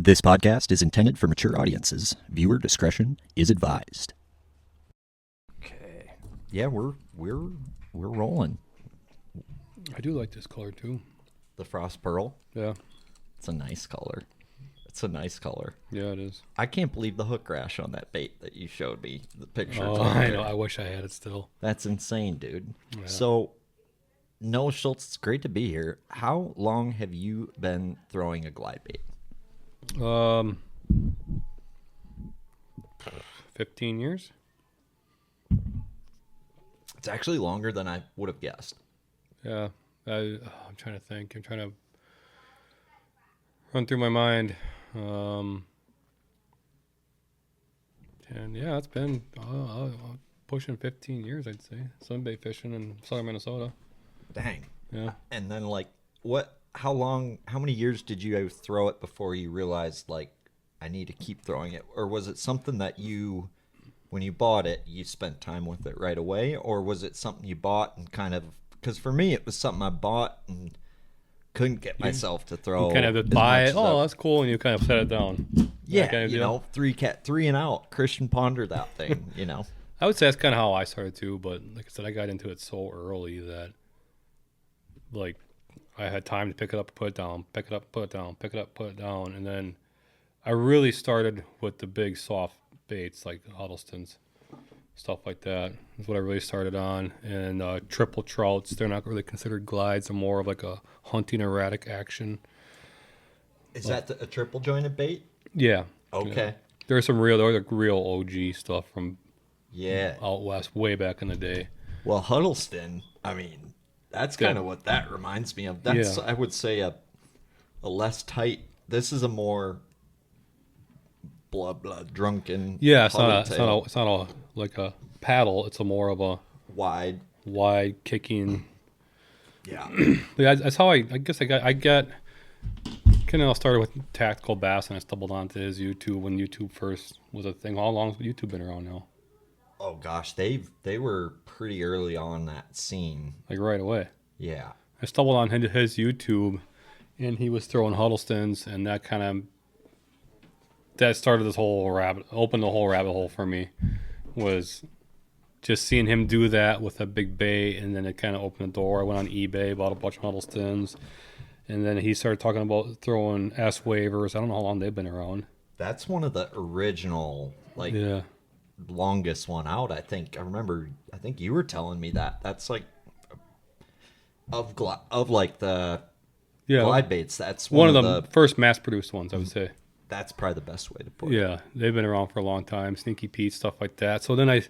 This podcast is intended for mature audiences. Viewer discretion is advised. Okay. Yeah, we're rolling. I do like this color too. The frost pearl. Yeah. It's a nice color. Yeah, it is. I can't believe the hook rash on that bait that you showed me. The picture. Oh, I know. I wish I had it still. That's insane, dude. Yeah. So, Noah Schultz, it's great to be here. How long have you been throwing a glide bait? 15 years. It's actually longer than I would have guessed. Yeah. I'm trying to think. I'm trying to run through my mind. And yeah, it's been pushing 15 years, I'd say. Sunbait fishing in southern Minnesota. Dang. Yeah. And then, like, how many years did you throw it before you realized, like, I need to keep throwing it? Or was it something that when you bought it, you spent time with it right away? Or was it something you bought and kind of, because for me, it was something I bought and couldn't get myself to throw. You kind of buy it. Oh, that's cool. And you kind of set it down. Yeah. Kind of three and out. Christian Ponder that thing, I would say that's kind of how I started too. But like I said, I got into it so early that, like, I had time to pick it up, put it down, pick it up, put it down, pick it up, put it down. And then I really started with the big soft baits like Huddlestons, stuff like that. That's what I really started on. And triple trouts, they're not really considered glides. They're more of like a hunting erratic action. Is that a triple jointed bait? Yeah. Okay. Yeah. There's some real OG stuff from out west way back in the day. Well, Huddleston, I mean, that's kind of what that reminds me of. That's, I would say, a less tight. This is a more blood drunken. Yeah, it's not like a paddle. It's a more of a wide kicking. Yeah. That's how I guess I got kind of started with tactical bass, and I stumbled onto his YouTube when YouTube first was a thing. How long has YouTube been around now? Oh gosh, they were pretty early on that scene. Like right away. Yeah. I stumbled on his YouTube, and he was throwing Huddlestons, and that started this whole opened the whole rabbit hole for me. Was just seeing him do that with a big bait, and then it kind of opened the door. I went on eBay, bought a bunch of Huddlestons, and then he started talking about throwing S-Wavers. I don't know how long they've been around. That's one of the original, longest one out, I think. I think you were telling me that. That's like of the glide baits. That's one of the first mass-produced ones, I would say. That's probably the best way to put it. Yeah, they've been around for a long time. Sneaky Pete, stuff like that. So then I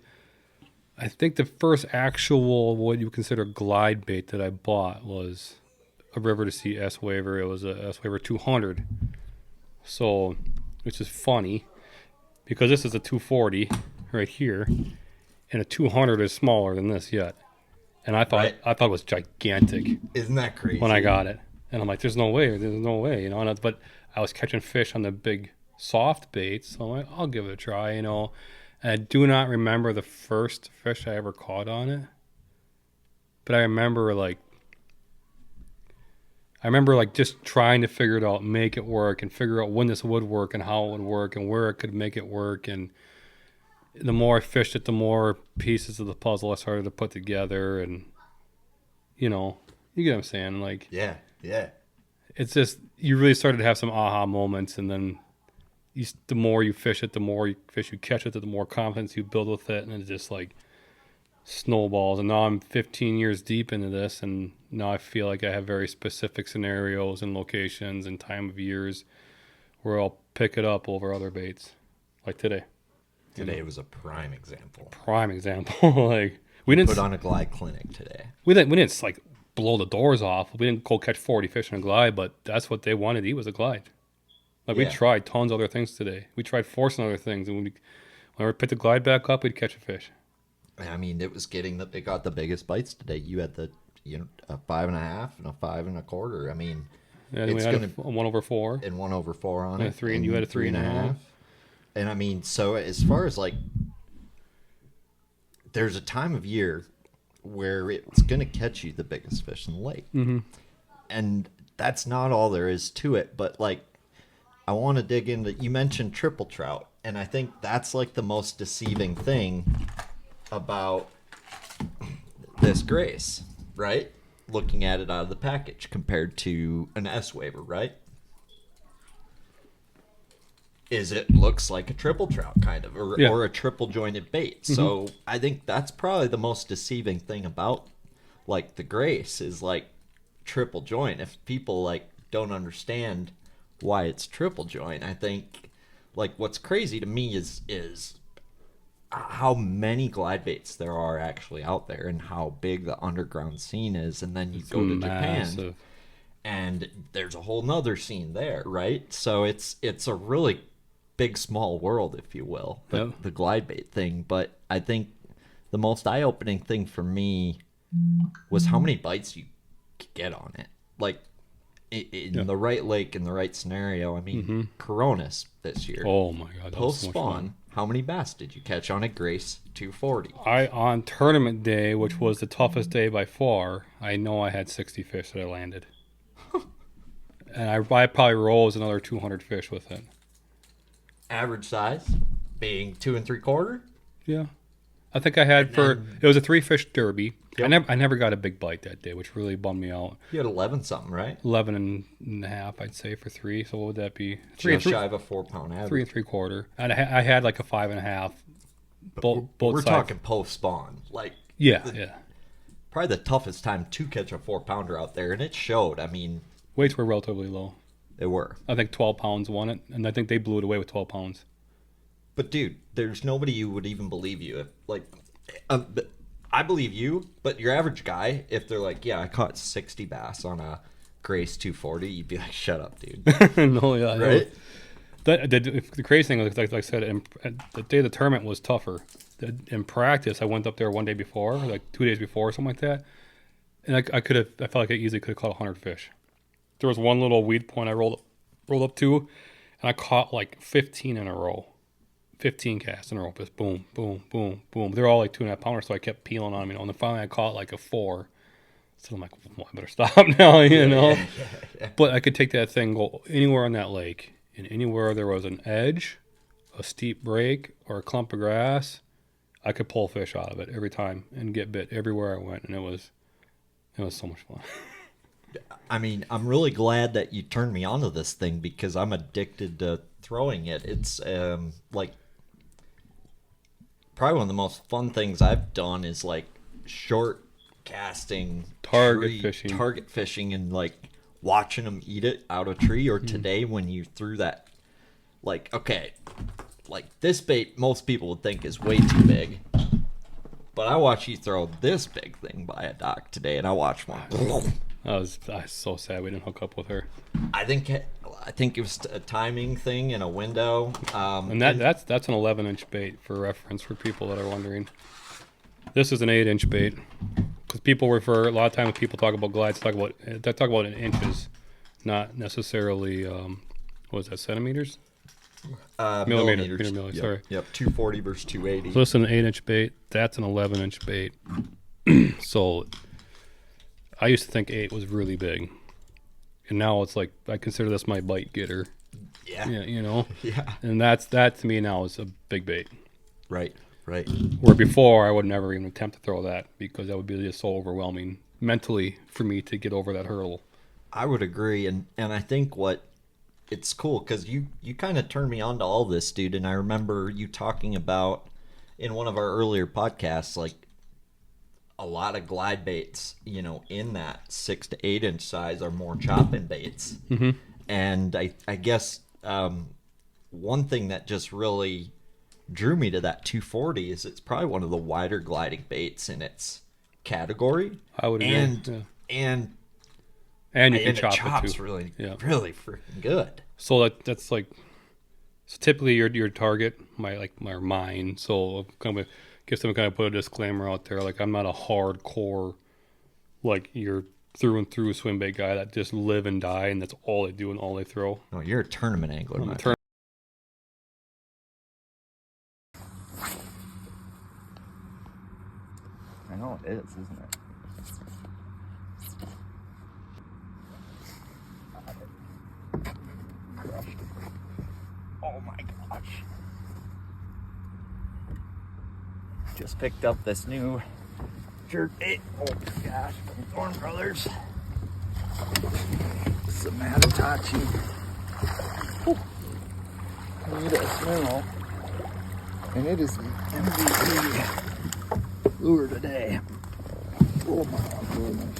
think the first actual what you consider glide bait that I bought was a River to Sea S-Waver. It was a S-Waver 200. So, which is funny because this is a 240 right here, and a 200 is smaller than this yet. And I thought it was gigantic. Isn't that crazy? When I got it, and I'm like, there's no way, but I was catching fish on the big soft baits, so I'm like, I'll give it a try, And I do not remember the first fish I ever caught on it, but I remember just trying to figure it out, make it work, and figure out when this would work and how it would work and where it could make it work. And the more I fished it, the more pieces of the puzzle I started to put together, and you get what I'm saying? Like, yeah. It's just you really started to have some aha moments, and then the more you fish it, the more fish you catch it, the more confidence you build with it, and it just like snowballs. And now I'm 15 years deep into this, and now I feel like I have very specific scenarios and locations and time of years where I'll pick it up over other baits, like today. Today was a prime example. Like we didn't put on a glide clinic today. We didn't like blow the doors off. We didn't go catch 40 fish on a glide, but that's what they wanted to eat was a glide. Like we tried tons of other things today. We tried forcing other things, and when we picked the glide back up, we'd catch a fish. I mean, it was it got the biggest bites today. You had a 5.5 and a 5 1/4. I mean, it's going to 1/4 and 1/4 on and it. And you had a 3.5. And I mean, so as far as like, there's a time of year where it's going to catch you the biggest fish in the lake. Mm-hmm. And that's not all there is to it. But like, I want to dig into, you mentioned triple trout, and I think that's like the most deceiving thing about this Grace, right? Looking at it out of the package compared to an S waiver, right? Is it looks like a triple trout kind of, or a triple jointed bait. Mm-hmm. So I think that's probably the most deceiving thing about like the Grace is like triple joint. If people like don't understand why it's triple joint, I think like what's crazy to me is how many glide baits there are actually out there and how big the underground scene is. And then you go to Japan and there's a whole nother scene there, right? So it's a really big small world, if you will, the glide bait thing. But I think the most eye-opening thing for me was how many bites you could get on it. Like in the right lake, in the right scenario. I mean, Coronas this year. Oh my god, post spawn. How many bass did you catch on a Grace 240? On tournament day, which was the toughest day by far, I know I had 60 fish that I landed. And I probably rose another 200 fish with it. Average size being 2 3/4. Yeah, I think I had it was a 3-fish derby. Yep. I never got a big bite that day, which really bummed me out. You had 11 something, right? 11 and a half, I'd say, for 3. So what would that be? Just shy of a 4-pound average. 3 3/4. And I had like a 5.5. Both we're sides. Talking post spawn, like probably the toughest time to catch a 4-pounder out there, and it showed. I mean, weights were relatively low. They were. I think 12 pounds won it, and I think they blew it away with 12 pounds. But dude, there's nobody who would even believe you if like. I believe you, but your average guy, if they're like, yeah, I caught 60 bass on a Grace 240, you'd be like, shut up, dude. No, yeah, right. The crazy thing was, like I said, the day of the tournament was tougher. In practice, I went up there one day before, like 2 days before, something like that, and I felt like I easily could have caught 100 fish. There was one little weed point I rolled up to, and I caught like 15 in a row. 15 casts in a row, just boom, boom, boom, boom. They're all like 2.5 pounders, so I kept peeling on them, and then finally I caught like a 4. So I'm like, well, I better stop now, you know. Yeah. But I could take that thing, go anywhere on that lake, and anywhere there was an edge, a steep break, or a clump of grass, I could pull fish out of it every time and get bit everywhere I went, and it was so much fun. I mean, I'm really glad that you turned me onto this thing because I'm addicted to throwing it. It's like probably one of the most fun things I've done is like short casting, target fishing, and like watching them eat it out of a tree. Or today when you threw that, like, okay, like this bait most people would think is way too big, but I watched you throw this big thing by a dock today, and I watched one. I was so sad we didn't hook up with her. I think it was a timing thing and a window. And that's an 11-inch bait for reference for people that are wondering. This is an 8-inch bait because people refer a lot of times when people talk about glides, they talk about in inches, not necessarily what was that, centimeters? Millimeters. Yep. Sorry. Yep. 240 versus 280. So this is an 8-inch bait. That's an 11-inch bait. So I used to think 8 was really big, and now it's like I consider this my bite getter. Yeah. You know. Yeah. And that to me now is a big bait. Right. Where before I would never even attempt to throw that because that would be just so overwhelming mentally for me to get over that hurdle. I would agree, and I think it's cool because you kind of turned me on to all this, dude. And I remember you talking about in one of our earlier podcasts, like a lot of glide baits, you know, in that 6 to 8 inch size are more chopping baits. Mm-hmm. And I guess one thing that just really drew me to that 240 is it's probably one of the wider gliding baits in its category. I would agree. And you can chop chops it too. really freaking good. So that's like, so typically your target, mine. So I'm kind of guess I'm kind of put a disclaimer out there. Like I'm not a hardcore, like you're through and through swim bait guy that just live and die and that's all they do and all they throw. No, you're a tournament angler. I know it is, isn't it? Crushed it. Oh my gosh. Just picked up this new jerk bait. Oh gosh, from Thorne Brothers. It's a Matatachi. Need a smell. And it is the MVP lure today. Oh my goodness.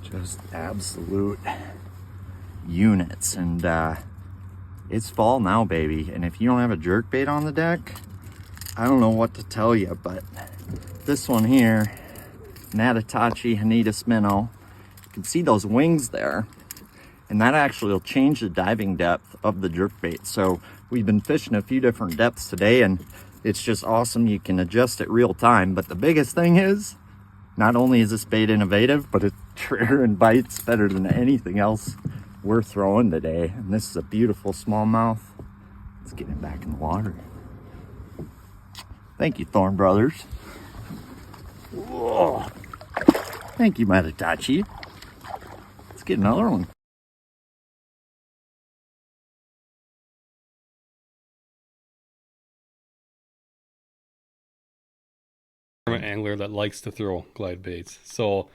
Just absolute units. And it's fall now, baby. And if you don't have a jerkbait on the deck, I don't know what to tell you, but this one here, Natatachi Hanitas Minnow, you can see those wings there, and that actually will change the diving depth of the jerkbait. So we've been fishing a few different depths today, and it's just awesome. You can adjust it real time. But the biggest thing is, not only is this bait innovative, but it's trigger and bites better than anything else we're throwing today. And this is a beautiful smallmouth. Let's get it back in the water. Thank you, Thorne Brothers. Whoa. Thank you, Matatachi. Let's get another one. I'm an angler that likes to throw glide baits, so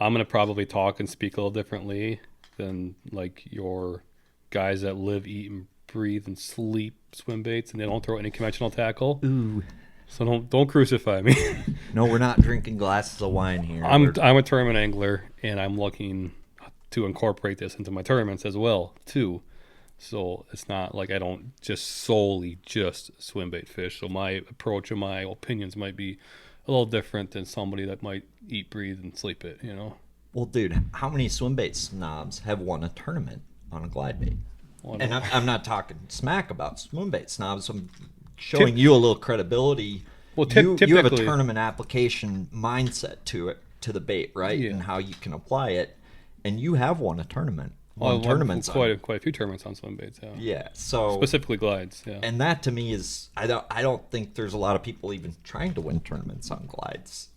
I'm gonna probably talk and speak a little differently than like your guys that live, eat, and breathe and sleep swim baits, and they don't throw any conventional tackle. Ooh. So don't crucify me. No, we're not drinking glasses of wine here. I'm a tournament angler, and I'm looking to incorporate this into my tournaments as well too. So it's not like I don't just solely just swim bait fish. So my approach and my opinions might be a little different than somebody that might eat, breathe, and sleep it. You know. Well, dude, how many swim bait snobs have won a tournament on a glide bait? And I'm not talking smack about swim bait snobs. I'm showing you a little credibility. Well, you have a tournament application mindset to it, to the bait, right? Yeah. And how you can apply it. And you have won a tournament. Tournaments quite a few tournaments on swim baits. Yeah. Yeah. So specifically glides. Yeah. And that to me is I don't think there's a lot of people even trying to win tournaments on glides.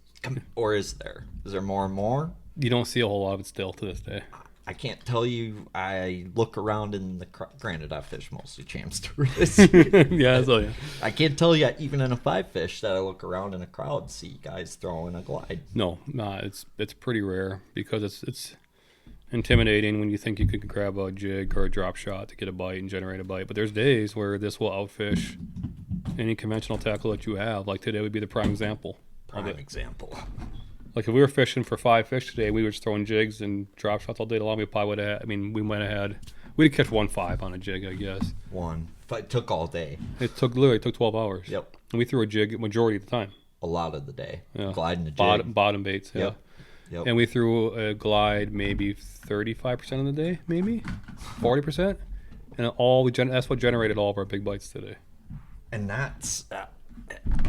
Or is there? Is there more and more? You don't see a whole lot of it still to this day. I can't tell you. I look around in the granted I fish mostly champs tours. Yeah. I can't tell you even in a 5-fish that I look around in a crowd see guys throwing a glide. No, it's pretty rare because it's intimidating when you think you could grab a jig or a drop shot to get a bite and generate a bite. But there's days where this will outfish any conventional tackle that you have. Like today would be the prime example. Like if we were fishing for 5 fish today, we were just throwing jigs and drop shots all day long. We probably would have. We'd catch 1.5 on a jig, I guess. It took all day. It took 12 hours. Yep. And we threw a jig majority of the time. A lot of the day. Yeah. Gliding a jig. Bottom baits. Yeah. Yep. And we threw a glide maybe 35% of the day, maybe 40%, and that's what generated all of our big bites today. And that's.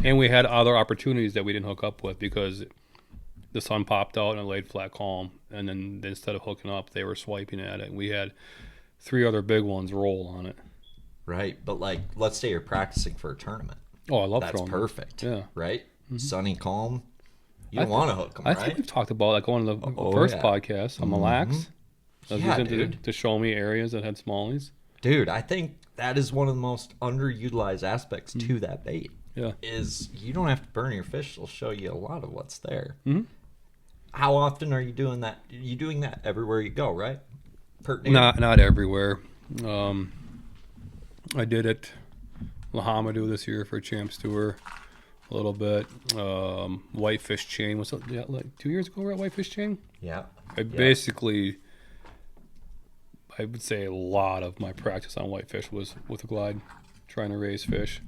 And we had other opportunities that we didn't hook up with because the sun popped out and it laid flat calm, and then instead of hooking up, they were swiping at it. And we had 3 other big ones roll on it. Right, but like, let's say you're practicing for a tournament. Oh, I love that's throwing. That's perfect. Yeah. Right. Mm-hmm. Sunny, calm. You don't want to hook them, right? I think we've talked about like on the first podcast on Mille Lacs. I was using to show me areas that had smallies. Dude, I think that is one of the most underutilized aspects to that bait. Yeah. Is you don't have to burn your fish. They'll show you a lot of what's there. Mm-hmm. How often are you doing that? Are you doing that everywhere you go, right? Not everywhere. I did it Lahamadu this year for a Champs Tour. A little bit. Whitefish chain. Was it like 2 years ago we were at Whitefish chain? Yeah. Basically, I would say a lot of my practice on whitefish was with a glide, trying to raise fish.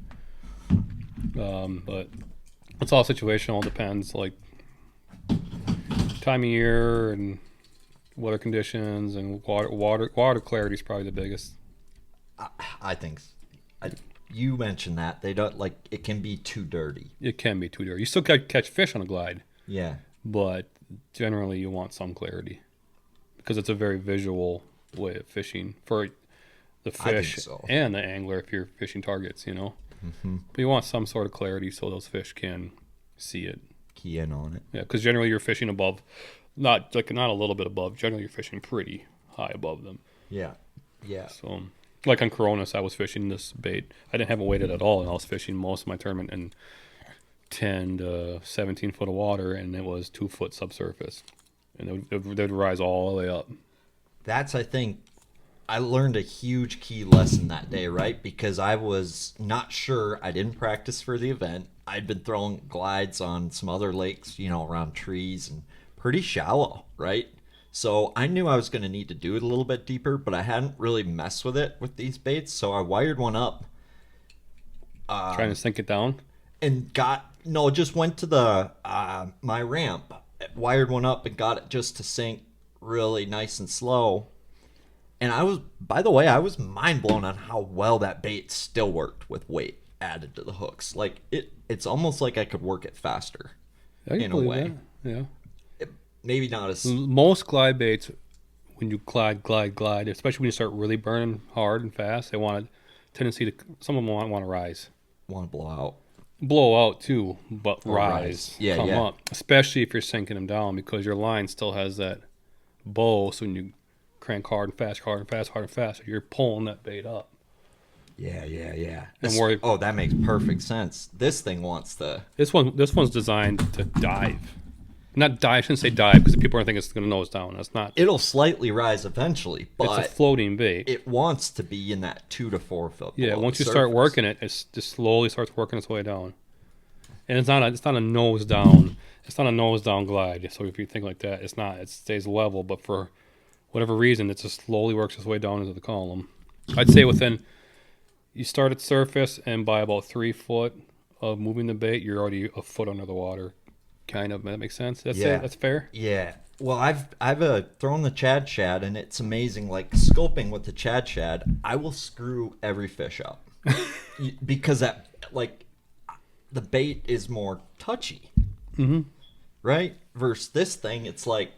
But it's all situational. It depends, like time of year and weather conditions and water clarity is probably the biggest. I think. You mentioned that they don't like it can be too dirty. It can be too dirty. You still catch fish on a glide. Yeah. But generally, you want some clarity because it's a very visual way of fishing for the fish and the angler if you're fishing targets, you know. Mm-hmm. But you want some sort of clarity so those fish can see it. key in on it. Yeah, because generally you're fishing above, not a little bit above. Generally you're fishing pretty high above them. Yeah. Yeah. So, like on Coronas, I was fishing this bait. I didn't have it weighted at all, and I was fishing most of my tournament in 10 to 17 foot of water, and it was 2 foot subsurface, and they'd rise all the way up. That's, I think, I learned a huge key lesson that day, right? Because I was not sure. I didn't practice for the event. I'd been throwing glides on some other lakes, around trees and pretty shallow, right? So I knew I was going to need to do it a little bit deeper, but I hadn't really messed with it with these baits. So I wired one up. Trying to sink it down? And just went to the my ramp, wired one up and got it just to sink really nice and slow. And I was mind blown on how well that bait still worked with weight added to the hooks. Like it's almost like I could work it faster in a way. That. Yeah. Maybe not as most glide baits, when you glide, especially when you start really burning hard and fast, they want a tendency to. Some of them want to rise. Want to blow out too, but rise. Yeah, come yeah. up, especially if you're sinking them down, because your line still has that bow. So when you crank hard and fast, you're pulling that bait up. Yeah. And that makes perfect sense. This thing wants to. This one's designed to dive. Not dive. I shouldn't say dive because people are thinking it's going to nose down. That's not. It'll slightly rise eventually, but it's a floating bait. It wants to be in that 2 to 4 foot. Yeah, once you start working it, it just slowly starts working its way down. And it's not a nose down. It's not a nose down glide. So if you think like that, it's not. It stays level, but for whatever reason, it just slowly works its way down into the column. I'd say you start at surface, and by about 3 foot of moving the bait, you're already a foot under the water. Kind of. That makes sense? That's fair? Yeah. Well, I've thrown the Chad shad, and it's amazing. Like, scoping with the Chad shad, I will screw every fish up. Because the bait is more touchy. Mm-hmm. Right? Versus this thing, it's like,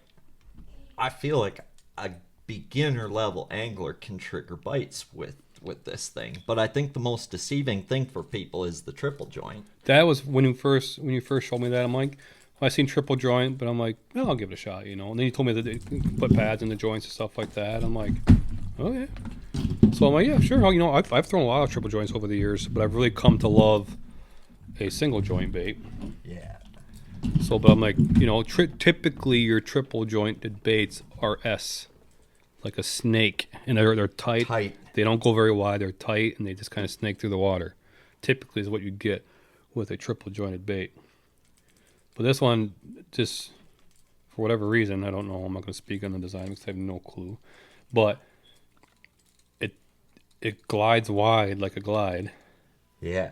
I feel like a beginner level angler can trigger bites with this thing. But I think the most deceiving thing for people is the triple joint. That was when you first showed me that. I'm like, I seen triple joint, but I'm like, no, I'll give it a shot, And then you told me that they put pads in the joints and stuff like that. I'm like, okay. So I'm like, yeah, sure. I've thrown a lot of triple joints over the years, but I've really come to love a single joint bait. Yeah. So, but I'm like, typically your triple jointed baits are S, like a snake, and they're tight. They don't go very wide. They're tight, and they just kind of snake through the water. Typically is what you get with a triple jointed bait. But this one, just for whatever reason, I don't know. I'm not going to speak on the design because I have no clue. But it glides wide like a glide. Yeah.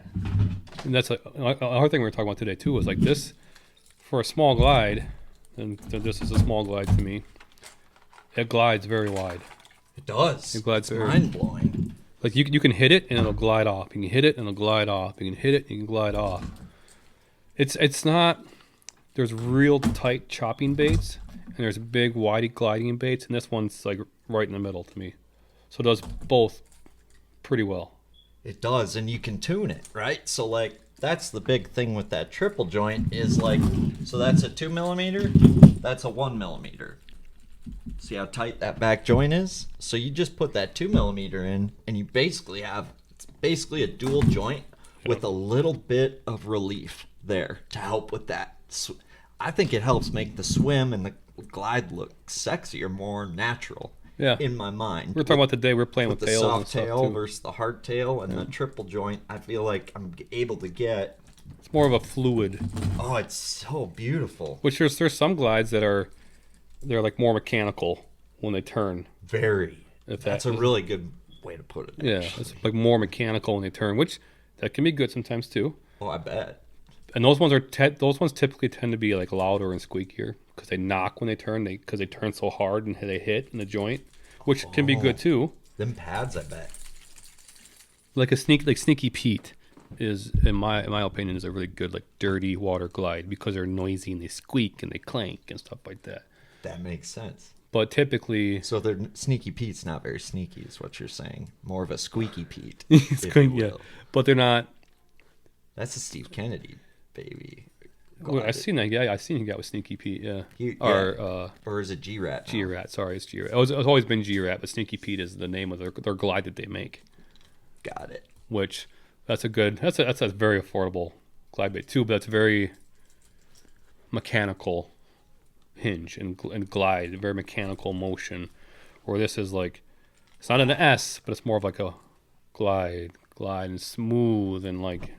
And that's another thing we were talking about today too. Was like this for a small glide, and this is a small glide to me. It glides very wide. It does. It glides it's mind blowing. Like you can hit it and it'll glide off. You can hit it and it'll glide off. You can hit it and you can glide off. It's not. There's real tight chopping baits and there's big wide gliding baits, and this one's like right in the middle to me. So it does both pretty well. It does, and you can tune it, right? So like that's the big thing with that triple joint is like, so that's a 2 millimeter, that's a 1 millimeter. See how tight that back joint is? So you just put that 2 millimeter in, and you basically have a dual joint with a little bit of relief there to help with that. I think it helps make the swim and the glide look sexier, more natural. Yeah. In my mind. We're talking about today. We're playing with the tails soft and stuff tail too. Versus the hard tail and the triple joint. I feel like I'm able to get. It's more of a fluid. Oh, it's so beautiful. Which there's some glides that they're like more mechanical when they turn. Very. That's a really good way to put it. Yeah, it's like more mechanical when they turn, which that can be good sometimes too. Oh, I bet. And those ones typically tend to be like louder and squeakier because they knock when they turn. Because they turn so hard and they hit in the joint, which can be good too. Them pads, I bet. Like Sneaky Pete is, in my opinion, is a really good like dirty water glide because they're noisy and they squeak and they clank and stuff like that. That makes sense. But typically, so they're Sneaky Pete's not very sneaky, is what you're saying. More of a squeaky Pete. Yeah, but they're not. That's a Steve Kennedy baby. Well, I seen that guy. I seen a guy with Sneaky Pete. Yeah. Or is it G-Rat? G-Rat. Sorry, it's G-Rat. It's always been G-Rat, but Sneaky Pete is the name of their glide that they make. Got it. Which that's a very affordable glide bait too. But that's very mechanical hinge and glide, very mechanical motion. Where this is like, it's not an S, but it's more of like a glide, and smooth and like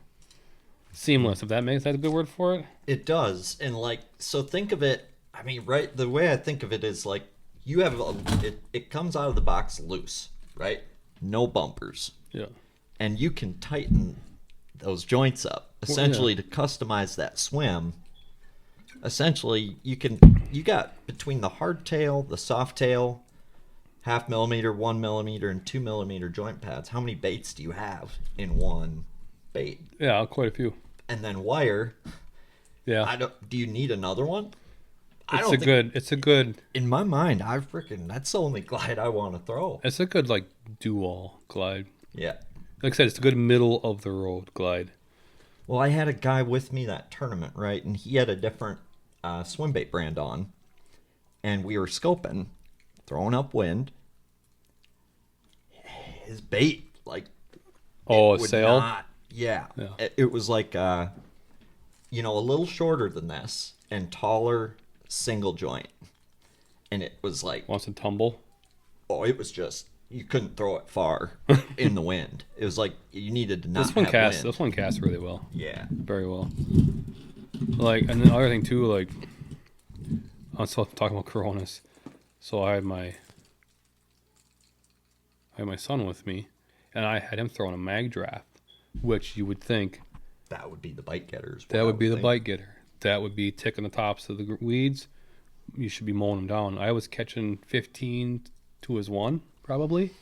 seamless. If that's a good word for it. It does, and like, so think of it. I mean, right? The way I think of it is like you have it comes out of the box loose, right? No bumpers. Yeah. And you can tighten those joints up essentially to customize that swim. Essentially, you got between the hardtail, the soft tail, 0.5 millimeter, 1 millimeter, and 2 millimeter joint pads. How many baits do you have in one bait? Yeah, quite a few. And then wire. Yeah. Do you need another one? It's a good. In my mind, that's the only glide I want to throw. It's a good like dual glide. Yeah. Like I said, it's a good middle of the road glide. Well, I had a guy with me that tournament, right? And he had a different swim bait brand on. And we were scoping, throwing upwind. His bait, like... a sail? Yeah. It was like, a little shorter than this and taller single joint. And it was like... Wants to tumble? Oh, it was just... You couldn't throw it far in the wind. It was like you needed to not This one wind. casts really well. Yeah. Very well. Like, and the other thing too, like, I'm still talking about Coronas. So I had my son with me, and I had him throwing a mag draft, which you would think that would be the bite getters. That would be the bite getter. That would be ticking the tops of the weeds. You should be mowing them down. I was catching 15 to his 1 probably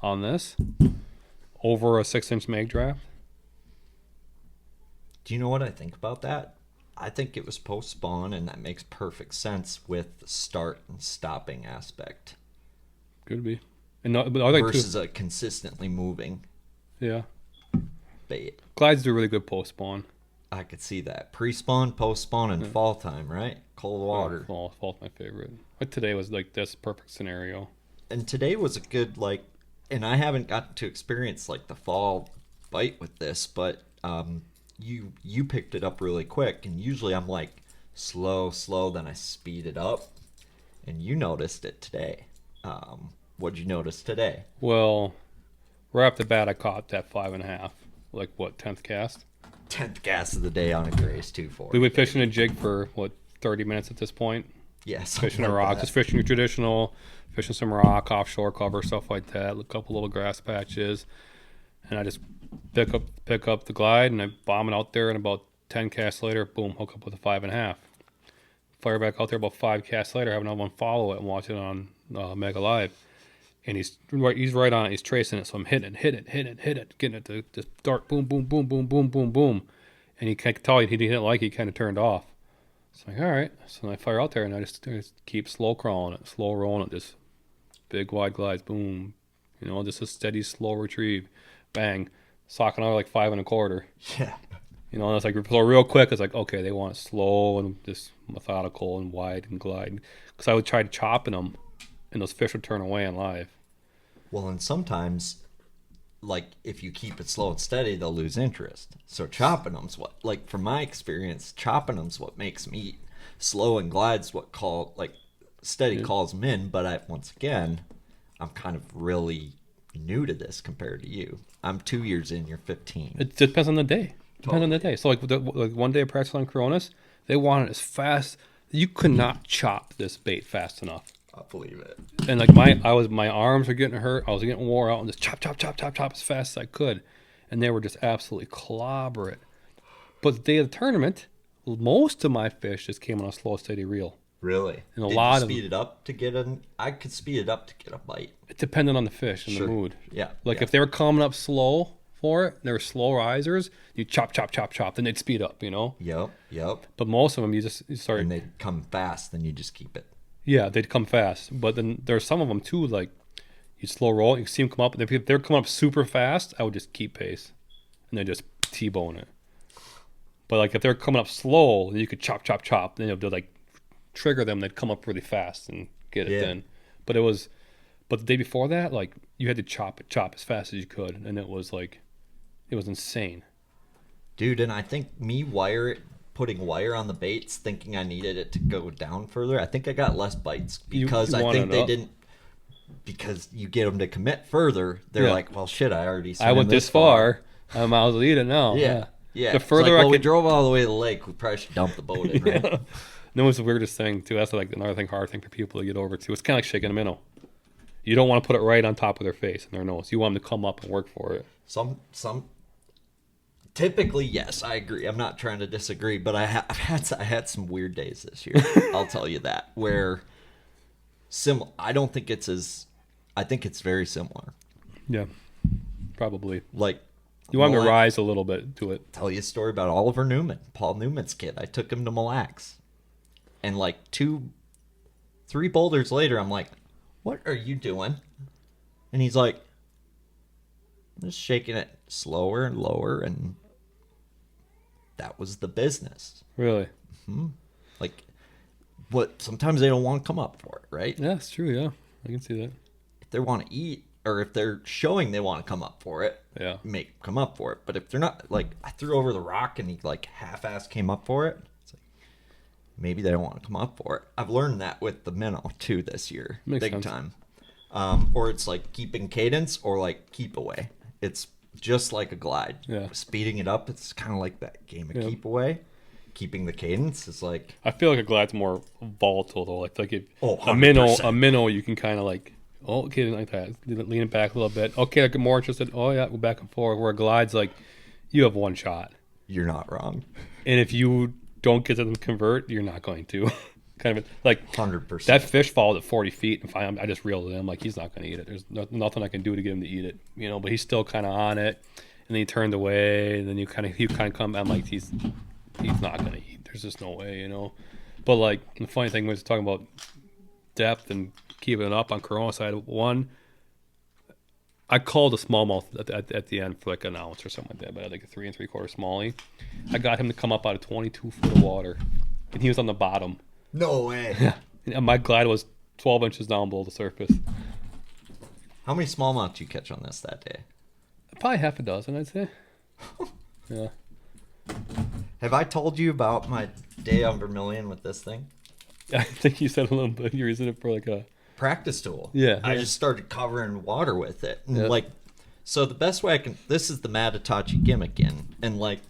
on this over a 6-inch mag draft. Do you know what I think about that? I think it was post spawn, and that makes perfect sense with the start and stopping aspect. Could be. And but I think versus a consistently moving. Yeah. Bait. Glides do really good post spawn. I could see that. Pre spawn, post spawn, and fall time, right? Cold water. Fall's my favorite. But today was like this perfect scenario. And today was a good, like, and I haven't gotten to experience like the fall bite with this, but you picked it up really quick, and usually I'm like slow, then I speed it up, and you noticed it today. What'd you notice today? Well, right off the bat, I caught that 5.5, like what, 10th cast? 10th cast of the day on a Grace 240. We've been fishing a jig for what, 30 minutes at this point. Yes, fishing a rock, just fishing your traditional, fishing some rock, offshore cover, stuff like that. A couple little grass patches, and I just pick up the glide, and I bomb it out there, and about 10 casts later, boom, hook up with a 5.5. Fire back out there about 5 casts later, have another one follow it and watch it on Mega Live. And he's right on it, he's tracing it, so I'm hitting it, getting it to just dart, boom, boom, boom, boom, boom, boom, boom. And he can't tell he didn't like it, he kind of turned off. So I'm like, all right. So I fire out there, and I just keep slow crawling it, slow rolling it, just big wide glides, boom. Just a steady, slow retrieve, bang. Sock another like 5.25. Yeah. And it's like, so real quick, it's like, okay, they want it slow and just methodical and wide and glide. Because I would try chopping them, and those fish would turn away on live. Well, and sometimes, like, if you keep it slow and steady, they'll lose interest. So chopping them's what, like, from my experience, chopping them's what makes them eat. Slow and glide's what steady calls them in. But once again, I'm kind of really new to this compared to you. I'm 2 years in, you're 15. It depends on the day. Depends on the day. So like one day of practice on Coronas, they want it as fast. You could not chop this bait fast enough. I believe it. And like my arms were getting hurt. I was getting wore out, and just chop as fast as I could, and they were just absolutely clobber it. But the day of the tournament, most of my fish just came on a slow, steady reel. Really? And Did you speed it up to get I could speed it up to get a bite. It depended on the fish and the mood. Yeah. Like if they were coming up slow for it, they were slow risers, you chop, then they'd speed up, Yep. But most of them, you start. And they'd come fast, then you just keep it. Yeah, they'd come fast. But then there's some of them too, like you slow roll, you see them come up, and if they're coming up super fast, I would just keep pace. And then just T-bone it. But like if they're coming up slow, then you could chop, chop, chop. Then they'll like trigger them. They'd come up really fast and get it then. But the day before that, like you had to chop as fast as you could, and it was insane. Dude, and I think putting wire on the baits, thinking I needed it to go down further, I think I got less bites because I think they didn't. Because you get them to commit further, they're like, well, shit, I already swam I went this far. I might as well eat it now. Yeah. The further we drove all the way to the lake, we probably should dump the boat in, right? And it was the weirdest thing too. That's like another hard thing for people to get over too. It's kind of like shaking a minnow. You don't want to put it right on top of their face and their nose. You want them to come up and work for it. Typically, yes, I agree. I'm not trying to disagree, but I had some weird days this year. I'll tell you that. Where I don't think I think it's very similar. Yeah, probably. Like you want them to rise a little bit to it. Tell you a story about Oliver Newman, Paul Newman's kid. I took him to Mille Lacs, and like 3 boulders later, I'm like, "What are you doing?" And he's like, "I'm just shaking it slower and lower," and that was the business. Really? Mm-hmm. Like, what? Sometimes they don't want to come up for it, right? Yeah, it's true. Yeah, I can see that. If they want to eat, or if they're showing they want to come up for it, come up for it. But if they're not, like, I threw over the rock and he like half-ass came up for it. It's like, maybe they don't want to come up for it. I've learned that with the minnow too this year, big time. Or it's like keeping cadence or like keep away. It's just like a glide. Yeah. Speeding it up, it's kind of like that game of keep away. Keeping the cadence is like. I feel like a glide's more volatile though. Like if 100%. a minnow, you can kind of like, okay, like that, lean it back a little bit. Okay, I get more interested. Oh yeah, go back and forth. Where a glide's like, you have one shot. You're not wrong. And if you don't get them to convert, you're not going to. Kind of like 100%. That fish followed at 40 feet, and I just reeled it in. I'm like, he's not going to eat it. There's nothing I can do to get him to eat it, But he's still kind of on it, and then he turned away, and then he kind of come. I'm like, he's not going to eat. There's just no way, But like the funny thing was talking about depth and keeping it up on Corona side. One, I called a smallmouth at the end for like an ounce or something like that, but I had like a 3 3/4 smallie. I got him to come up out of 22 foot of water, and he was on the bottom. No way. Yeah. And my glide was 12 inches down below the surface. How many smallmouth did you catch on this that day? Probably half a dozen, I'd say. Yeah. Have I told you about my day on Vermilion with this thing? I think you said a little bit. You're using it for like a practice tool. Yeah. I just started covering water with it. And so the best way this is the Madatachi gimmick and like,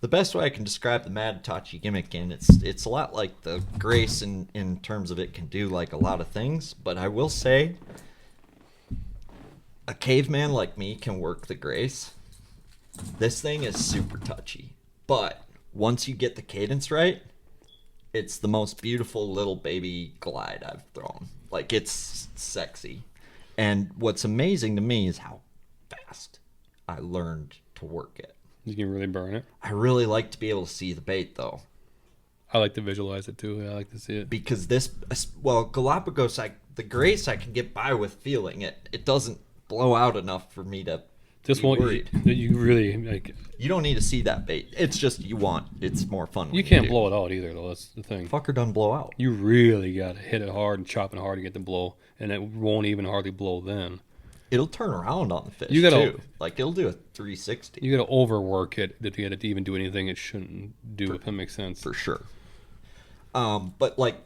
the best way I can describe the Madatachi gimmick it's a lot like the Grace in terms of it can do like a lot of things, but I will say a caveman like me can work the Grace. This thing is super touchy, but once you get the cadence right, it's the most beautiful little baby glide I've thrown. Like, it's sexy. And what's amazing to me is how fast I learned to work it. You can really burn it. I really like to be able to see the bait, though. I like to visualize it, too. I like to see it. Because Galapagos, the Grace I can get by with feeling it. It doesn't blow out enough for me to be worried. You really, like... You don't need to see that bait. It's just it's more fun. You can't blow it out either, though. That's the thing. Fucker doesn't blow out. You really got to hit it hard and chop it hard to get the blow, and it won't even hardly blow then. It'll turn around on the fish, too. Like, it'll do a 360. You got to overwork it to get it to even do anything it shouldn't do, if that makes sense. For sure. But, like,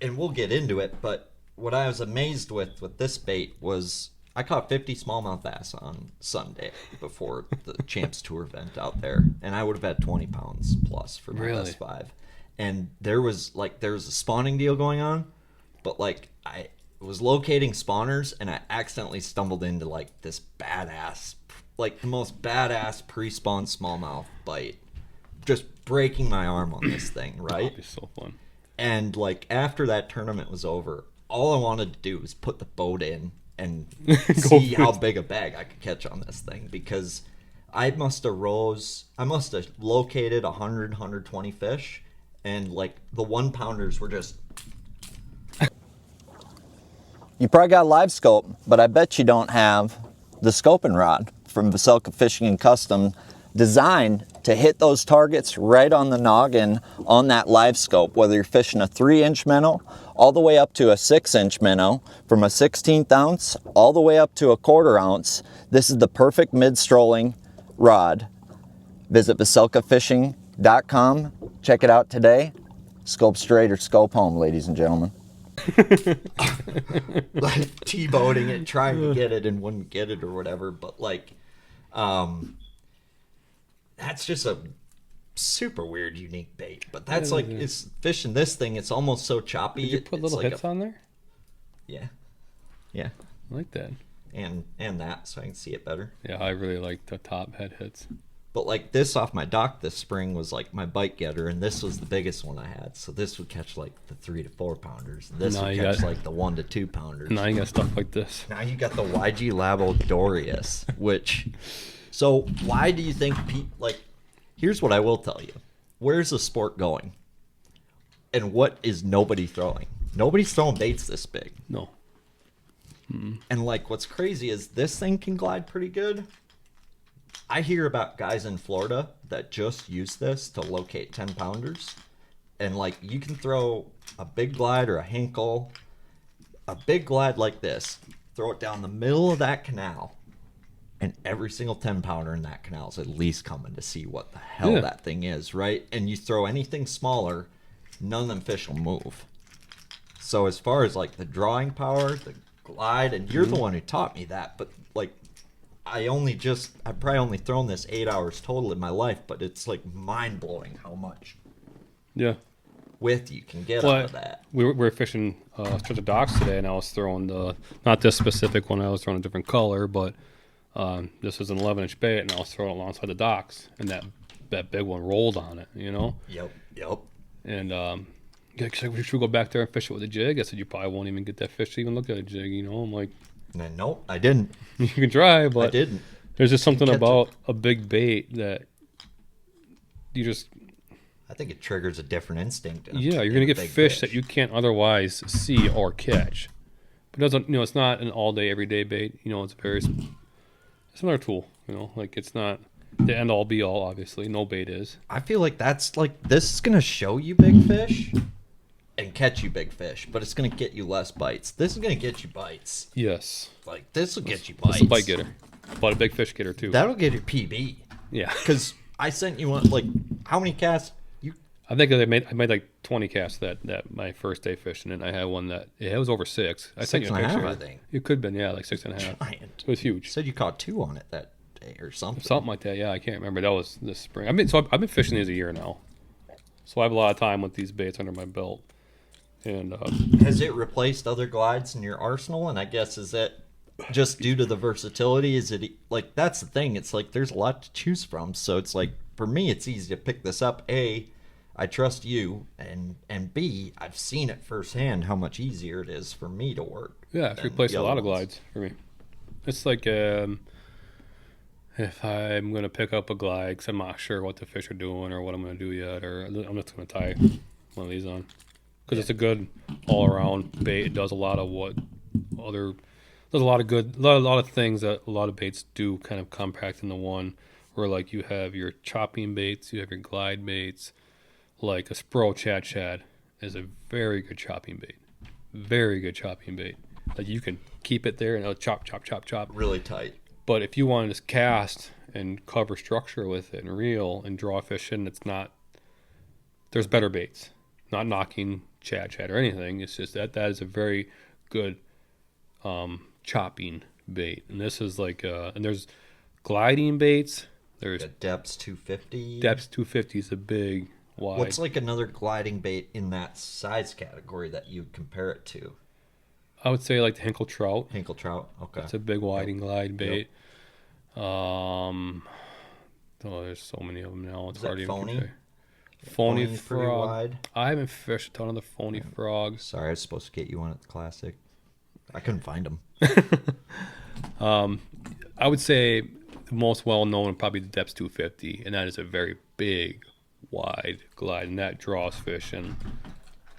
and we'll get into it, but what I was amazed with this bait was I caught 50 smallmouth bass on Sunday before the Champs Tour event out there, and I would have had 20 pounds plus for my best 5. And there was a spawning deal going on, but, like, I was locating spawners, and I accidentally stumbled into like this badass, like the most badass pre-spawn smallmouth bite, just breaking my arm on this thing, right? That'd be so fun. And like after that tournament was over, all I wanted to do was put the boat in and see how big a bag I could catch on this thing, because I must have located 100, 120 fish, and like the 1-pounders were just. You probably got a live scope, but I bet you don't have the scoping rod from Vocelka Fishing and Custom, designed to to hit those targets right on the noggin on that live scope, whether you're fishing a 3-inch minnow all the way up to a 6-inch minnow, from a 16th ounce all the way up to a 1/4 ounce. This is the perfect mid-strolling rod. Visit VocelkaFishing.com. Check it out today. Scope straight or scope home, ladies and gentlemen. Like T-boating it, trying to get it and wouldn't get it or whatever. But like, that's just a super weird, unique bait. But that's like, it's fishing this thing. It's almost so choppy. Did you put little like hits on there? Yeah, yeah, I like that. and that, so I can see it better. Yeah, I really like the top head hits. But like this off my dock this spring was like my bite getter, and this was the biggest one I had. So this would catch like the 3 to 4 pounders. This Now would you catch got- like the 1 to 2 pounders. Now you got stuff like this. Now you got the YG Labo Dorius, which, so why do you think like, here's what I will tell you. Where's the sport going? And what is nobody throwing? Nobody's throwing baits this big. No. And like, what's crazy is this thing can glide pretty good. I hear about guys in Florida that just use this to locate 10 pounders. And like, you can throw a big glide or a Hinkle, a big glide like this, throw it down the middle of that canal, and every single 10 pounder in that canal is at least coming to see what the hell Yeah. that thing is, right? And you throw anything smaller, none of them fish will move. So as far as like the drawing power, the glide, and you're the one who taught me that, but like, I've probably only thrown this 8 hours total in my life, but it's like mind blowing how much Yeah. width you can get out of that. We were fishing stretch of docks today, and I was throwing not this specific one. I was throwing a different color, but this is an 11-inch bait, and I was throwing it alongside the docks, and that big one rolled on it, you know. Yep. And we should go back there and fish it with a jig. I said, you probably won't even get that fish to even look at a jig, you know. I'm like, Nope, I didn't. you can try, but I didn't. there's just something catch about a big bait that you just I think it triggers a different instinct. you're gonna get fish that you can't otherwise see or catch. But it doesn't, it's not an all day, everyday bait. It's it's another tool. Like it's not the end all be all. Obviously, no bait is. I feel like that's like, this is gonna show you big fish and catch you big fish, but it's gonna get you less bites. This is gonna get you bites. Yes, Like, this will get you bites. it's a bite getter, but a big fish getter too. That'll get your PB. Yeah, Because I sent you one, like, how many casts? I think I made like 20 casts that my first day fishing, and I had one that it was over 6. I sent you a 6.5, picture. I think. It could have been like 6.5. Giant. It was You huge. said you caught 2 on it that day or something. Something like that, yeah. I can't remember. That was this spring. I've been fishing these a year now, so I have a lot of time with these baits under my belt. And Has it replaced other glides in your arsenal? And I guess, is that just due to the versatility? Is it like, that's the thing? It's like there's a lot to choose from. So it's like, for me, it's easy to pick this up. A, I trust you, and B, I've seen it firsthand how much easier it is for me to work. yeah, it's than replaced the a other lot of ones. glides for me. It's like if I'm gonna pick up a glide, because I'm not sure what the fish are doing or what I'm gonna do yet, or I'm just gonna tie one of these on, because it's a good all-around bait. It does a lot of there's a lot of things that a lot of baits do, kind of compact into one. Where like you have your chopping baits, you have your glide baits. Like a Spro Chad is a very good chopping bait. Very good chopping bait. Like you can keep it there and it'll chop. Really tight. But if you want to just cast and cover structure with it and reel and draw fish in, there's better baits. Not knocking Chad or anything. It's just that is a very good chopping bait. And this is like, and there's gliding baits. There's The Depths 250. Depths 250 is a big, wide. What's like another gliding bait in that size category that you compare it to? I would say like the Hinkle trout. Hinkle trout. Okay. It's a big whiting glide bait. There's so many of them now. It's Is that hard to even phony? compare. Phony Phony's pretty frog. wide. I haven't fished a ton of the phony frogs. Sorry, I was supposed to get you one at the Classic. I couldn't find them. I would say the most well known probably the Depths 250, and that is a very big, wide glide, and that draws fish in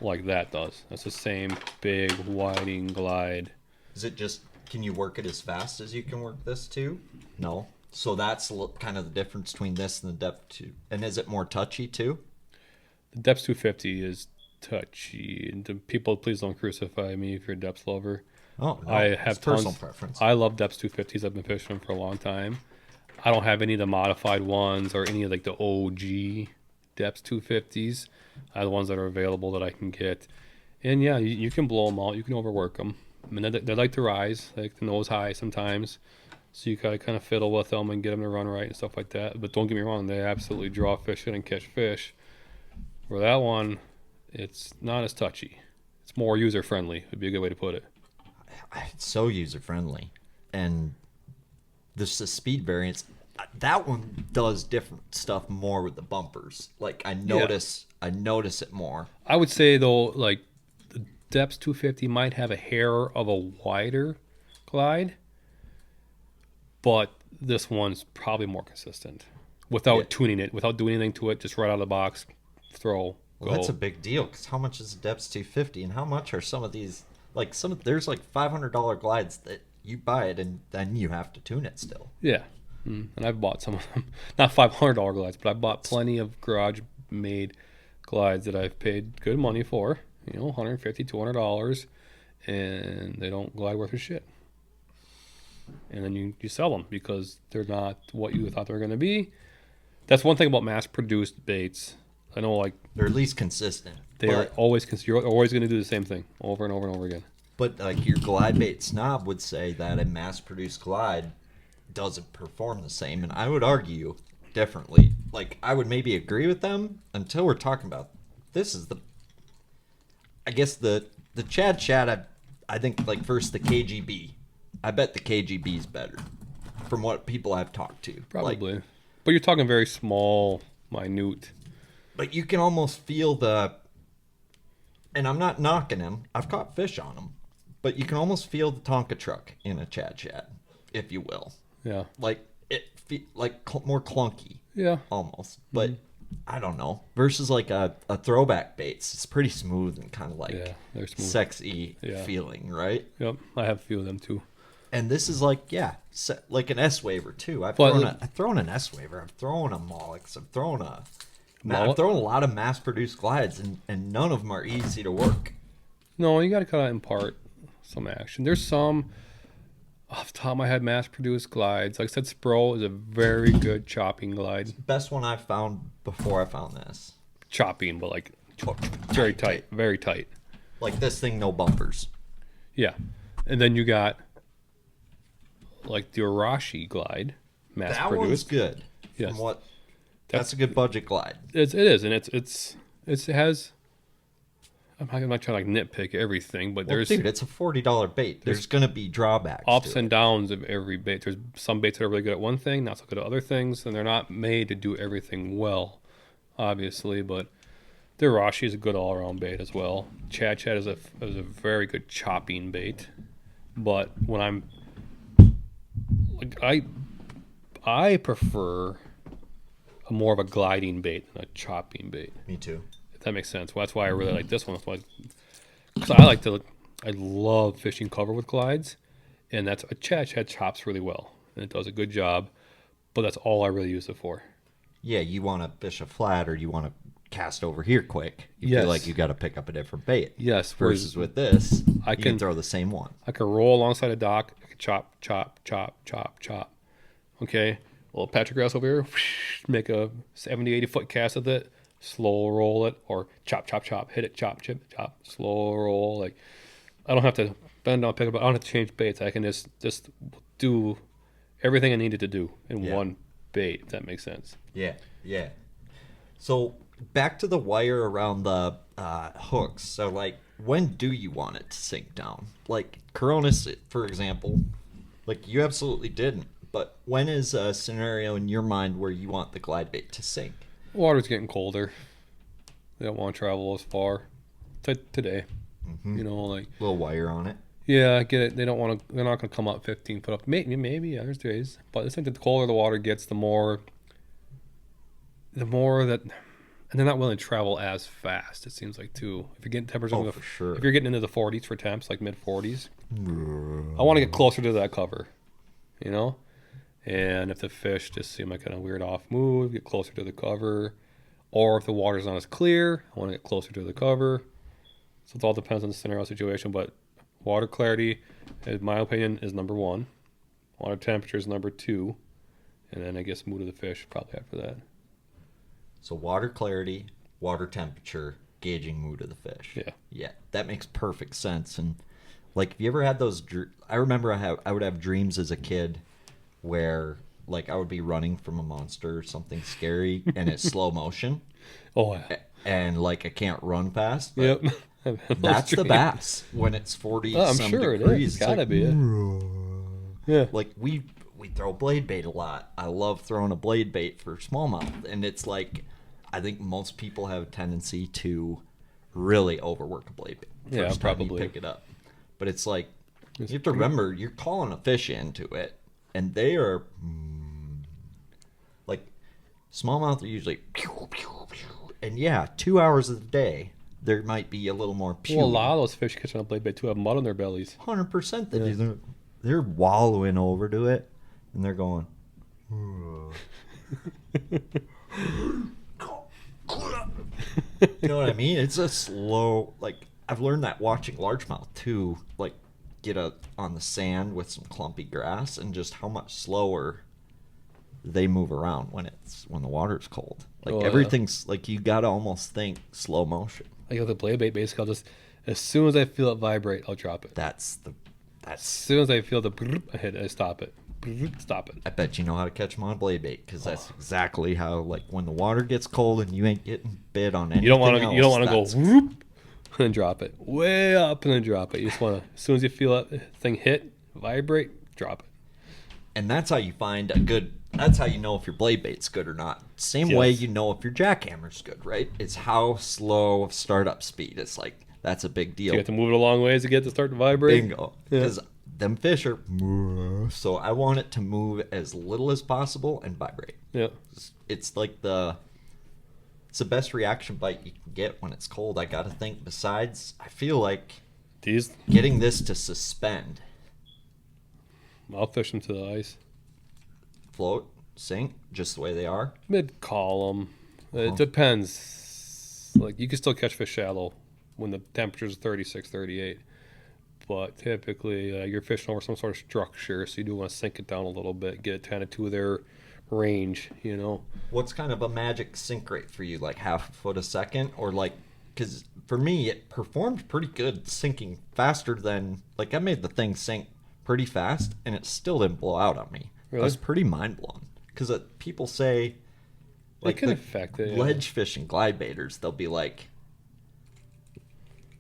like that does. That's the same big whiting glide. Is it just, can you work it as fast as you can work this too? No. So that's kind of the difference between this and the depth 2. And is it more touchy too? The depth 250 is touchy. And people, please don't crucify me if you're a depth lover. Oh, no. I It's have personal tons. preference. I love depth 250s. I've been fishing them for a long time. I don't have any of the modified ones or any of like the OG depth 250s. I have the ones that are available that I can get. And yeah, you can blow them out. You can overwork them. I mean, they like to rise, like the nose high sometimes. So you gotta kind of fiddle with them and get them to run right and stuff like that. But don't get me wrong, they absolutely draw fish in and catch fish. For that one, it's not as touchy. It's more user friendly. Would be a good way to put it. It's so user friendly, and this the speed variance. That one does different stuff more with the bumpers. Like I notice it more. I would say though, like the depths 250 might have a hair of a wider glide, but this one's probably more consistent without tuning it, without doing anything to it. Just right out of the box, throw. Well, that's a big deal because how much is the depths 250, and how much are some of these? Like there's like $500 glides that you buy it and then you have to tune it still. Yeah. And I've bought some of them. Not $500 glides, but I bought plenty of garage made glides that I've paid good money for. You know, $150, $200, and they don't glide worth a shit. And then you sell them because they're not what you thought they were going to be. That's one thing about mass produced baits. I know, like, they're at least consistent. You're always going to do the same thing over and over and over again. But like your glide bait snob would say that a mass-produced glide doesn't perform the same, and I would argue differently. Like I would maybe agree with them until we're talking about this is the. I guess the Chad Chad. I think like first the KGB. I bet the KGB is better, from what people I've talked to. Probably, like, but you're talking very small, minute. But you can almost feel the. And I'm not knocking him. I've caught fish on him. But you can almost feel the Tonka truck in a Chad Chad, if you will. Yeah. Like, more clunky. Yeah. Almost. But, I don't know. Versus, like, a throwback baits. It's pretty smooth and kind of, like, they're smooth. sexy feeling, right? Yep. I have a few of them, too. And this is, like, like an S-Waver, too. I've thrown an S-Waver. I've thrown a Mollix. I've thrown a lot of mass-produced glides, and none of them are easy to work. No, you got to kind of impart some action. There's some, off the top of my head, mass-produced glides. Like I said, Spro is a very good chopping glide. Best one I've found before I found this. Chopping, but like very tight, very tight. Like this thing, no bumpers. Yeah. And then you got like the Arashi glide, mass-produced. That one's good. Yes. That's a good budget glide. It is, and it has. I'm not trying to like nitpick everything, but Dude, it's a $40 bait. There's going to be drawbacks. Ups and downs of every bait. There's some baits that are really good at one thing, not so good at other things, and they're not made to do everything well, obviously. But the Arashi is a good all-around bait as well. Chad Chad is a very good chopping bait, but when I'm like I prefer more of a gliding bait than a chopping bait. Me too. If that makes sense. Well, that's why I really like this one. Because I love fishing cover with glides, and that's a Chad Chad chops really well, and it does a good job. But that's all I really use it for. Yeah, you want to fish a flat, or you want to cast over here quick. You feel like you got to pick up a different bait. Yes. Versus with this, you can throw the same one. I can roll alongside a dock. I can chop, chop, chop, chop, chop. Okay. Little Patrick Grass over here. Make a 70, 80 foot cast with it. Slow roll it, or chop, chop, chop. Hit it, chop, chip, chop. Slow roll. Like, I don't have to bend down, pick up. I don't have to change baits. I can just do everything I needed to do in one bait. If that makes sense. Yeah. So back to the wire around the hooks. So like, when do you want it to sink down? Like Coronis, for example, like you absolutely didn't. But when is a scenario in your mind where you want the glide bait to sink? Water's getting colder. They don't want to travel as far. Today, you know, like little wire on it. Yeah, I get it. They don't want to. They're not going to come up 15 foot up. Maybe. Yeah, there's days. But I think that the colder the water gets, the more that, and they're not willing to travel as fast. It seems like too. If you're getting temperatures, for sure. If you're getting into the 40s for temps, like mid 40s, I want to get closer to that cover. You know, And if the fish just seem like kind of weird off move, get closer to the cover. Or if the water's not as clear, I want to get closer to the cover. So it all depends on the scenario situation, but water clarity, in my opinion, is number one. Water temperature is number two. And then I guess mood of the fish probably after that. So water clarity, water temperature, gauging mood of the fish. Yeah. Yeah, that makes perfect sense. And like, have you ever had those? I remember I would have dreams as a kid where like I would be running from a monster or something scary, and it's slow motion. Oh, yeah. And like I can't run fast. But Yep. that's the bass when it's 40 I'm some sure degrees. it is. Gotta be it. Yeah. Like we throw blade bait a lot. I love throwing a blade bait for smallmouth, and it's like I think most people have a tendency to really overwork a blade bait. Yeah, First time probably. you pick it up, but it's like you have to remember you're calling a fish into it, and they are like smallmouth are usually and yeah, 2 hours of the day there might be a little more pure. Well, a lot of those fish catching on a blade bait too have mud on their bellies. 100% they do. They're wallowing over to it, and they're going. You know what I mean? It's a slow. Like I've learned that watching largemouth too. Like get on the sand with some clumpy grass, and just how much slower they move around when the water's cold. Like everything's like you gotta almost think slow motion. Like with the blade bait, basically, I'll just as soon as I feel it vibrate, I'll drop it. As As soon as I feel the I hit it, I stop it. Stop it. I bet you know how to catch them on blade bait because that's exactly how. Like when the water gets cold and you ain't getting bit on anything. You don't want to. You don't want to go that's- whoop and then drop it way up and then drop it. You just want to. As soon as you feel that thing hit, vibrate, drop it. And that's how you find a good. That's how you know if your blade bait's good or not. Same way Yes. you know if your jackhammer's good, right? It's how slow of startup speed. It's like that's a big deal. You have to move it a long ways to get it to start to vibrate. Bingo. Because them fish are. So I want it to move as little as possible and vibrate. Yeah. It's like it's the best reaction bite you can get when it's cold. I got to think. Besides, I feel like These, getting this to suspend, I'll fish them to the ice. float, sink, just the way they are. Mid column. It depends. Like you can still catch fish shallow when the temperature's 36, 38. But typically you're fishing over some sort of structure, so you do want to sink it down a little bit, get it kind of to their range, you know. What's kind of a magic sink rate for you? Like half a foot a second, or like? Because for me, it performed pretty good, sinking faster than like I made the thing sink pretty fast, and it still didn't blow out on me. Really? I was pretty mind blown because people say like can the affect it, yeah. ledge fishing glide baiters, they'll be like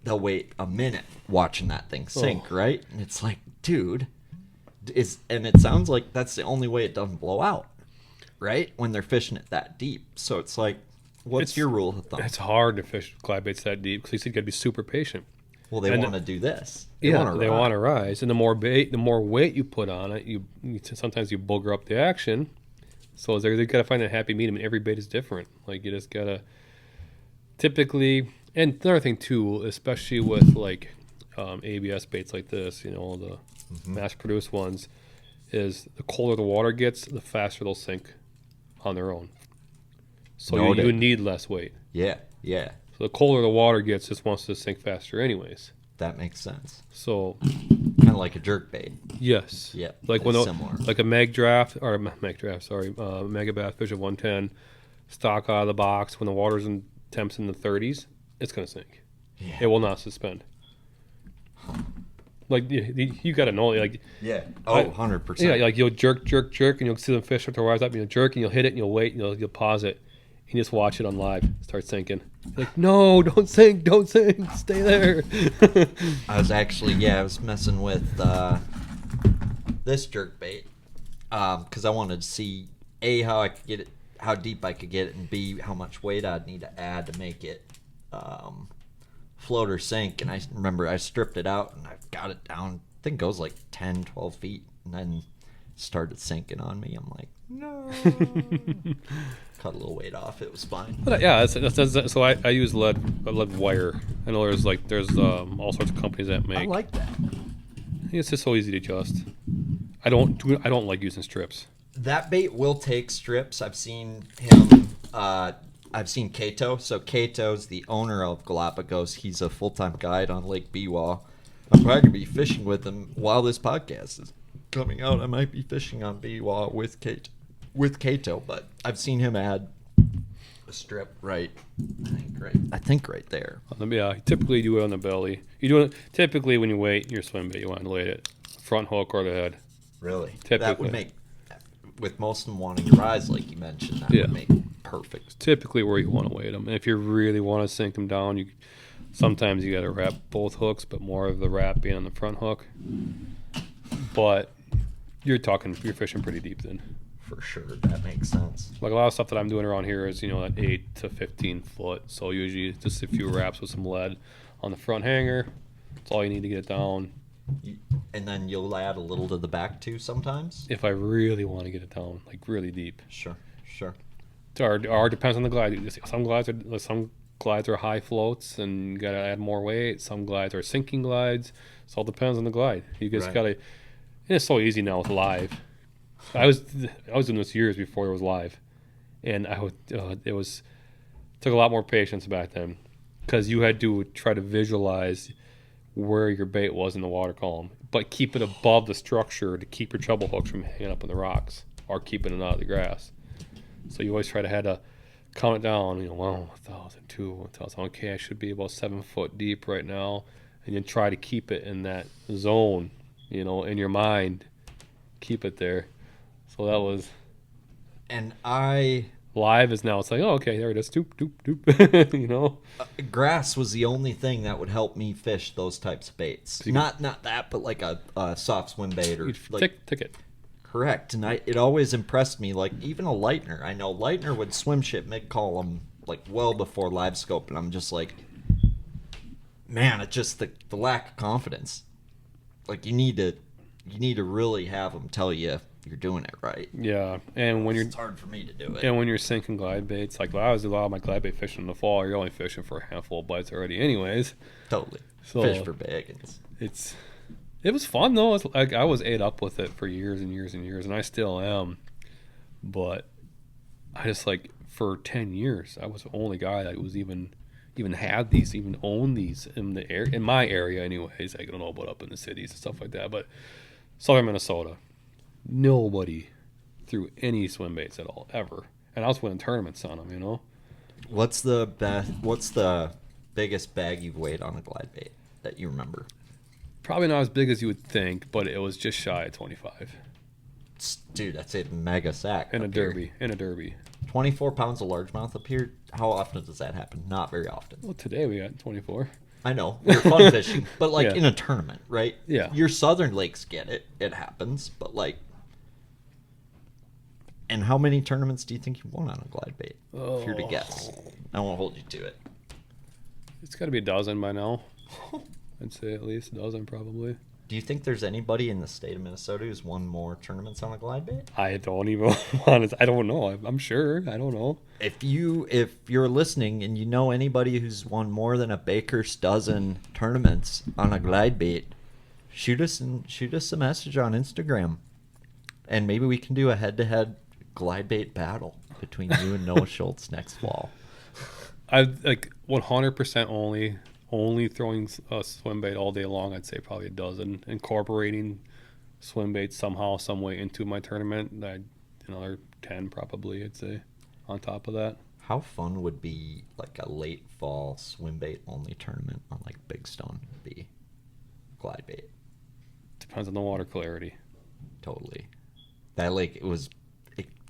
they'll wait a minute watching that thing sink, right? And it's like, dude, and it sounds like that's the only way it doesn't blow out, right? When they're fishing it that deep. So it's like, what's your rule of thumb? It's hard to fish glide baits that deep because you said you got to be super patient. Well, they and want to do this. They wanna want ride. to rise, and the more weight you put on it, you sometimes you booger up the action. So they got to find that happy medium, and every bait is different. Like you just gotta typically, and another thing too, especially with like ABS baits like this, you know, the mass-produced ones, is the colder the water gets, the faster they'll sink on their own. So you need less weight. Yeah, yeah. So the colder the water gets, just wants to sink faster anyways. That makes sense. So Kind of like a jerk bait. yes, Yeah, like it's when similar. like a mag draft or mag draft, sorry, mega bass fish at 110, stock out of the box when the water's in temps in the 30s, it's gonna sink. Yeah. It will not suspend. Like you got to know, like Yeah. Oh, 100%. yeah, like you'll jerk, and you'll see them fish start to rise up, and you'll jerk, and you'll hit it, and you'll wait, and you'll pause it, and you just watch it on live start sinking. You're like, no, don't sink, stay there. I was messing with this jerk bait because I wanted to see A, how I could get it, how deep I could get it, and B, how much weight I'd need to add to make it float or sink. And I remember I stripped it out and I got it down, I think it goes like 10, 12 feet, and then started sinking on me. I'm like, no. Cut a little weight off. It was fine. But yeah, that's so I use lead wire. I know there's all sorts of companies that make. I like that. It's just so easy to adjust. I don't like using strips. That bait will take strips. I've seen him. I've seen Cato. So Cato's the owner of Galapagos. He's a full-time guide on Lake Biwa. I'm probably gonna be fishing with him while this podcast is coming out. I might be fishing on Biwa with Cato, but I've seen him add a strip right. I think right there. Yeah, typically you do it on the belly. You do it typically when you weight your swim bait. You want to lay it front hook or the head. Really? Typically. That would make, with most of them wanting to rise, like you mentioned, that would make perfect. It's typically where you want to weight them. And if you really want to sink them down, sometimes you got to wrap both hooks, but more of the wrap being on the front hook. But you're fishing pretty deep then. For sure, that makes sense. Like a lot of stuff that I'm doing around here is, that 8 to 15 foot. So usually just a few wraps with some lead on the front hanger. That's all you need to get it down. And then you'll add a little to the back too sometimes? If I really want to get it down, like really deep. Sure. Or depends on the glide. Some glides are high floats and you got to add more weight. Some glides are sinking glides. So it all depends on the glide. You just got to, and it's so easy now with live. I was doing this years before it was live, and took a lot more patience back then because you had to try to visualize where your bait was in the water column, but keep it above the structure to keep your treble hooks from hanging up in the rocks or keeping it out of the grass. So you always try to have to count it down. 1,000, 2, 1,000. Okay, I should be about 7 foot deep right now, and you try to keep it in that zone, in your mind, keep it there. So that was, and live is now. It's like, oh, okay, there it is. Doop, doop, doop. Grass was the only thing that would help me fish those types of baits. Not that, but like a soft swim bait or like ticket. Correct, and it always impressed me. Like even a lightener. I know lightener would swim shit mid column like well before live scope, and I'm just like, man, it's just the lack of confidence. Like you need to really have them tell you you're doing it right. Yeah, and it's hard for me to do it. And when you're sinking glide baits, like I always do a lot of my glide bait fishing in the fall, you're only fishing for a handful of bites already, anyways. Totally. So fish for big. It was fun though. It's like I was ate up with it for years and years and years, and I still am. But I just for 10 years, I was the only guy that was even had these, even owned these in my area, anyways. I don't know about up in the cities and stuff like that, but southern Minnesota. Nobody threw any swim baits at all ever, and I was winning tournaments on them. What's the biggest bag you've weighed on a glide bait that you remember? Probably not as big as you would think, but it was just shy of 25. Dude, that's a mega sack. In a derby. 24 pounds of largemouth up here. How often does that happen? Not very often. Well, today we got 24. I know. We're fun fishing, but Yeah. in a tournament, right? Yeah. Your southern lakes get it. It happens, but and how many tournaments do you think you won on a glide bait? If you're to guess. I won't hold you to it. It's got to be a dozen by now. I'd say at least a dozen probably. Do you think there's anybody in the state of Minnesota who's won more tournaments on a glide bait? I don't even want to. I don't know. I'm sure. I don't know. If you're listening and you know anybody who's won more than a baker's dozen tournaments on a glide bait, shoot us a message on Instagram, and maybe we can do a head-to-head glide bait battle between you and Noah Schultz next fall. I 100% only throwing a swim bait all day long. I'd say probably a dozen. Incorporating swim baits somehow, some way into my tournament. Another 10 probably. I'd say on top of that. How fun would be a late fall swim bait only tournament on Big Stone be? Glide bait. Depends on the water clarity. Totally. That lake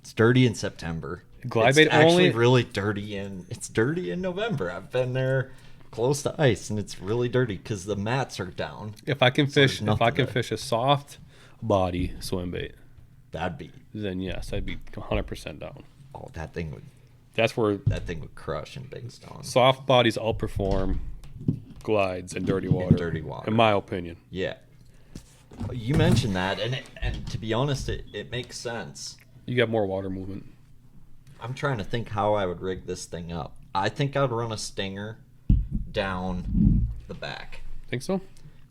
it's dirty in September. Glide bait actually only really dirty it's dirty in November. I've been there close to ice and it's really dirty because the mats are down. If I can fish a soft body swim bait, then yes, I'd be 100% down. Oh, that thing would crush in Big Stone. Soft bodies outperform glides in dirty water. In my opinion. Yeah. You mentioned that, and to be honest, it makes sense. You got more water movement. I'm trying to think how I would rig this thing up. I think I'd run a stinger down the back. Think so?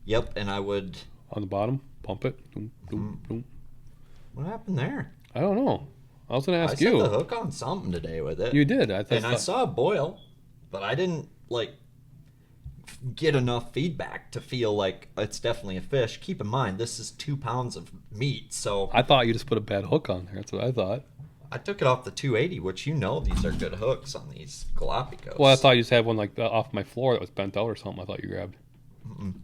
Yep, and I would... On the bottom, pump it. Doom, doom, doom. What happened there? I don't know. I was going to I ask set you. the hook on something today with it. You did. And I saw a boil, but I didn't like get enough feedback to feel like it's definitely a fish. Keep in mind, this is 2 pounds of meat, so I thought you just put a bad hook on there. That's what I thought. I took it off the 280, which these are good hooks on these Galapagos. Well, I thought you just had one like off my floor that was bent out or something. I thought you grabbed.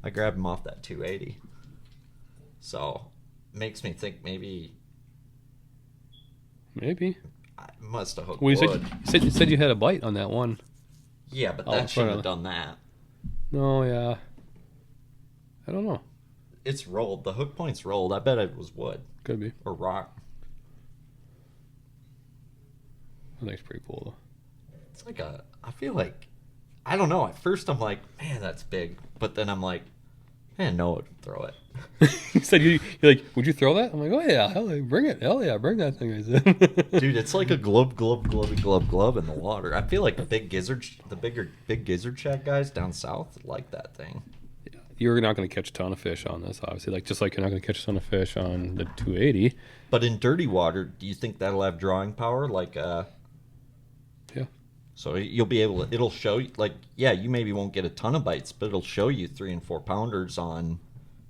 I grabbed them off that 280. So, makes me think maybe I must have hooked Well, wood. you said you had a bite on that one. Yeah, but Oh, that shouldn't have right. done that. No, yeah. I don't know. It's rolled. The hook point's rolled. I bet it was wood Could be. or rock. I think it's pretty cool though. It's like I feel like, I don't know. At first I'm like, man, that's big. But then I'm like, man, Noah would throw it. You said you're like, would you throw that? I'm like, oh yeah, hell yeah, bring it. Hell yeah, bring that thing. I said. Dude, it's like a glove in the water. I feel like the big gizzard shad guys down south like that thing. You're not going to catch a ton of fish on this, obviously. Just like you're not going to catch a ton of fish on the 280. But in dirty water, do you think that'll have drawing power? Yeah. So you'll be able to, it'll show you, you maybe won't get a ton of bites, but it'll show you 3 and 4 pounders on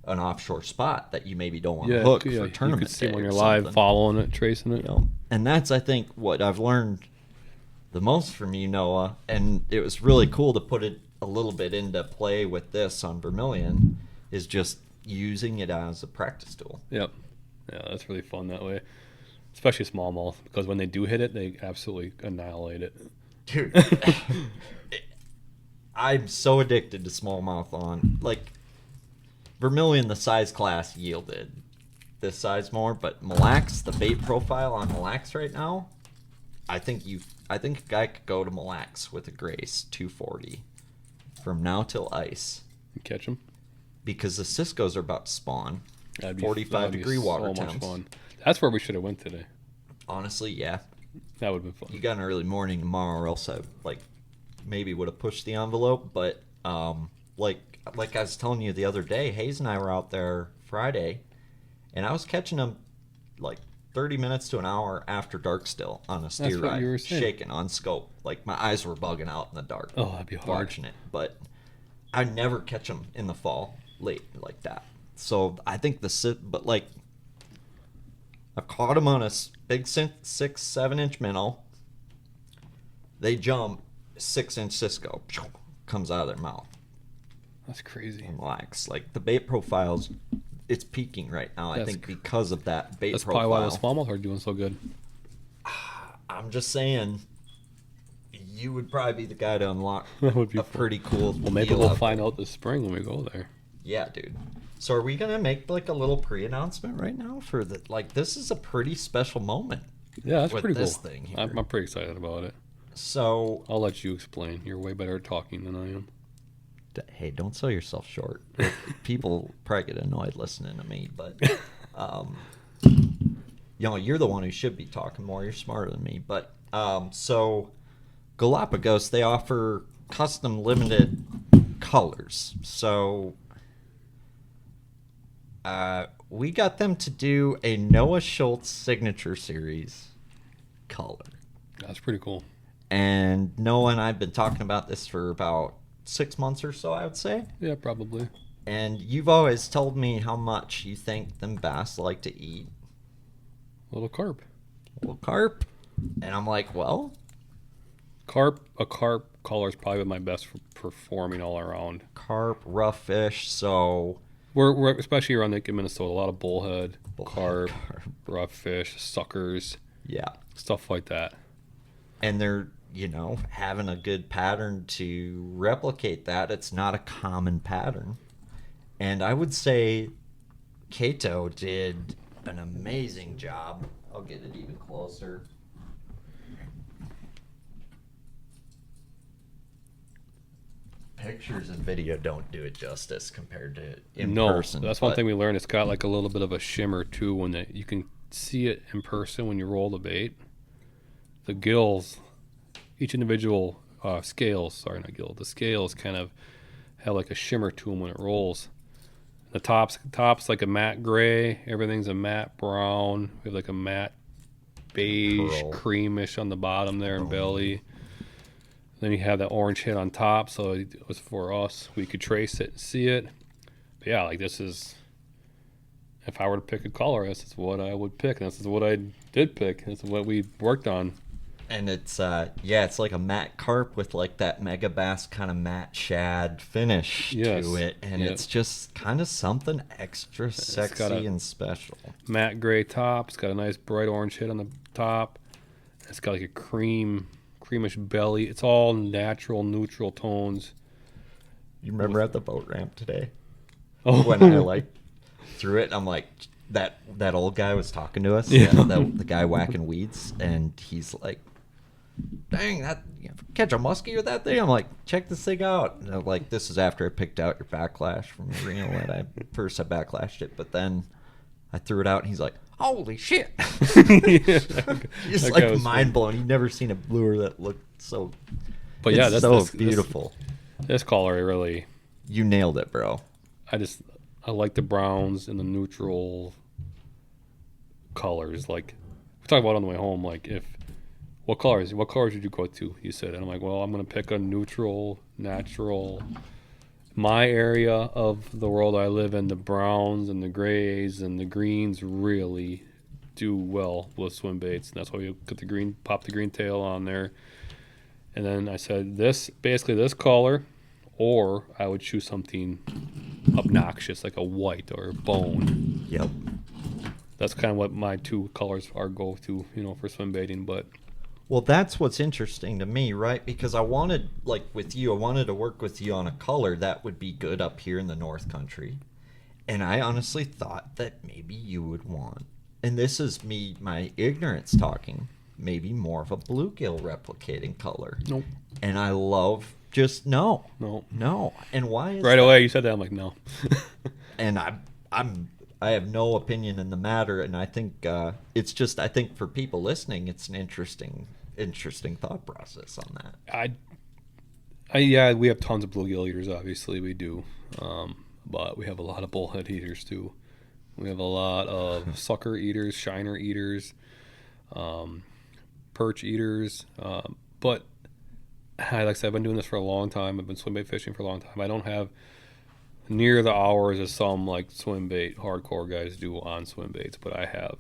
an offshore spot that you maybe don't want to hook for a tournament. You could see day when or you're live, something. following it, tracing it. And that's, I think, what I've learned the most from you, Noah. And it was really cool to put it a little bit into play with this on Vermilion, is just using it as a practice tool. Yep. Yeah, that's really fun that way. Especially smallmouth, because when they do hit it, they absolutely annihilate it. Dude, I'm so addicted to smallmouth on, Vermilion, the size class yielded this size more, but Mille Lacs, the bait profile on Mille Lacs right now, I think a guy could go to Mille Lacs with a Grace 240 from now till ice. You catch them? Because the Cisco's are about to spawn. 45-degree water temps. Fun. That's where we should have went today. Honestly, yeah. That would have been fun. You got an early morning tomorrow, or else I maybe would have pushed the envelope. But like I was telling you the other day, Hayes and I were out there Friday, and I was catching them 30 minutes to an hour after dark still on a steer what ride, you were saying. shaking on scope. My eyes were bugging out in the dark. Oh, that'd be hard. Watching it, but I never catch them in the fall late like that. So I think I've caught them on a big 6-7 inch minnow. They jump 6-inch Cisco comes out of their mouth. That's crazy. And relax. The bait profiles, it's peaking right now. I think because of that bait That's profile. probably why the smallmouth are doing so good. I'm just saying, you would probably be the guy to unlock That would be a fun. pretty cool. Well, maybe deal we'll out find there. out this spring when we go there. Yeah, dude. So are we gonna make a little pre-announcement right now for the this is a pretty special moment. Yeah, that's with pretty this cool. thing here. I'm pretty excited about it. So I'll let you explain. You're way better at talking than I am. hey, don't sell yourself short. People probably get annoyed listening to me, but you're the one who should be talking more. You're smarter than me. But so Galapagos, they offer custom limited colors. So we got them to do a Noah Schultz signature series color. That's pretty cool. And Noah and I have been talking about this for about 6 months or so, I would say. Yeah, probably. And you've always told me how much you think them bass like to eat Little carp. little carp. And I'm like, well, A carp color is probably my best for performing all around. carp, rough fish, so We're especially around Lake Minnesota, a lot of bullhead, Bullhead, carp, rough fish, suckers, yeah. stuff like that. And they're, having a good pattern to replicate that. It's not a common pattern. And I would say Kato did an amazing job. I'll get it even closer. Pictures and video don't do it justice compared to in person. That's one thing we learned. It's got a little bit of a shimmer too when you can see it in person when you roll the bait. The gills, each individual scales, the scales kind of have a shimmer to them when it rolls. The top's like a matte gray, everything's a matte brown. We have a matte beige, Pearl. creamish on the bottom there and belly. Then you have that orange hit on top, so it was for us. We could trace it and see it. But yeah, like this is, if I were to pick a color, this is what I would pick. And this is what I did pick. This is what we worked on. And it's it's like a matte carp with like that mega bass kind of matte shad finish Yes. to it, and Yep. it's just kind of something extra sexy and special. Matte gray top. It's got a nice bright orange hit on the top. It's got like a creamish belly. It's all natural, neutral tones. You remember at the boat ramp today Oh, when I like threw it? I'm like, that old guy was talking to us, Yeah. the guy whacking weeds, and he's like, dang, that catch a muskie with that thing. I'm like, check this thing out. And I'm like, this is after I picked out your backlash from the reel that I backlashed it, but then I threw it out, and he's like, holy shit. He's That guy like was mind blown. He'd never seen a lure that looked so But yeah, it's that's so beautiful. This color really, You nailed it, bro. I like the browns and the neutral colors. Like we talked about on the way home, like what colors did you go to? You said, and I'm like, well, I'm gonna pick a neutral, natural. My area of the world I live in, the browns and the grays and the greens really do well with swim baits. And that's why we put pop the green tail on there. And then I said this color, or I would choose something obnoxious like a white or a bone. Yep. That's kind of what my two colors are go to, for swim baiting. But Well, that's what's interesting to me, right? Because I wanted to work with you on a color that would be good up here in the North Country. And I honestly thought that maybe you would want, and this is my ignorance talking, maybe more of a bluegill replicating color. Nope. And I love just no. And why is right that? away you said that, I'm like, no. And I have no opinion in the matter, and I think it's just, I think for people listening, it's an interesting thought process on that. Yeah, we have tons of bluegill eaters, obviously we do, but we have a lot of bullhead eaters too. We have a lot of sucker eaters, shiner eaters, perch eaters, but like I said, I've been doing this for a long time. I've been swim bait fishing for a long time. I don't have near the hours as some like swim bait hardcore guys do on swim baits, but I have,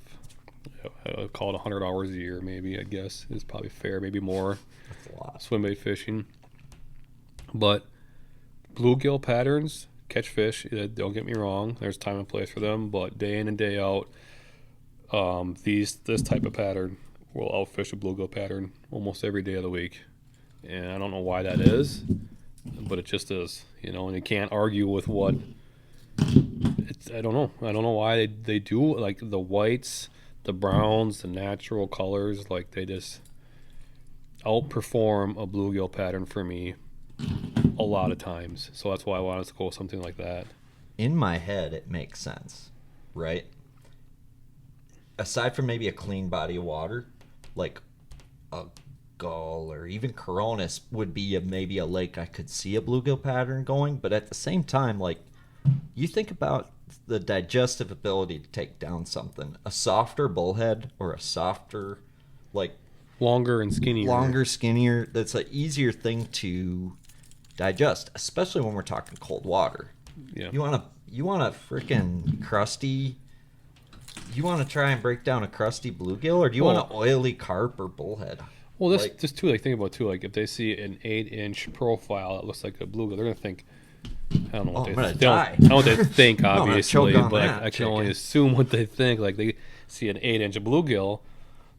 I call it 100 hours a year, maybe, I guess is probably fair, maybe more. That's a lot. Swim bait fishing. But bluegill patterns catch fish, don't get me wrong, there's time and place for them, but day in and day out, this type of pattern will outfish a bluegill pattern almost every day of the week. And I don't know why that is, but it just is, and you can't argue with what I don't know why they do, like the whites, the browns, the natural colors, like they just outperform a bluegill pattern for me a lot of times. So that's why I wanted to go with something like that. In my head, it makes sense, right? Aside from maybe a clean body of water, like a Gull or even Coronis would be maybe a lake I could see a bluegill pattern going, but at the same time, like, you think about the digestive ability to take down something. A softer bullhead or a softer, like, Longer, skinnier. That's an easier thing to digest, especially when we're talking cold water. Yeah. You want a freaking crusty. You want to try and break down a crusty bluegill, or do you want an oily carp or bullhead? Well, this too, like, think about too, like if they see an 8-inch profile that looks like a bluegill, they're gonna think, I don't know what I don't know what they think, obviously, but I can only assume what they think. Like they see an 8-inch bluegill,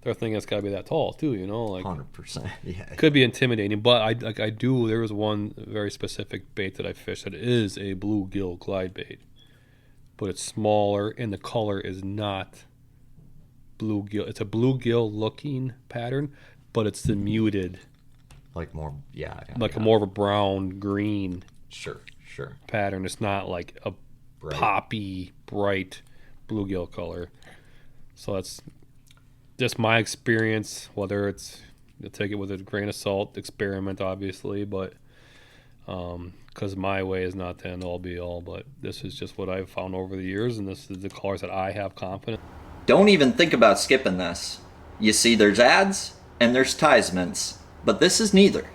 they're thinking it's gotta be that tall too, like 100%. Yeah. Could be intimidating, but there was one very specific bait that I fished that is a bluegill glide bait, but it's smaller and the color is not bluegill. It's a bluegill looking pattern, but it's the muted, like more, a more of a brown green sure pattern. It's not like a poppy bright bluegill color. So that's just my experience. Whether it's, you'll take it with a grain of salt, experiment obviously, but because my way is not the end all be all. But this is just what I've found over the years, and this is the colors that I have confidence. Don't even think about skipping this. You see, there's ads and there's tisements, but this is neither.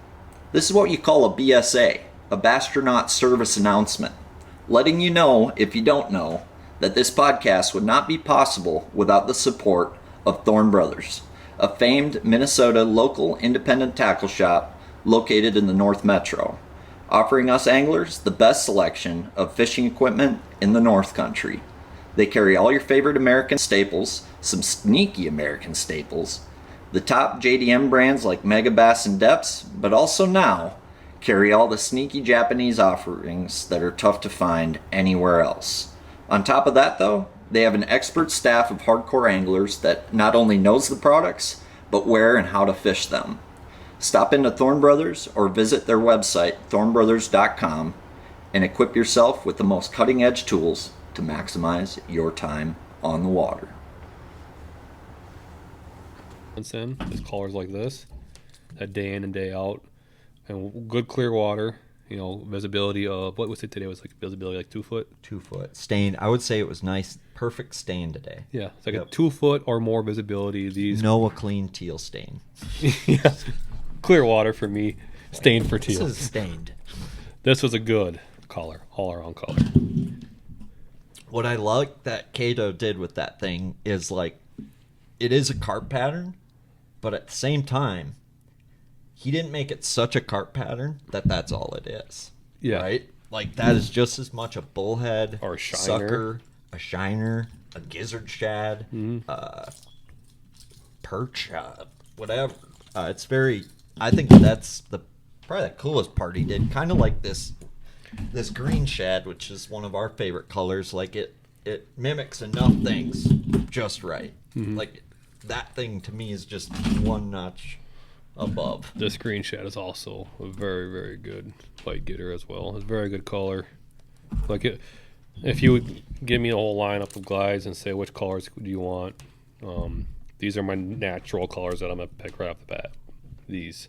This is what you call a BSA, a Bastronaut Service Announcement, letting you know, if you don't know, that this podcast would not be possible without the support of Thorne Brothers, a famed Minnesota local independent tackle shop located in the North Metro, offering us anglers the best selection of fishing equipment in the North Country. They carry all your favorite American staples, some sneaky American staples, the top JDM brands like Megabass and Depths, but also now carry all the sneaky Japanese offerings that are tough to find anywhere else. On top of that though, they have an expert staff of hardcore anglers that not only knows the products, but where and how to fish them. Stop into Thorne Brothers or visit their website, thornebrothers.com, and equip yourself with the most cutting-edge tools to maximize your time on the water. In just colors like this, that day in and day out, and good clear water. You know, visibility of what was it today? It was like visibility like 2 foot. 2 foot stain. I would say it was nice, perfect stain today. Yeah, it's like a 2 foot or more visibility. These Noah clean teal stain. Yeah, clear water for me, stained for teal. This is stained. This was a good color, all around color. What I like that Kato did with that thing is like, it is a carp pattern, but at the same time, he didn't make it such a carp pattern that that's all it is. Yeah. Right? Like, that is just as much a bullhead, or a shiner, sucker, a shiner, a gizzard shad, perch, whatever. It's very, I think that's probably the coolest part he did. Kind of like this green shad, which is one of our favorite colors. Like, it mimics enough things just right. Like, that thing to me is just one notch above. This green shad is also a very, very good bite getter as well. It's a very good color. Like, if you would give me a whole lineup of glides and say which colors do you want, these are my natural colors that I'm gonna pick right off the bat. These,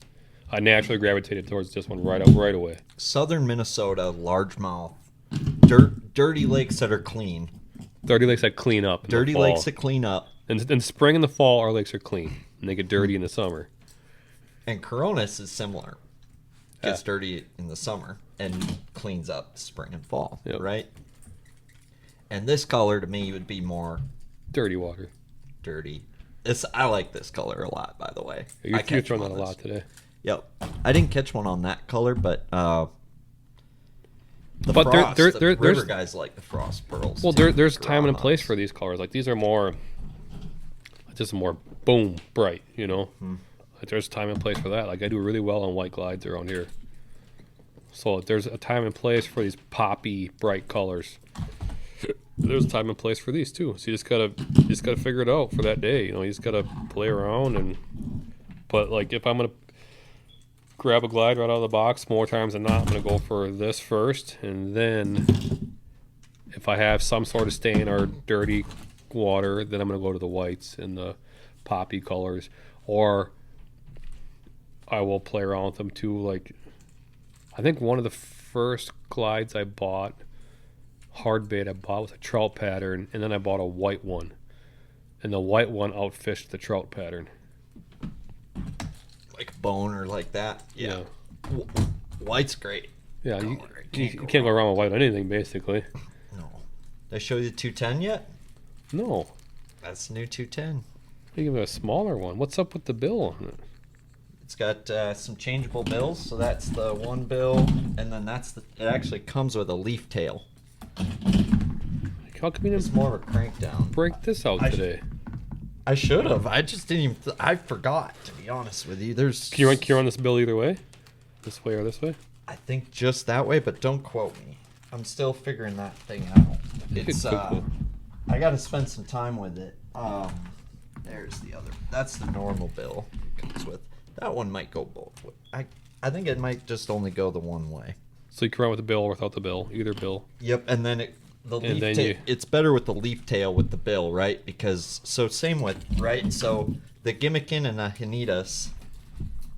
I naturally gravitated towards this one right away. Southern Minnesota, largemouth, dirty lakes that are clean. Dirty lakes that clean up. Dirty lakes that clean up. In spring and the fall, our lakes are clean, and they get dirty in the summer. And Coronis is similar. Gets dirty in the summer and cleans up spring and fall, right? And this color to me would be more dirty water. Dirty. I like this color a lot, by the way. You're throwing that a lot today. Yep. I didn't catch one on that color, but there's river guys like the frost pearls. Well, there's time and a place for these colors. Like, these are more, just more boom bright, you know. Like, there's time and place for that. Like, I do really well on white glides around here. So there's a time and place for these poppy bright colors. There's a time and place for these too. So you just gotta figure it out for that day. You know, you just gotta play around but like, if I'm gonna grab a glide right out of the box, more times than not, I'm gonna go for this first, and then if I have some sort of stain or dirty water, then I'm gonna go to the whites and the poppy colors, or I will play around with them too. Like, I think one of the first glides I bought, hard bait I bought, was a trout pattern, and then I bought a white one, and the white one outfished the trout pattern. Like a bone or like that. Yeah. White's great. Yeah, you can't go wrong with white on anything, basically. No. Did I show you the 210 yet? No. That's the new 210. You give it a smaller one. What's up with the bill on it? It's got some changeable bills, so that's the one bill, and then it actually comes with a leaf tail. How come you didn't It's more of a crank down. break this out today? I should have. I just didn't even. I forgot, to be honest with you. Can you run this bill either way? This way or this way? I think just that way, but don't quote me. I'm still figuring that thing out. It's I got to spend some time with it. There's the other. That's the normal bill it comes with. That one might go both ways. I think it might just only go the one way. So you can run with the bill or without the bill, either bill. Yep, and then it's better with the leaf tail with the bill, right? Because same with, right? So the Gimmikin and the Hanitas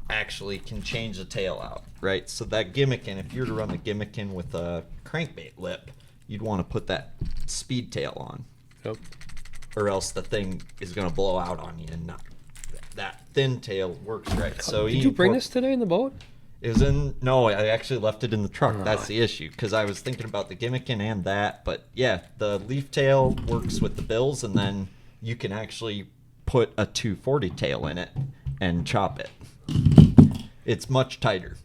actually can change the tail out, right? So that Gimmikin, if you were to run the Gimmikin with a crankbait lip, you'd want to put that speed tail on. Yep. Or else the thing is going to blow out on you and that thin tail works right. So Did you bring this today in the boat? It was in. No, I actually left it in the truck. That's the issue, because I was thinking about the gimmicking and that. But yeah, the leaf tail works with the bills, and then you can actually put a 240 tail in it and chop it. It's much tighter.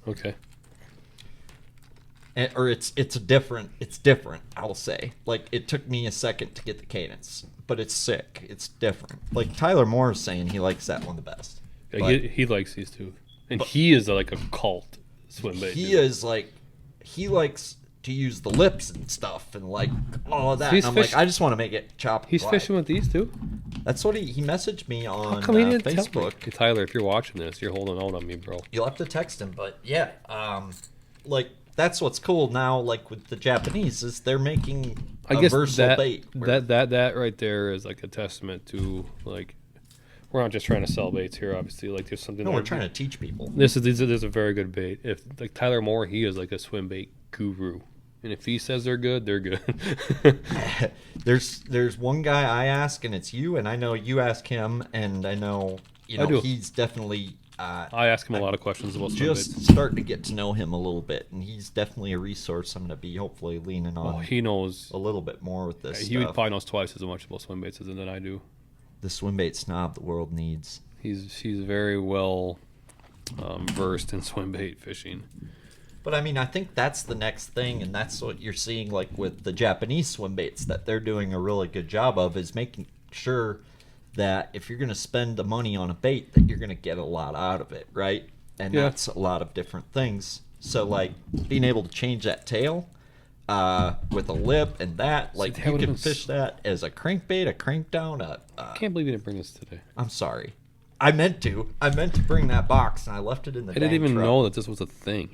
Okay. Or it's different. I will say. Like, it took me a second to get the cadence, but it's sick. It's different. Like Tyler Moore is saying, he likes that one the best. Yeah, But he likes these too, and he is like a cult swim bait. he dude. is like, he likes to use the lips and stuff and like all of that. He's And I'm fish- like, I just want to make it chop. He's glide. fishing with these too. That's what he messaged me on How come he didn't tell me? Facebook. Hey, Tyler, if you're watching this, you're holding out on me, bro. You'll have to text him, but yeah, like that's what's cool now. Like with the Japanese, is they're making I a guess versatile bait. that right there is like a testament to like we're not just trying to sell baits here. Obviously, like there's something. No, that we're trying to teach people. This is a very good bait. If like Tyler Moore, he is like a swim bait guru, and if he says they're good, they're good. There's one guy I ask, and it's you, and I know you ask him, and I know I do. he's definitely. I ask him a lot of questions about swim Just baits. starting to get to know him a little bit, and he's definitely a resource I'm going to be hopefully leaning on Oh, he knows. a little bit more with this He stuff. probably knows twice as much about swim baits than I do. The swim bait snob the world needs. He's very well versed in swim bait fishing. But I mean, I think that's the next thing, and that's what you're seeing like with the Japanese swim baits that they're doing a really good job of, is making sure that if you're going to spend the money on a bait, that you're going to get a lot out of it, right? And Yeah. that's a lot of different things. So like being able to change that tail with a lip and that, like that you would've can been fish that as a crankbait, a crankdown. I can't believe you didn't bring this today. I'm sorry, I meant to bring that box, and I left it in the. I didn't even know that this was a thing.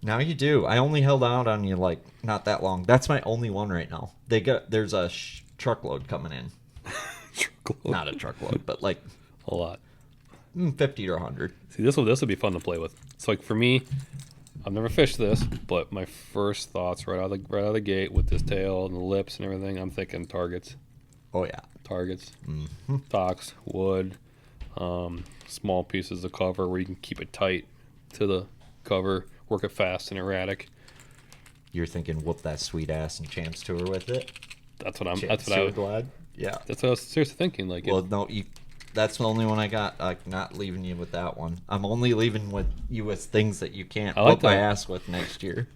Now you do. I only held out on you like not that long. That's my only one right now. There's a truckload coming in. Not a truckload, but like A lot. 50 or 100. See, this will be fun to play with. So like for me, I've never fished this, but my first thoughts right out of the gate with this tail and the lips and everything, I'm thinking targets. Oh yeah. Targets, tocks, wood, small pieces of cover where you can keep it tight to the cover, work it fast and erratic. You're thinking whoop that sweet ass and champs tour with it. That's what I Champs glad. Yeah. That's what I was seriously thinking. Like, Well, no, that's the only one I got. Like, not leaving you with that one. I'm only leaving you with things that you can't I like whoop my that. ass with next year.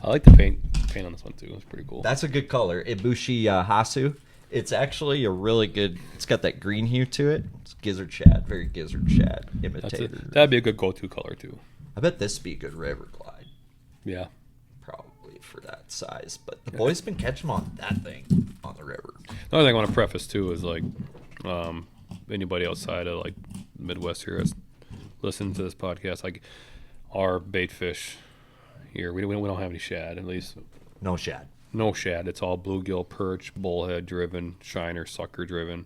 I like the paint on this one too. It's pretty cool. That's a good color. Ibushi Hasu. It's actually a really good. It's got that green hue to it. It's gizzard shad, very gizzard shad imitator. That'd be a good go-to color too. I bet this would be a good river glide, Yeah. probably for that size. But the boys been catching 'em on that thing on the river. Another thing I want to preface too is like, anybody outside of like the Midwest here that's listening to this podcast, like our bait fish here, we don't have any shad, at least No shad. no shad. It's all bluegill, perch, bullhead driven, shiner, sucker driven.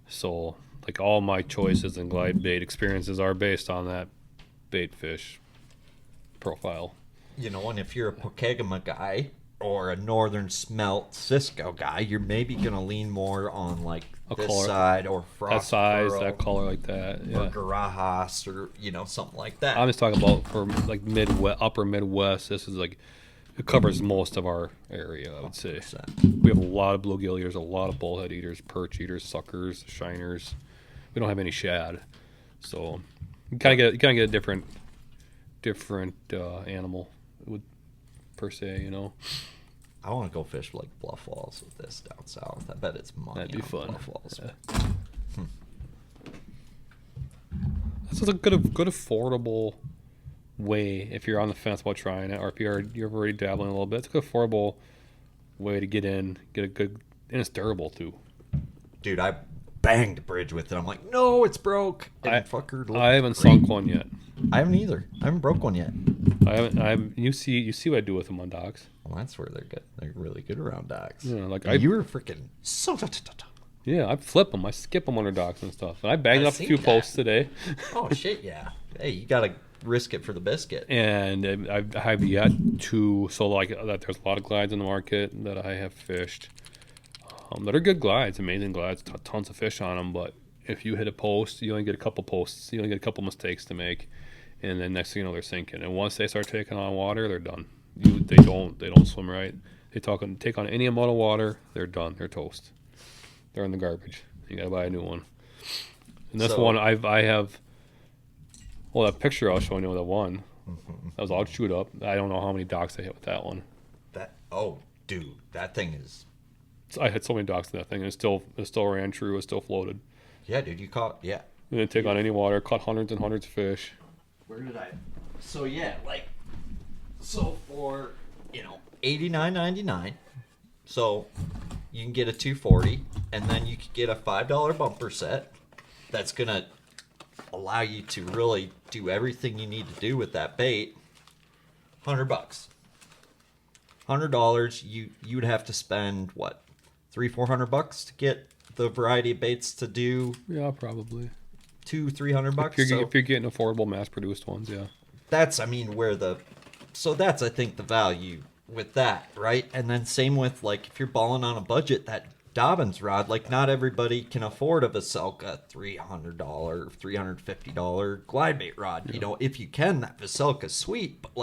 So like all my choices and glide bait experiences are based on that bait fish profile. You know, and if you're a Pokegama guy or a Northern Smelt Cisco guy, you're maybe gonna lean more on like A this color. side or That frost size, pearl that color like that. or Yeah. Garajas or something like that. I'm just talking about for like upper Midwest. This is like it covers most of our area, I would say. 100%. We have a lot of bluegill eaters, a lot of bullhead eaters, perch eaters, suckers, shiners. We don't have any shad, so you kind of get a different animal per se. You know, I want to go fish like Bluff Falls with this down south. I bet it's money. that'd be on fun. Bluff Falls. Yeah. This is a good affordable way if you're on the fence about trying it, or if you're already dabbling a little bit. It's a good affordable way to get a good, and it's durable too. Dude, I banged a bridge with it. I'm like, no, it's broke. And I fucker haven't looked sunk great. one yet. I haven't either. I haven't broke one yet. I haven't. You see what I do with them on docks. Well, that's where they're good. They're really good around docks. Yeah, like You were freaking so. Yeah, I flip them. I skip them under docks and stuff. And I bagged I've off a seen few that. posts today. Oh shit, yeah. Hey, you gotta risk it for the biscuit. And I have yet to. So like that, there's a lot of glides in the market that I have fished. That are good glides, amazing glides, tons of fish on them. But if you hit a post, you only get a couple posts. You only get a couple mistakes to make, and then next thing you know, they're sinking. And once they start taking on water, they're done. They don't swim right. They take on any amount of water, they're done. They're toast. They're in the garbage. You gotta buy a new one. And this one I have. Well, that picture I was showing you, the one that was all chewed up. I don't know how many docks I hit with that one. Dude, that thing is. I had so many docks in that thing, and it still ran true. It still floated. Yeah, dude, you caught. Yeah. It didn't take on any water. Caught hundreds and hundreds of fish. Where did I? So yeah, so for $89.99, so you can get a 240, and then you could get a $5 bumper set. That's gonna allow you to really do everything you need to do with that bait. $100. $100. You would have to spend what, $300-400 to get the variety of baits to do. Yeah, probably $200-300. If you're getting affordable, mass-produced ones, yeah. That's I think the value with that, right? And then same with if you're balling on a budget, that Dobbins rod, not everybody can afford a Vocelka $300, $350 glide bait rod. Yeah. If you can, that Vocelka's sweet, but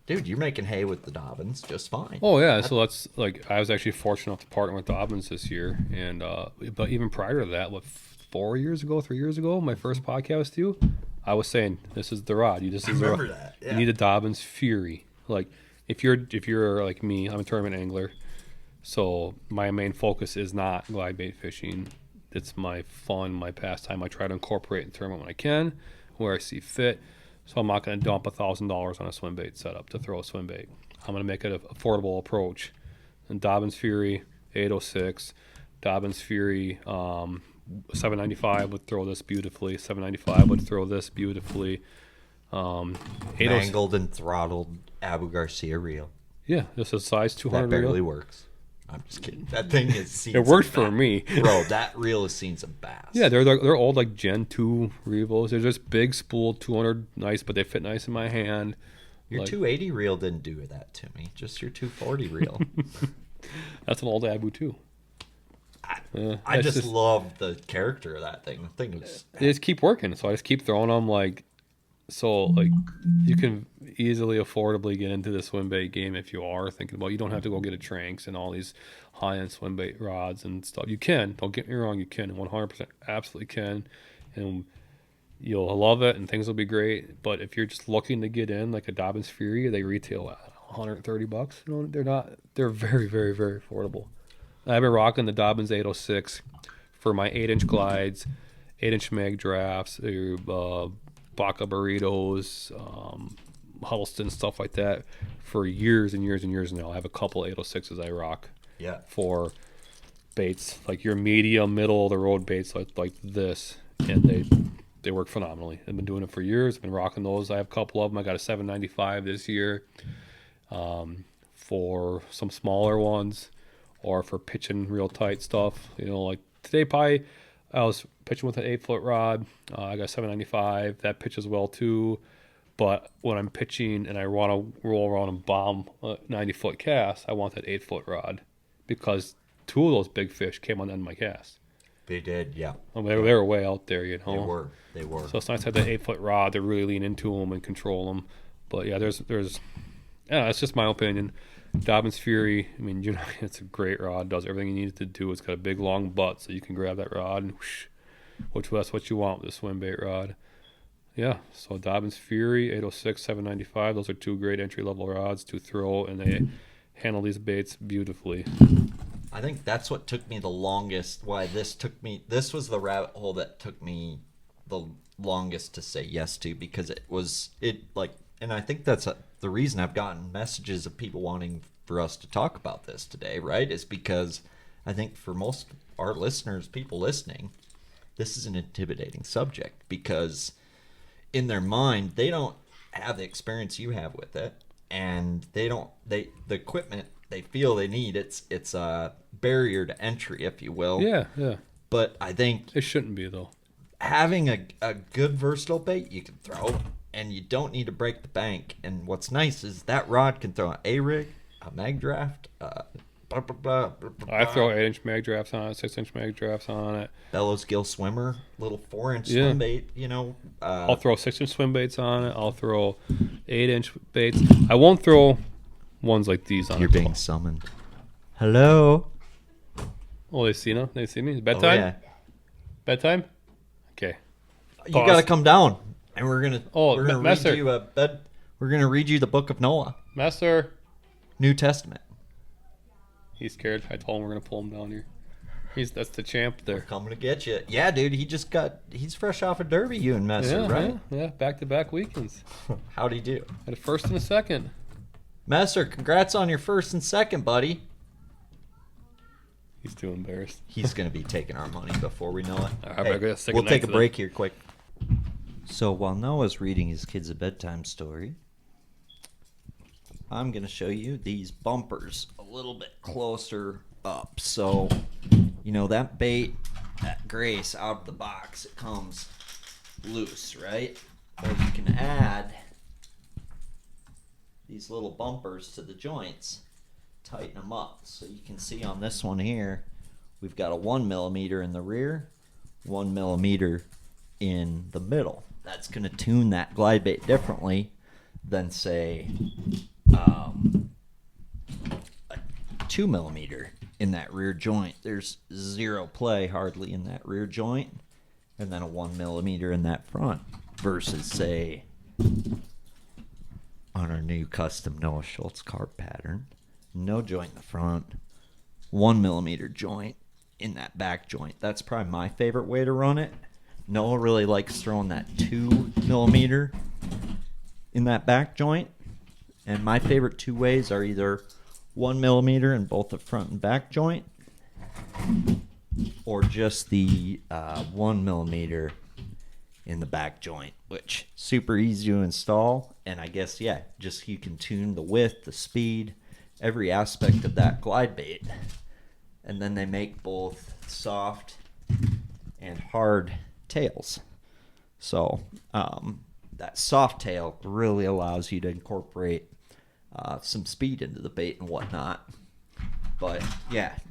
dude, you're making hay with the Dobbins just fine. Oh yeah, so that's I was actually fortunate enough to partner with Dobbins this year, and but even prior to that, 3 years ago, my first podcast with you, I was saying this is the rod. I remember that. Yeah. You need a Dobbins Fury. If you're like me, I'm a tournament angler, so my main focus is not glide bait fishing. It's my fun, my pastime. I try to incorporate in tournament when I can, where I see fit. So I'm not going to dump $1,000 on a swim bait setup to throw a swim bait. I'm going to make it an affordable approach. And Dobbins Fury 806, Dobbins Fury 795 would throw this beautifully. 795 would throw this beautifully. Mangled and throttled Abu Garcia reel. Yeah, this is size 200 that barely reel. Works. I'm just kidding. That thing has seen. It worked for me, bro. That reel has seen some bass. Yeah, they're old Gen 2 revos. They're just big spool 200, nice, but they fit nice in my hand. Your 280 reel didn't do that to me. Just your 240 reel. That's an old Abu too. I just love the character of that thing. The thing was. They just keep working, so I just keep throwing them you can easily affordably get into the swim bait game if you are thinking about. You don't have to go get a Tranks and all these high-end swim bait rods and stuff. You can. Don't get me wrong. You can. 100% absolutely can, and you'll love it and things will be great. But if you're just looking to get in, like a Dobbins Fury, they retail at $130. They're very, very, very affordable. I've been rocking the Dobbins 806 for my 8-inch glides, 8-inch mag drafts, Baca burritos, Huddleston, stuff like that for years and years and years now. I have a couple 806s I rock for baits, like your medium, middle of the road baits like this, and they work phenomenally. I've been doing it for years. I've been rocking those. I have a couple of them. I got a 795 this year for some smaller ones or for pitching real tight stuff. Like today probably I was pitching with an 8-foot rod. I got 795. That pitches well too. But when I'm pitching and I want to roll around and bomb a 90-foot cast, I want that 8-foot rod because 2 of those big fish came on the end of my cast. They did, yeah. They were way out there, They were. So it's nice to have that 8-foot rod to really lean into them and control them. But yeah, that's just my opinion. Dobbins Fury, it's a great rod. Does everything you need it to do. It's got a big long butt, so you can grab that rod and which that's what you want with a swim bait rod. Yeah, so Dobbins Fury 806, 795. Those are 2 great entry level rods to throw, and they handle these baits beautifully. I think that's what took me the longest. This was the rabbit hole that took me the longest to say yes to, because and I think that's the reason I've gotten messages of people wanting for us to talk about this today, right? Is because I think for most of our listeners, people listening, this is an intimidating subject because in their mind, they don't have the experience you have with it, and the equipment they feel they need, it's a barrier to entry, if you will. Yeah. But I think it shouldn't be, though. Having a good versatile bait you can throw, and you don't need to break the bank. And what's nice is that rod can throw an A-rig, a mag draft, blah, blah, blah, blah, blah, I throw 8-inch mag drafts on it, 6-inch mag drafts on it. Bellows Gill Swimmer, little 4-inch Yeah. swim bait, I'll throw 6-inch swim baits on it. I'll throw 8-inch baits. I won't throw ones like these on You're it. being summoned. Hello? Oh, they see now? They see me? It's bedtime? Oh, yeah. Bedtime? Okay. You Pause. got to come down, and we're gonna Master. read you We're gonna read you the book of Noah, Master. New Testament. He's scared. I told him we're going to pull him down here. That's the champ there. Coming to get you. Yeah, dude. He's fresh off of Derby. You and Messer, right? Yeah. Back-to-back weekends. How'd he do? Had a first and a second. Messer, congrats on your first and second, buddy. He's too embarrassed. He's gonna be taking our money before we know it. All right, I gotta take a we'll night take a to break here quick. So while Noah's reading his kids a bedtime story, I'm going to show you these bumpers a little bit closer up. So, that bait at Grace out of the box, it comes loose, right? Or you can add these little bumpers to the joints, tighten them up. So you can see on this one here, we've got a 1 millimeter in the rear, 1 millimeter in the middle. That's going to tune that glide bait differently than, say, a 2 millimeter in that rear joint. There's zero play hardly in that rear joint, and then a 1 millimeter in that front versus, say, on our new custom Noah Schultz carp pattern, no joint in the front, 1 millimeter joint in that back joint. That's probably my favorite way to run it. Noah really likes throwing that 2 millimeter in that back joint. And my favorite two ways are either 1 millimeter in both the front and back joint, or just the 1 millimeter in the back joint, which super easy to install. And I guess, just you can tune the width, the speed, every aspect of that glide bait. And then they make both soft and hard tails. So that soft tail really allows you to incorporate some speed into the bait and whatnot. But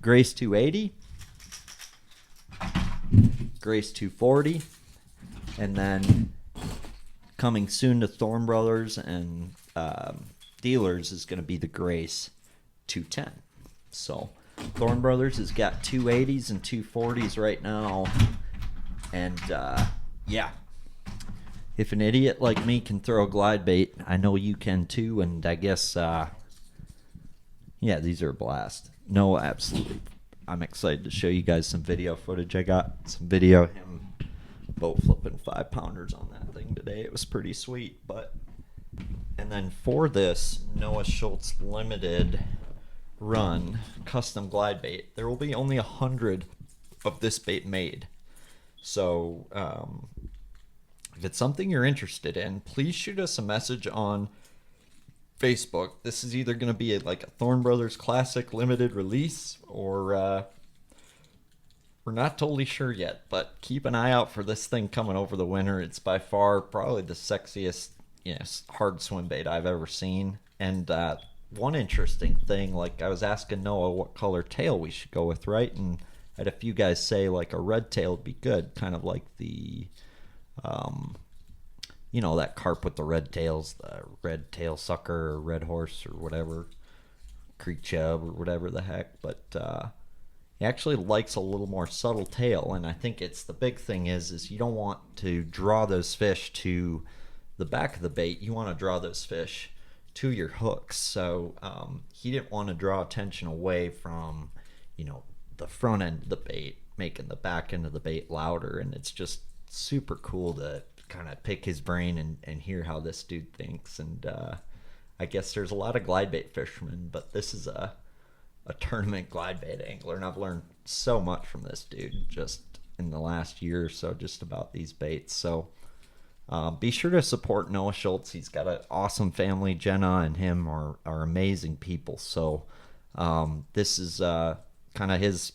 Grace 280, Grace 240, and then coming soon to Thorne Brothers and dealers is going to be the Grace 210. So Thorne Brothers has got 280s and 240s right now. And, if an idiot like me can throw a glide bait, I know you can too. And I guess, these are a blast. No, absolutely. I'm excited to show you guys some video footage. I got some video of him boat flipping 5-pounders on that thing today. It was pretty sweet. And then for this Noah Schultz limited run custom glide bait, there will be only 100 of this bait made. So if it's something you're interested in, please shoot us a message on Facebook. This is either going to be like a Thorne Brothers Classic limited release, or we're not totally sure yet, but keep an eye out for this thing coming over the winter. It's by far probably the sexiest hard swim bait I've ever seen. And one interesting thing, like I was asking Noah what color tail we should go with, right? And I had a few guys say like a red tail would be good, kind of like the that carp with the red tails, the red tail sucker or red horse or whatever, creek chub or whatever the heck. But he actually likes a little more subtle tail, and I think it's the big thing is you don't want to draw those fish to the back of the bait. You want to draw those fish to your hooks. So he didn't want to draw attention away from the front end of the bait, making the back end of the bait louder. And it's just super cool to kind of pick his brain and hear how this dude thinks. And I guess there's a lot of glide bait fishermen, but this is a tournament glide bait angler, and I've learned so much from this dude just in the last year or so just about these baits. So be sure to support Noah Schultz. He's got an awesome family. Jenna and him are amazing people. So this is kind of his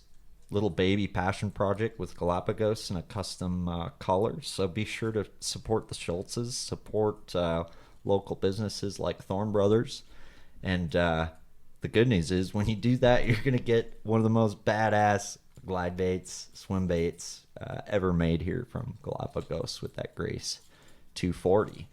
little baby passion project with Galapagos and a custom color. So be sure to support the Schultzes, support local businesses like Thorne Brothers, and the good news is when you do that, you're going to get one of the most badass glide baits, swim baits ever made here from Galapagos with that Grace 240.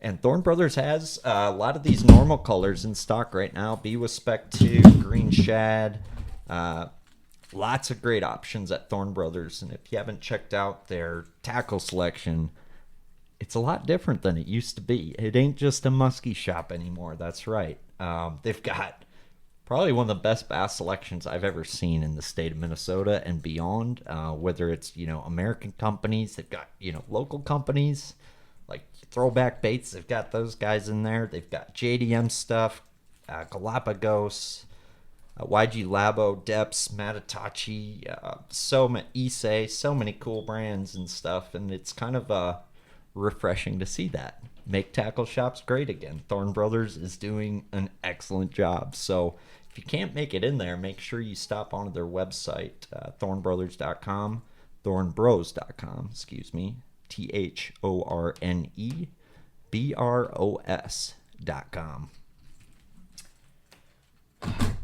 And Thorne Brothers has a lot of these normal colors in stock right now. Be with Spec 2, Green Shad. Lots of great options at Thorne Brothers. And if you haven't checked out their tackle selection, it's a lot different than it used to be. It ain't just a muskie shop anymore. That's right. They've got probably one of the best bass selections I've ever seen in the state of Minnesota and beyond. Whether it's, American companies, they've got, local companies like Throwback Baits. They've got those guys in there. They've got JDM stuff, Galapagos, YG Labo, Depths, Matatachi, Issei, so many cool brands and stuff. And it's kind of refreshing to see that. Make tackle shops great again. Thorne Brothers is doing an excellent job. So if you can't make it in there, make sure you stop onto their website, thornebrothers.com, thornebros.com, THORNEBROS.com.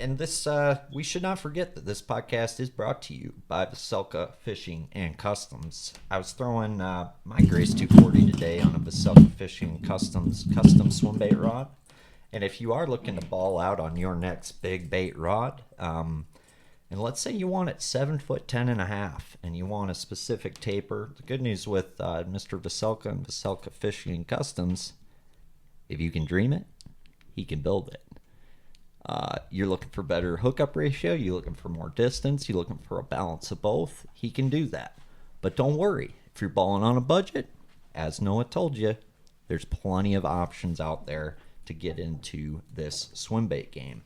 And this, we should not forget that this podcast is brought to you by Vocelka Fishing and Customs. I was throwing my Grace 240 today on a Vocelka Fishing and Customs custom swim bait rod. And if you are looking to ball out on your next big bait rod, and let's say you want it 7 foot 10.5, and you want a specific taper, the good news with Mr. Vocelka and Vocelka Fishing and Customs, if you can dream it, he can build it. You're looking for better hookup ratio, you're looking for more distance, you're looking for a balance of both, he can do that. But don't worry, if you're balling on a budget, as Noah told you, there's plenty of options out there to get into this swim bait game.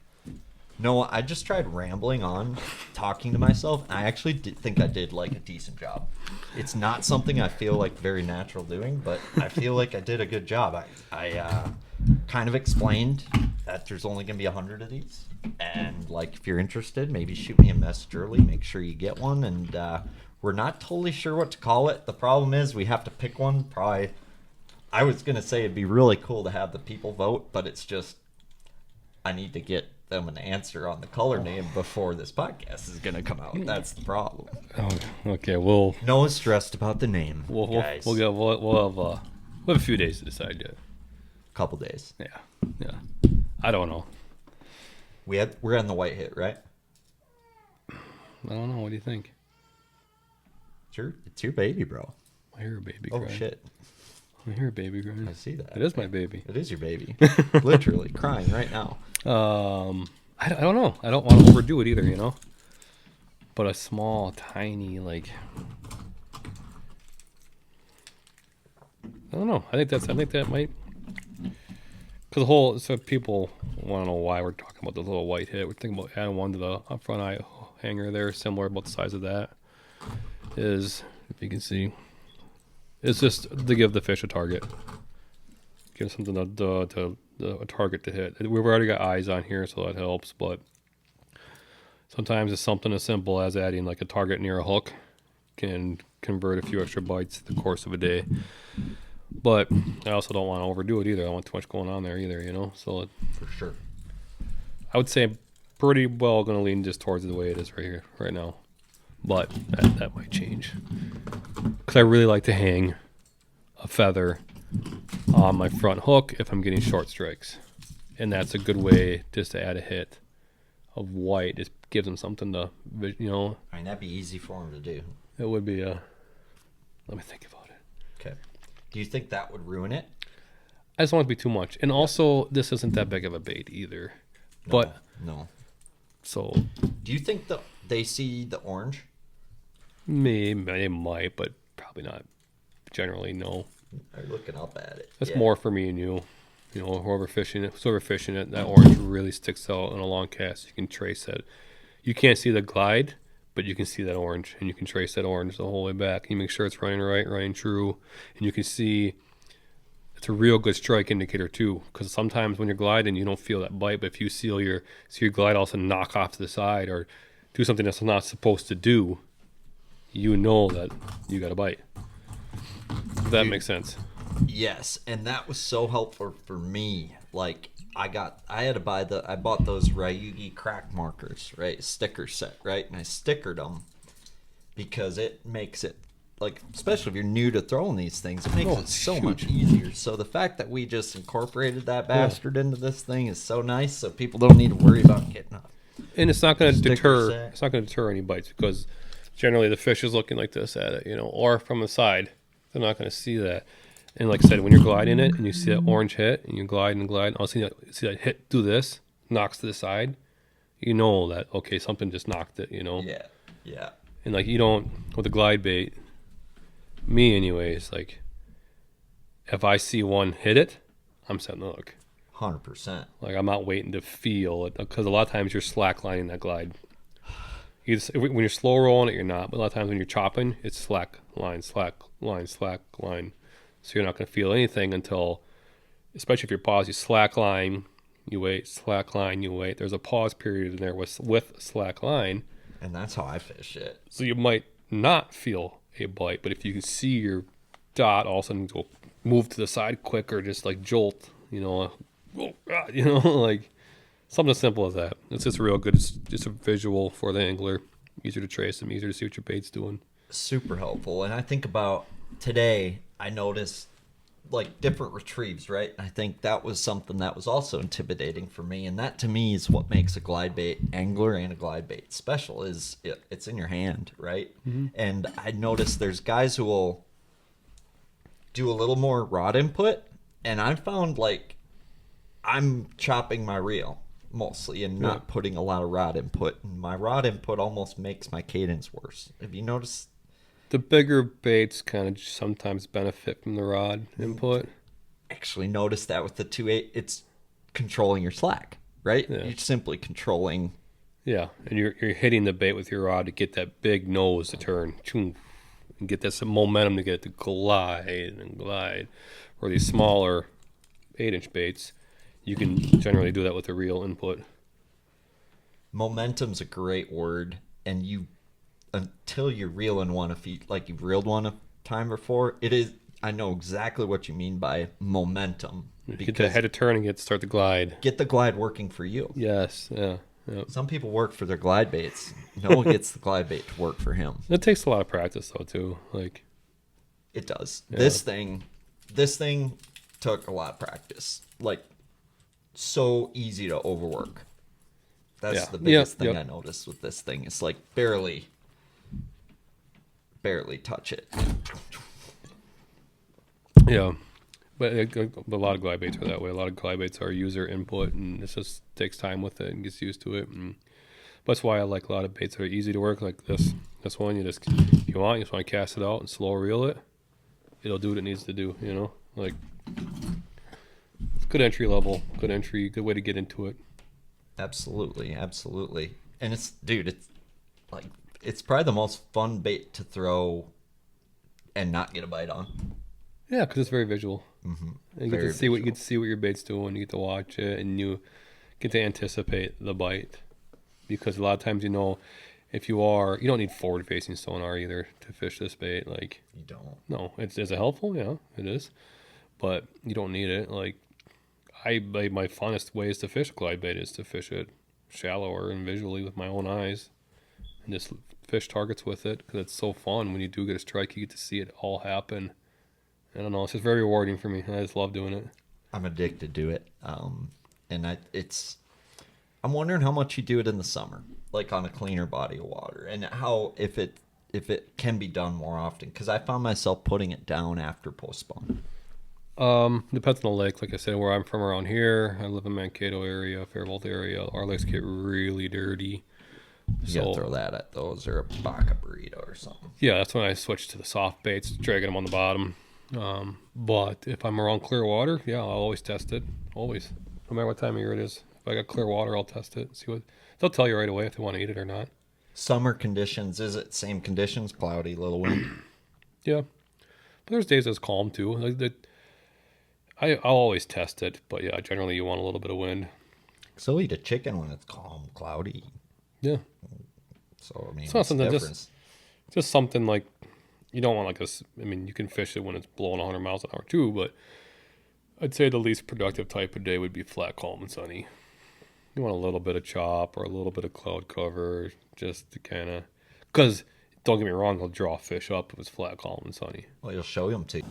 Noah, I just tried rambling on, talking to myself, and I actually think I did like a decent job. It's not something I feel like very natural doing, but I feel like I did a good job. I kind of explained that there's only going to be 100 of these, and like if you're interested, maybe shoot me a message early, make sure you get one. And we're not totally sure what to call it. The problem is we have to pick one. Probably, I was going to say it'd be really cool to have the people vote, but it's just I need to get them an answer on the color name before this podcast is going to come out. That's the problem. Oh, okay, well, Noah's stressed about the name. we'll have a few days to decide yet. Couple days. Yeah. I don't know. We're on the white hit, right? I don't know. What do you think? It's your baby, bro. I hear a baby Oh crying. shit! I hear a baby crying. I see that. It is my baby. It is your baby. Literally crying right now. I don't know. I don't want to overdo it either, But a small, tiny, I don't know. I think that might. Because so people want to know why we're talking about the little white hit. We're thinking about adding one to the up front eye hanger there, similar about the size of that. Is, if you can see, it's just to give the fish a target. Give something a target to hit. We've already got eyes on here, so that helps. But sometimes it's something as simple as adding like a target near a hook can convert a few extra bites the course of a day. But I also don't want to overdo it either. I don't want too much going on there either, So For sure. I would say I'm pretty well going to lean just towards the way it is right here, right now. But that might change. Because I really like to hang a feather on my front hook if I'm getting short strikes. And that's a good way just to add a hit of white. Just gives them something to, I mean, that'd be easy for them to do. It would be, let me think about it. Okay. Do you think that would ruin it? I just don't want it to be too much. And also, this isn't that big of a bait either. No. So. Do you think they see the orange? Maybe they might, but probably not. Generally, no. They're looking up at it. That's more for me and you. Whoever fishing it, that orange really sticks out in a long cast. You can trace that. You can't see the glide, but you can see that orange, and you can trace that orange the whole way back. You make sure it's running right, running true, and you can see it's a real good strike indicator too. Because sometimes when you're gliding, you don't feel that bite, but if you see your glide also knock off to the side or do something that's not supposed to do, you know that you got a bite. If that makes sense. Yes, and that was so helpful for me like I bought those Ryugi crack markers, right? Sticker set, right? And I stickered them because it makes it, like, especially if you're new to throwing these things, it makes it so much easier. So the fact that we just incorporated that bastard into this thing is so nice, so people don't need to worry about getting up. And it's not going to Sticker deter. set. It's not going to deter any bites because generally the fish is looking like this at it, or from the side. They're not going to see that. And like I said, when you're gliding it and you see that orange hit and you glide and glide, I'll see that hit do this, knocks to the side. You know that okay, something just knocked it. Yeah. And like you don't with a glide bait. Me, anyways, like if I see one hit it, I'm setting the hook. 100%. Like I'm not waiting to feel it because a lot of times you're slacklining that glide. When you're slow rolling it, you're not. But a lot of times when you're chopping, it's slack line. So you're not going to feel anything until, especially if you're paused, you slack line, you wait, slack line, you wait. There's a pause period in there with slack line. And that's how I fish it. So you might not feel a bite, but if you can see your dot all of a sudden go move to the side quick or just like jolt, like something as simple as that. It's just real good. It's just a visual for the angler. Easier to trace them, easier to see what your bait's doing. Super helpful. And I think about today, I noticed like different retrieves, right? I think that was something that was also intimidating for me. And that to me is what makes a glide bait angler and a glide bait special is it's in your hand, right? Mm-hmm. And I noticed there's guys who will do a little more rod input. And I found like I'm chopping my reel mostly and not putting a lot of rod input. And my rod input almost makes my cadence worse. Have you noticed? The bigger baits kind of sometimes benefit from the rod input. Actually noticed that with the 2.8, it's controlling your slack, right? Yeah. You're simply controlling. Yeah, and you're hitting the bait with your rod to get that big nose to turn, and get that some momentum to get it to glide and glide. Or these smaller 8-inch baits, you can generally do that with the reel input. Momentum's a great word, and until you're reeling one, if you've reeled one a time before, it is. I know exactly what you mean by momentum. Get the head to turn and start to glide. Get the glide working for you. Yes, yeah. Yep. Some people work for their glide baits. No one gets the glide bait to work for him. It takes a lot of practice though too. Like it does. Yeah. This thing took a lot of practice. Like so easy to overwork. That's the biggest thing I noticed with this thing. It's like barely touch it. Yeah, but a lot of glide baits are that way. A lot of glide baits are user input, and it just takes time with it and gets used to it. And that's why I like a lot of baits that are easy to work, like this. This one, you just want to cast it out and slow reel it. It'll do what it needs to do. Like it's good entry level, good way to get into it. Absolutely. And it's probably the most fun bait to throw and not get a bite on. Yeah, because it's very visual. Mm-hmm. You get to see what your bait's doing. You get to watch it, and you get to anticipate the bite. Because a lot of times, if you don't need forward-facing sonar either to fish this bait. Like you don't. No, is it helpful? Yeah, it is, but you don't need it. Like my funnest ways to fish glide bait is to fish it shallower and visually with my own eyes, and just fish targets with it because it's so fun. When you do get a strike, you get to see it all happen. I don't know. It's just very rewarding for me. I just love doing it. I'm addicted to it. And I'm wondering how much you do it in the summer, like on a cleaner body of water, and how if it can be done more often. Because I found myself putting it down after post spawn. Depends on the lake. Like I said, where I'm from around here, I live in Mankato area, Faribault area. Our lakes get really dirty. You gotta throw that at those or a baka burrito or something. Yeah, that's when I switch to the soft baits, dragging them on the bottom. But if I'm around clear water, I'll always test it. Always. No matter what time of year it is. If I got clear water, I'll test it. They'll tell you right away if they want to eat it or not. Summer conditions, is it same conditions? Cloudy, little wind? Yeah. But there's days that's calm too. I'll always test it, but generally you want a little bit of wind. So eat a chicken when it's calm, cloudy. Yeah. So, I mean, it's not something just something like, you don't want you can fish it when it's blowing 100 miles an hour too, but I'd say the least productive type of day would be flat, calm, and sunny. You want a little bit of chop or a little bit of cloud cover just to kind of... Because, don't get me wrong, he'll draw fish up if it's flat, calm, and sunny. Well, you'll show them to you.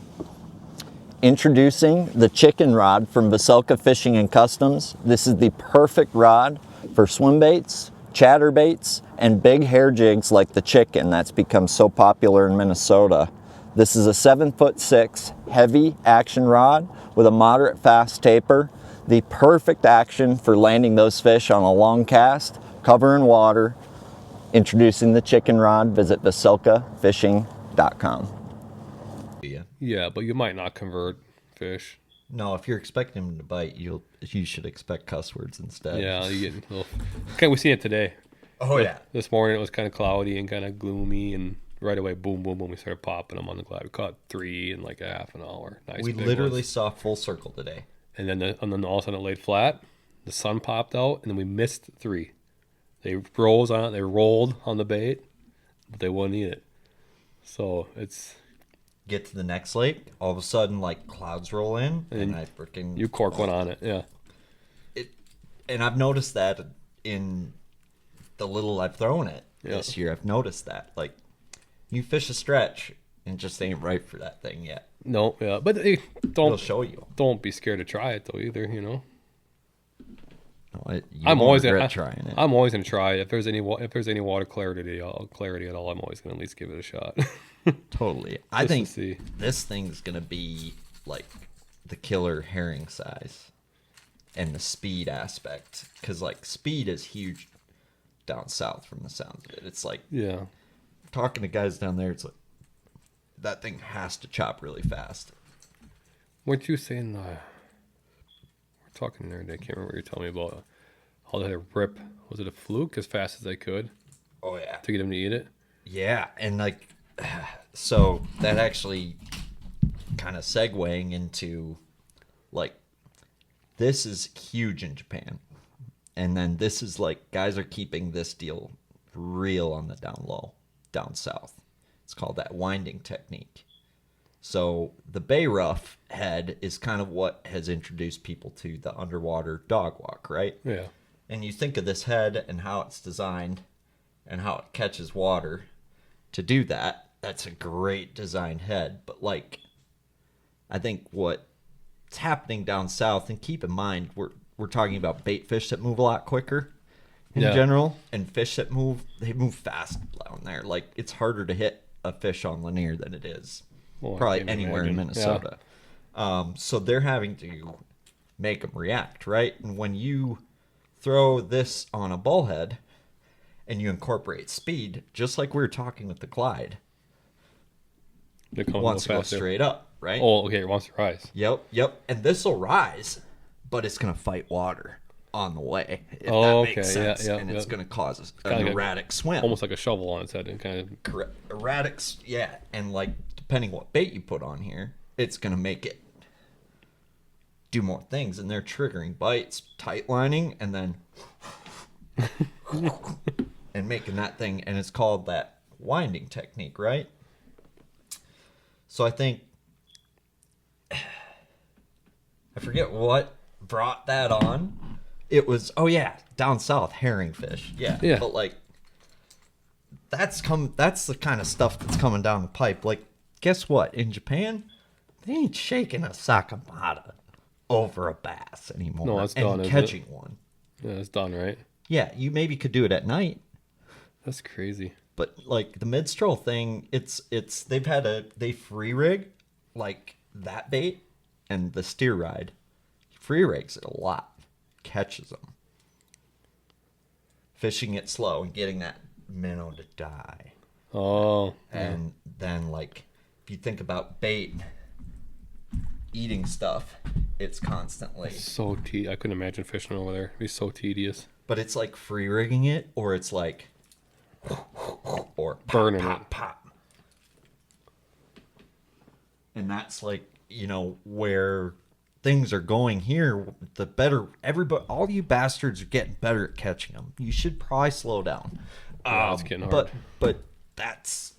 Introducing the chicken rod from Vocelka Fishing and Customs. This is the perfect rod for swim baits, chatterbaits, and big hair jigs like the chicken that's become so popular in Minnesota. This is a 7'6" heavy action rod with a moderate fast taper. The perfect action for landing those fish on a long cast, cover in water. Introducing the chicken rod, visit vocelkafishing.com. Yeah. Yeah, but you might not convert fish. No, if you're expecting them to bite, you should expect cuss words instead. Yeah, you get a little... Okay, we see it today. Oh, yeah. This morning it was kind of cloudy and kind of gloomy, and right away, boom, boom, boom, we started popping them on the glide. We caught 3 in like a half an hour. Nice. We literally saw full circle today. And then all of a sudden it laid flat. The sun popped out, and then we missed 3. They rose on it. They rolled on the bait, but they wouldn't eat it. So it's... Get to the next lake, all of a sudden, like, clouds roll in, and I freaking... You cork one on it, yeah. And I've noticed that in the little I've thrown it this year. I've noticed that. Like, you fish a stretch, and it just ain't right for that thing yet. No, yeah, but It'll show you. Don't be scared to try it though either. You know. No, I'm always gonna trying it. I'm always gonna try it. If there's any water clarity at all, I'm always gonna at least give it a shot. Totally. I think this thing's gonna be like the killer herring size, and the speed aspect, because like speed is huge down south from the sounds of it. It's like talking to guys down there. It's like that thing has to chop really fast. What you saying? We're talking there, and I can't remember what you're telling me about. How they had to rip. Was it a fluke as fast as they could? Oh yeah. To get them to eat it. Yeah, and like, so that actually kind of segueing into, like, this is huge in Japan, and then this is like guys are keeping this deal real on the down low, down south. It's called that winding technique. So the bay rough head is kind of what has introduced people to the underwater dog walk, right? Yeah. And you think of this head and how it's designed and how it catches water to do that. That's a great design head. But like, I think what's happening down south, and keep in mind, we're talking about bait fish that move a lot quicker in general, and fish that move fast down there. Like, it's harder to hit a fish on linear than it is probably anywhere in Minnesota. So they're having to make them react, right? And when you throw this on a bullhead and you incorporate speed, just like we were talking with the Clyde, it wants to go straight up, right? Oh, okay, it wants to rise. Yep. And this will rise, but it's going to fight water on the way, if that makes sense. Yeah, and it's going to cause an erratic swim. Almost like a shovel on its head. And kind of... Correct. Erratic, yeah. And like, depending what bait you put on here, it's going to make it do more things. And they're triggering bites, tight lining, and then and making that thing. And it's called that winding technique, right? So I think, I forget what brought that on. It was, down south, herring fish. Yeah. But like, that's the kind of stuff that's coming down the pipe. Like, guess what? In Japan, they ain't shaking a sakamata over a bass anymore. No, it's done. And catching one. Yeah, it's done, right? Yeah, you maybe could do it at night. That's crazy. But like the mid-stroll thing, they free rig like that bait and the steer ride. Free rigs it a lot. Catches them. Fishing it slow and getting that minnow to die. Oh. And then, like, if you think about bait eating stuff, it's constantly... I couldn't imagine fishing over there. It'd be so tedious. But it's like free rigging it, or it's like... or pop, burning pop, it. Pop. And that's like, where... things are going here, the better everybody, all you bastards are getting better at catching them. You should probably slow down. It's getting hard. But that's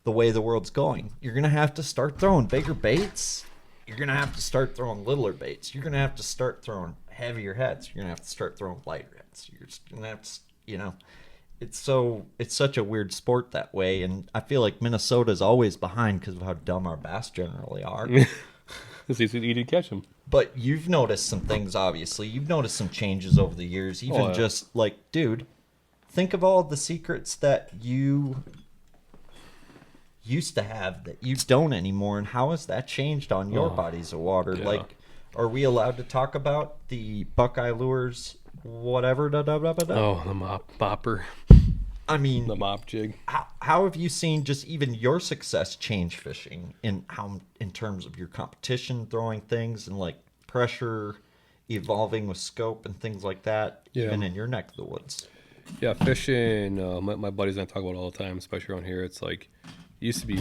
the way the world's going. You're gonna have to start throwing bigger baits you're going to have to start throwing littler baits. You're going to have to start throwing heavier heads. You're going to have to start throwing lighter heads. You're just going to have to, it's such a weird sport that way. And I feel like Minnesota's always behind because of how dumb our bass generally are. It's easy to catch them. But you've noticed some things, obviously. You've noticed some changes over the years. Even just like, dude, think of all the secrets that you used to have that you don't anymore, and how has that changed on your bodies of water? Yeah. Like, are we allowed to talk about the Buckeye lures, whatever? Oh, the bopper. I mean, The mop jig. how have you seen just even your success change fishing in terms of your competition throwing things and like pressure evolving with scope and things like that, even in your neck of the woods? Yeah, fishing. My buddies and I talk about it all the time, especially around here. It's like used to be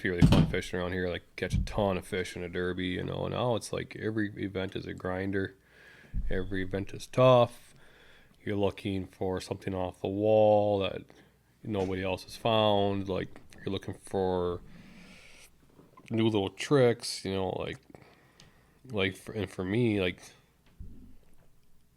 really fun fishing around here. Like catch a ton of fish in a derby, Now it's like every event is a grinder. Every event is tough. You're looking for something off the wall that nobody else has found. Like you're looking for new little tricks, and for me,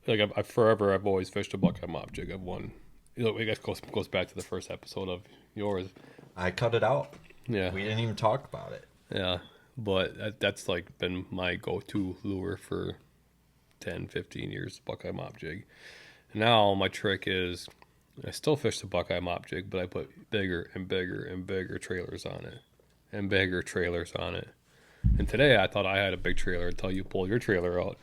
I've always fished a Buckeye mop jig. I've won. I guess goes back to the first episode of yours. I cut it out. Yeah, we didn't even talk about it. Yeah, but that's like been my go-to lure for 10, 15 years, Buckeye mop jig. And now my trick is I still fish the Buckeye mop jig, but I put bigger and bigger and bigger trailers on it. And today I thought I had a big trailer until you pulled your trailer out.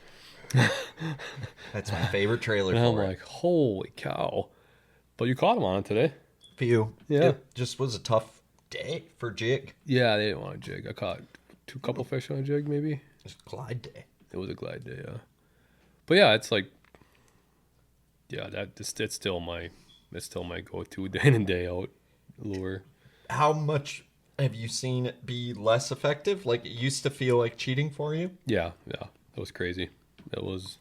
That's my favorite trailer. And I'm like, holy cow. But you caught them on it today. Few. Yeah. It just was a tough day for jig. Yeah, they didn't want a jig. I caught a couple fish on a jig, maybe. It's glide day. It was a glide day, yeah. But yeah, it's like, it's still my go-to day in and day out lure. How much have you seen it be less effective? Like it used to feel like cheating for you? Yeah, that was crazy. It was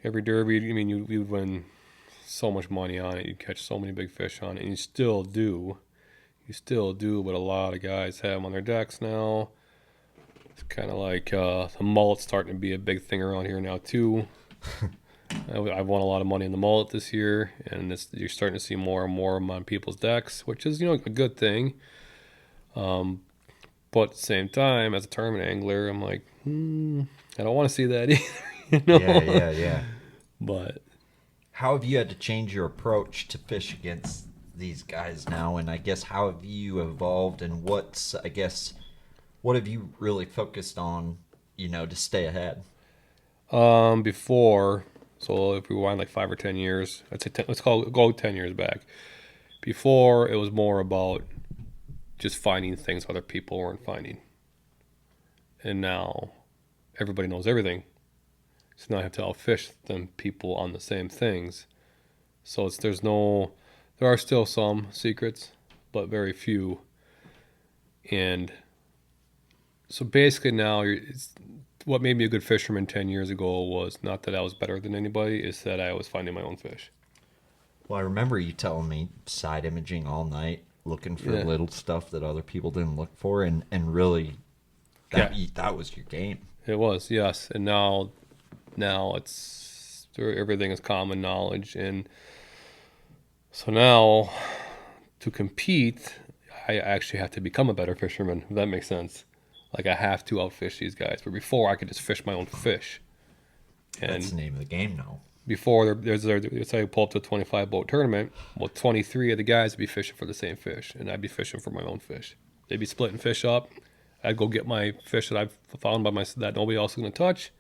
every derby. I mean, you would win so much money on it. You'd catch so many big fish on it, and you still do. But a lot of guys have them on their decks now. It's kind of like the mullet's starting to be a big thing around here now too. I've won a lot of money in the mullet this year, and you're starting to see more and more of them on people's decks, which is a good thing. But at the same time, as a tournament angler, I'm like, I don't want to see that either. Yeah. But how have you had to change your approach to fish against these guys now? And I guess how have you evolved, and what have you really focused on, to stay ahead? Before, so if we wind like 5 or 10 years, I'd say go 10 years back. Before, it was more about just finding things other people weren't finding. And now everybody knows everything. So now I have to outfish them people on the same things. So there are still some secrets, but very few. And so basically now what made me a good fisherman 10 years ago was not that I was better than anybody, is that I was finding my own fish. Well, I remember you telling me side imaging all night, looking for little stuff that other people didn't look for, and really that was your game. It was, yes. And now everything is common knowledge. And so now to compete, I actually have to become a better fisherman, if that makes sense. Like I have to outfish these guys. But before, I could just fish my own fish. And that's the name of the game now. Before, let's say I pull up to a 25 boat tournament, well, 23 of the guys would be fishing for the same fish, and I'd be fishing for my own fish. They'd be splitting fish up. I'd go get my fish that I've found that nobody else is going to touch,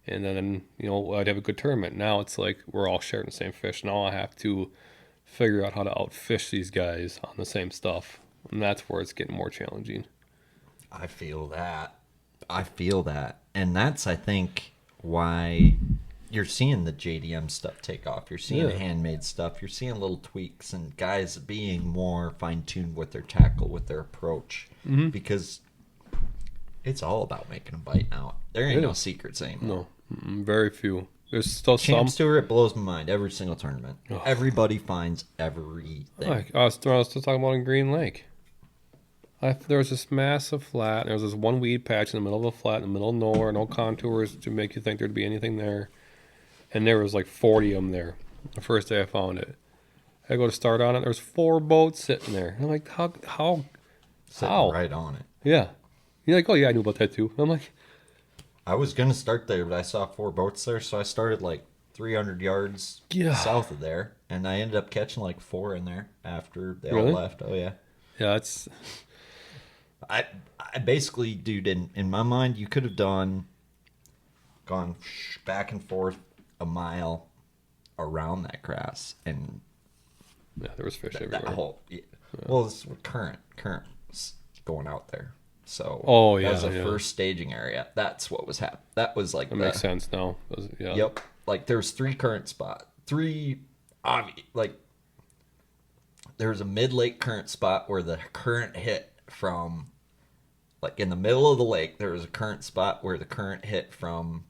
and then I'd have a good tournament. Now it's like we're all sharing the same fish. Now I have to figure out how to outfish these guys on the same stuff, and that's where it's getting more challenging. I feel that, and that's I think why you're seeing the JDM stuff take off. You're seeing handmade stuff. You're seeing little tweaks and guys being more fine-tuned with their tackle, with their approach, because it's all about making a bite now. There ain't no secrets anymore. No, very few. There's still Champ some. Stewart, it blows my mind every single tournament. Everybody finds everything. I was still talking about in Green Lake. There was this massive flat. There was this one weed patch in the middle of a flat, in the middle of nowhere, no contours to make you think there'd be anything there. And there was like 40 of them there the first day I found it. I go to start on it. There's 4 boats sitting there. I'm like, how? Sitting right on it. Yeah. You're like, oh yeah, I knew about that too. I'm like, I was gonna start there, but I saw 4 boats there, so I started like 300 yards south of there, and I ended up catching like 4 in there after they all left. Oh yeah. Yeah, it's. I basically, dude, in my mind, you could have gone back and forth a mile around that grass, and Yeah, there was fish everywhere. that whole. Yeah. Well, it's current going out there. So that was the first staging area. That's what was happening. That was like that makes sense now. Yeah. Yep. Like there's 3 current spots. 3 like there was a mid-lake current spot where the current hit from like in the middle of the lake. There was a current spot where the current hit from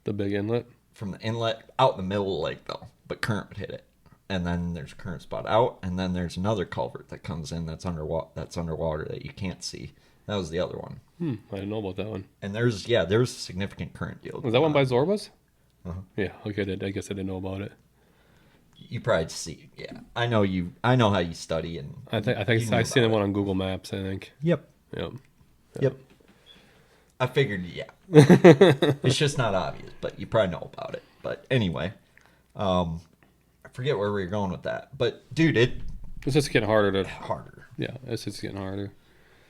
the big inlet. From the inlet out in the middle of the lake though, but current would hit it. And then there's a current spot out, and then there's another culvert that comes in that's underwater that you can't see. That was the other one. I didn't know about that one. And there's a significant current deal. Was that one by Zorba's? Uh-huh. Yeah. Okay. I guess I didn't know about it. You probably see. Yeah, I know you. I know how you study, and I think I seen the one on Google Maps. I think. Yep. Yep. I figured. Yeah. It's just not obvious, but you probably know about it. But anyway, I forget where we were going with that. But dude, it's just getting harder. Yeah, it's just getting harder.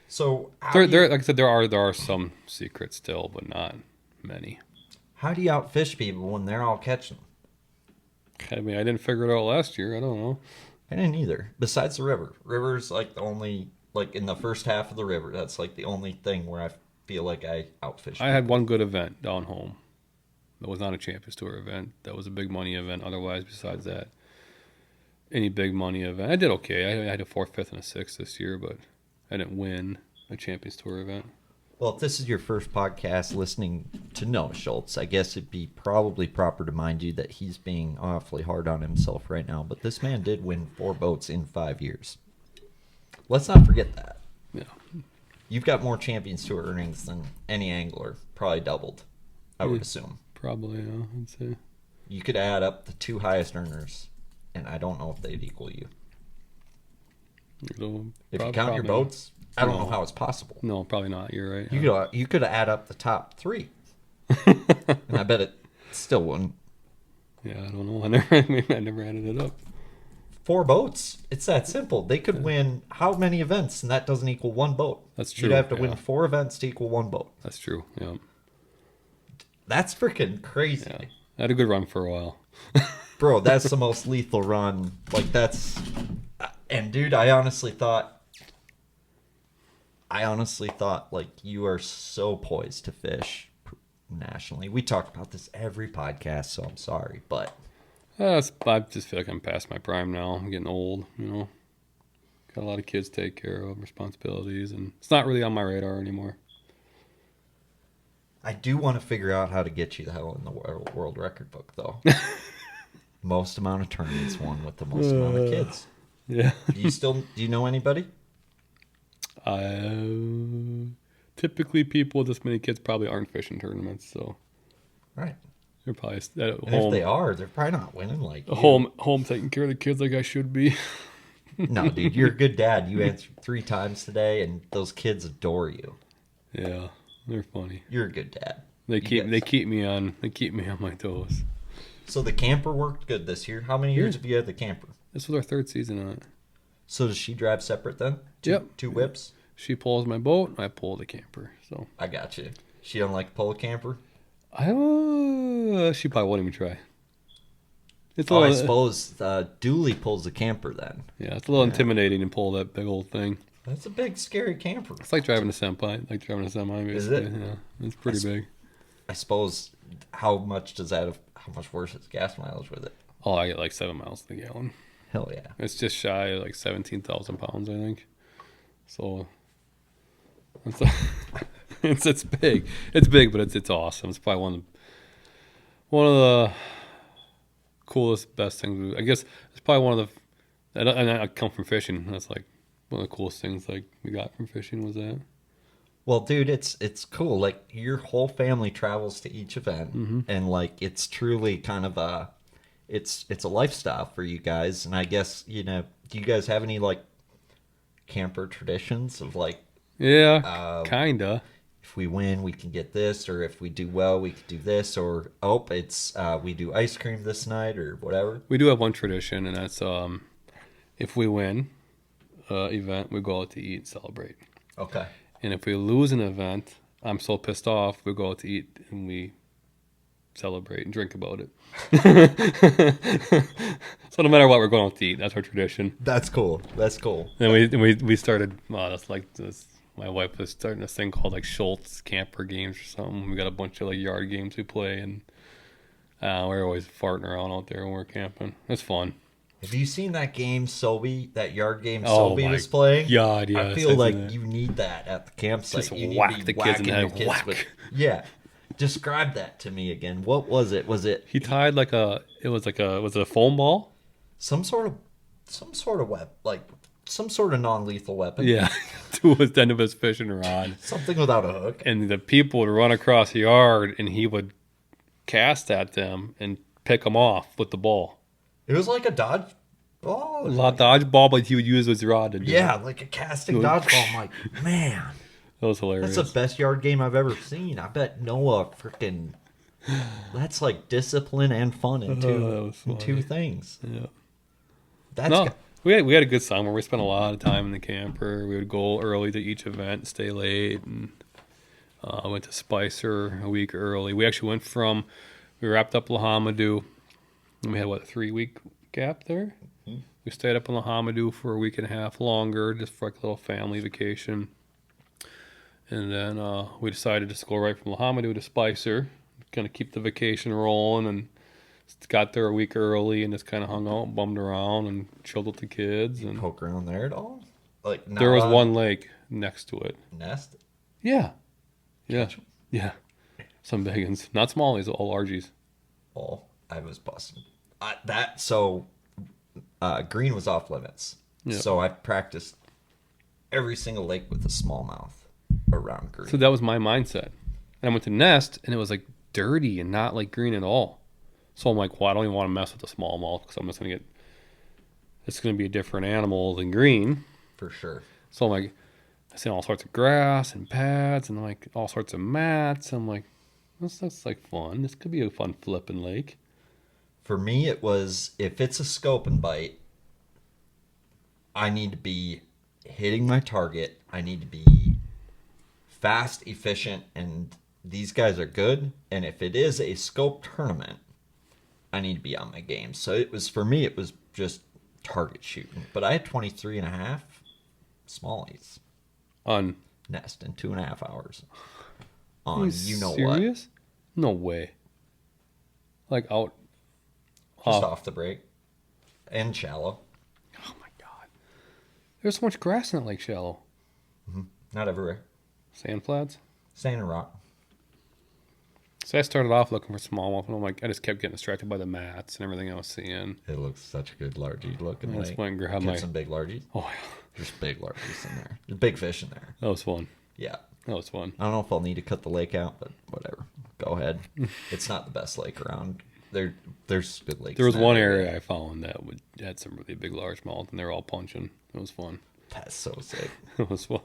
So like I said, there are some secrets still, but not many. How do you outfish people when they're all catching them? I mean, I didn't figure it out last year. I don't know. I didn't either. Besides the river. River's like the only, like in the first half of the river, that's like the only thing where I feel like I outfished. I had one good event down home. That was not a Champions Tour event. That was a big money event. Otherwise, besides that, any big money event, I did okay. I had a 4th, 5th, and a 6th this year, but I didn't win a Champions Tour event. Well, if this is your first podcast listening to Noah Schultz, I guess it'd be probably proper to mind you that he's being awfully hard on himself right now. But this man did win 4 boats in 5 years. Let's not forget that. Yeah. You've got more Champions Tour earnings than any angler, probably doubled, I would assume. Probably, yeah, I'd say. You could add up the 2 highest earners, and I don't know if they'd equal you. If you count your boats, I don't know how it's possible. No, probably not. You're right. You could add up the top 3, and I bet it still wouldn't. Yeah, I don't know. I never added it up. 4 boats. It's that simple. They could win how many events, and that doesn't equal 1 boat. That's true. You'd have to win 4 events to equal 1 boat. That's true. Yeah. That's freaking crazy. Yeah. I had a good run for a while. Bro, that's the most lethal run. Like, that's... And, dude, I honestly thought, like, you are so poised to fish nationally. We talk about this every podcast, so I'm sorry, but... I just feel like I'm past my prime now. I'm getting old, you know. Got a lot of kids to take care of, responsibilities, and it's not really on my radar anymore. I do want to figure out how to get you the hell in the world record book, though. Most amount of tournaments won with the most amount of kids. Yeah. Do you know anybody? Typically people with this many kids probably aren't fishing tournaments, so. Right. They're probably at and home. If they are, they're probably not winning like you. Home taking care of the kids like I should be. No, dude, you're a good dad. You answered 3 times today, and those kids adore you. Yeah, they're funny. You're a good dad. They keep me on my toes. So the camper worked good this year. How many years have you had the camper? This was our 3rd season on it. So does she drive separate then? Two whips? She pulls my boat, I pull the camper. So I got you. She don't like to pull a camper? She probably won't even try. I suppose Dooley pulls the camper then. Yeah, it's a little intimidating to pull that big old thing. That's a big, scary camper. It's like driving a semi. Basically. Is it? Yeah, it's pretty big. I suppose. How much worse is gas mileage with it? Oh, I get like 7 miles to the gallon. Hell yeah! It's just shy of like 17,000 pounds, I think. So it's big. It's big, but it's awesome. It's probably one of the coolest, best things. I guess it's probably one of the. And I come from fishing. That's like one of the coolest things like we got from fishing was that. Well, dude, it's cool. Like your whole family travels to each event, and like it's truly kind of it's a lifestyle for you guys. And I guess do you guys have any like camper traditions of like, Yeah, kinda. if we win, we can get this, or if we do well, we can do this, or it's we do ice cream this night, or whatever. We do have one tradition, and that's if we win event, we go out to eat and celebrate. Okay. And if we lose an event, I'm so pissed off, we go out to eat and we celebrate and drink about it. So no matter what, we're going out to eat. That's our tradition. That's cool. That's cool. And we started. That's like this. My wife was starting this thing called like Schultz camper games or something. We got a bunch of like yard games we play, and we're always farting around out there when we're camping. It's fun. Have you seen that game, Sobe? That yard game Oh Sobe my was playing? God, yeah. I feel like you need that at the campsite. Just You need whack to the be kids in the whacking head. your Whack. with- yeah. Describe that to me again. What was it? Was it He tied like was it a foam ball? some sort of weapon, like some sort of non-lethal weapon? Yeah, to his end of his fishing rod. Something without a hook. And the people would run across the yard, and he would cast at them and pick them off with the ball. It was like a dodgeball. A lot dodgeball, but he would use his rod to do Yeah, it. like a casting dodgeball. I'm like, man, That was hilarious. that's the best yard game I've ever seen. I bet Noah freaking. That's like discipline and fun in that was two funny. things. Yeah. That's No, we had a good summer. We spent a lot of time in the camper. We would go early to each event, stay late, and went to Spicer a week early. We actually we wrapped up Lahamadou, and we had, 3-week gap there? Mm-hmm. We stayed up in Lahamadou for a week and a half longer, just for like a little family vacation. And then we decided to go right from Lahamadou to Spicer, kind of keep the vacation rolling, and got there a week early and just kind of hung out, bummed around, and chilled with the kids. And poke around there at all? Like there was not one lake next to it. nest. Yeah, yeah. Some big ones, not smallies, all largies. Oh, I was busting. Green was off limits. Yeah. So I practiced every single lake with a smallmouth around green. So that was my mindset. And I went to Nest, and it was like dirty and not like green at all. So I'm like, well, I don't even want to mess with the smallmouth because I'm just gonna it's gonna be a different animal than green. For sure. So I'm like, I see all sorts of grass and pads and like all sorts of mats. I'm like, that's like fun. This could be a fun flipping lake. For me, it was, if it's a scope and bite, I need to be hitting my target. I need to be fast, efficient, and these guys are good. And if it is a scope tournament, I need to be on my game. So for me, it was just target shooting. But I had 23 and a half smallies On nest in 2.5 hours. Are On you what? serious? No way. Like out. Just off the break. And shallow. Oh my god. There's so much grass in that lake shallow. Not everywhere. Sand flats. Sand and rock. So I started off looking for smallmouth, and I'm like, I just kept getting distracted by the mats and everything I was seeing. It looks such a good largie looking I just lake. went and grabbed Get my. some big largies. Oh yeah, There's big largies in there. There's big fish in there. that was fun. Yeah. That was fun. I don't know if I'll need to cut the lake out, but whatever. Go ahead. It's not the best lake around. There's good lakes. There was in that one area I found that had some really big largemouth, and they were all punching. It was fun. That's so sick. It was fun.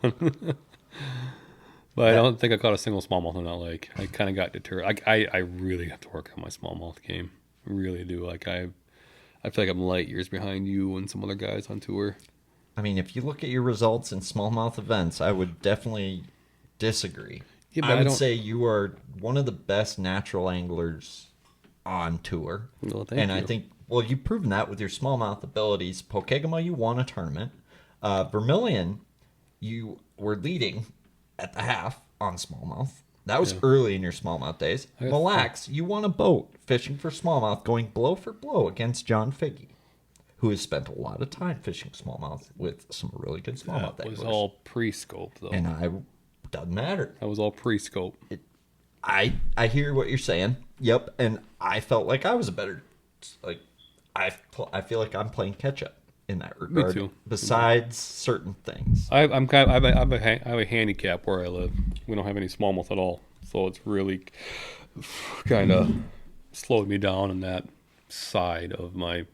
But I don't think I caught a single smallmouth in that lake. I kind of got deterred. I really have to work on my smallmouth game. I really do. Like I feel like I'm light years behind you and some other guys on tour. I mean, if you look at your results in smallmouth events, I would definitely disagree. Yeah, but I I would don't- say you are one of the best natural anglers on tour. Well, thank and I you. think, well, you've proven that with your smallmouth abilities. Pokegama, you won a tournament. Vermilion, you were leading at the half on smallmouth. That was early in your smallmouth days. I got Mille Lacs, you won a boat fishing for smallmouth, going blow for blow against John Figge, who has spent a lot of time fishing smallmouth with some really good smallmouth That was anglers. all pre-scope though. And doesn't matter. That was all pre-scope. I hear what you're saying. Yep, and I felt like I was a better, like I feel like I'm playing catch up in that regard. too. Besides certain things. I have a handicap where I live. We don't have any smallmouth at all, so it's really kind of slowed me down in that side of my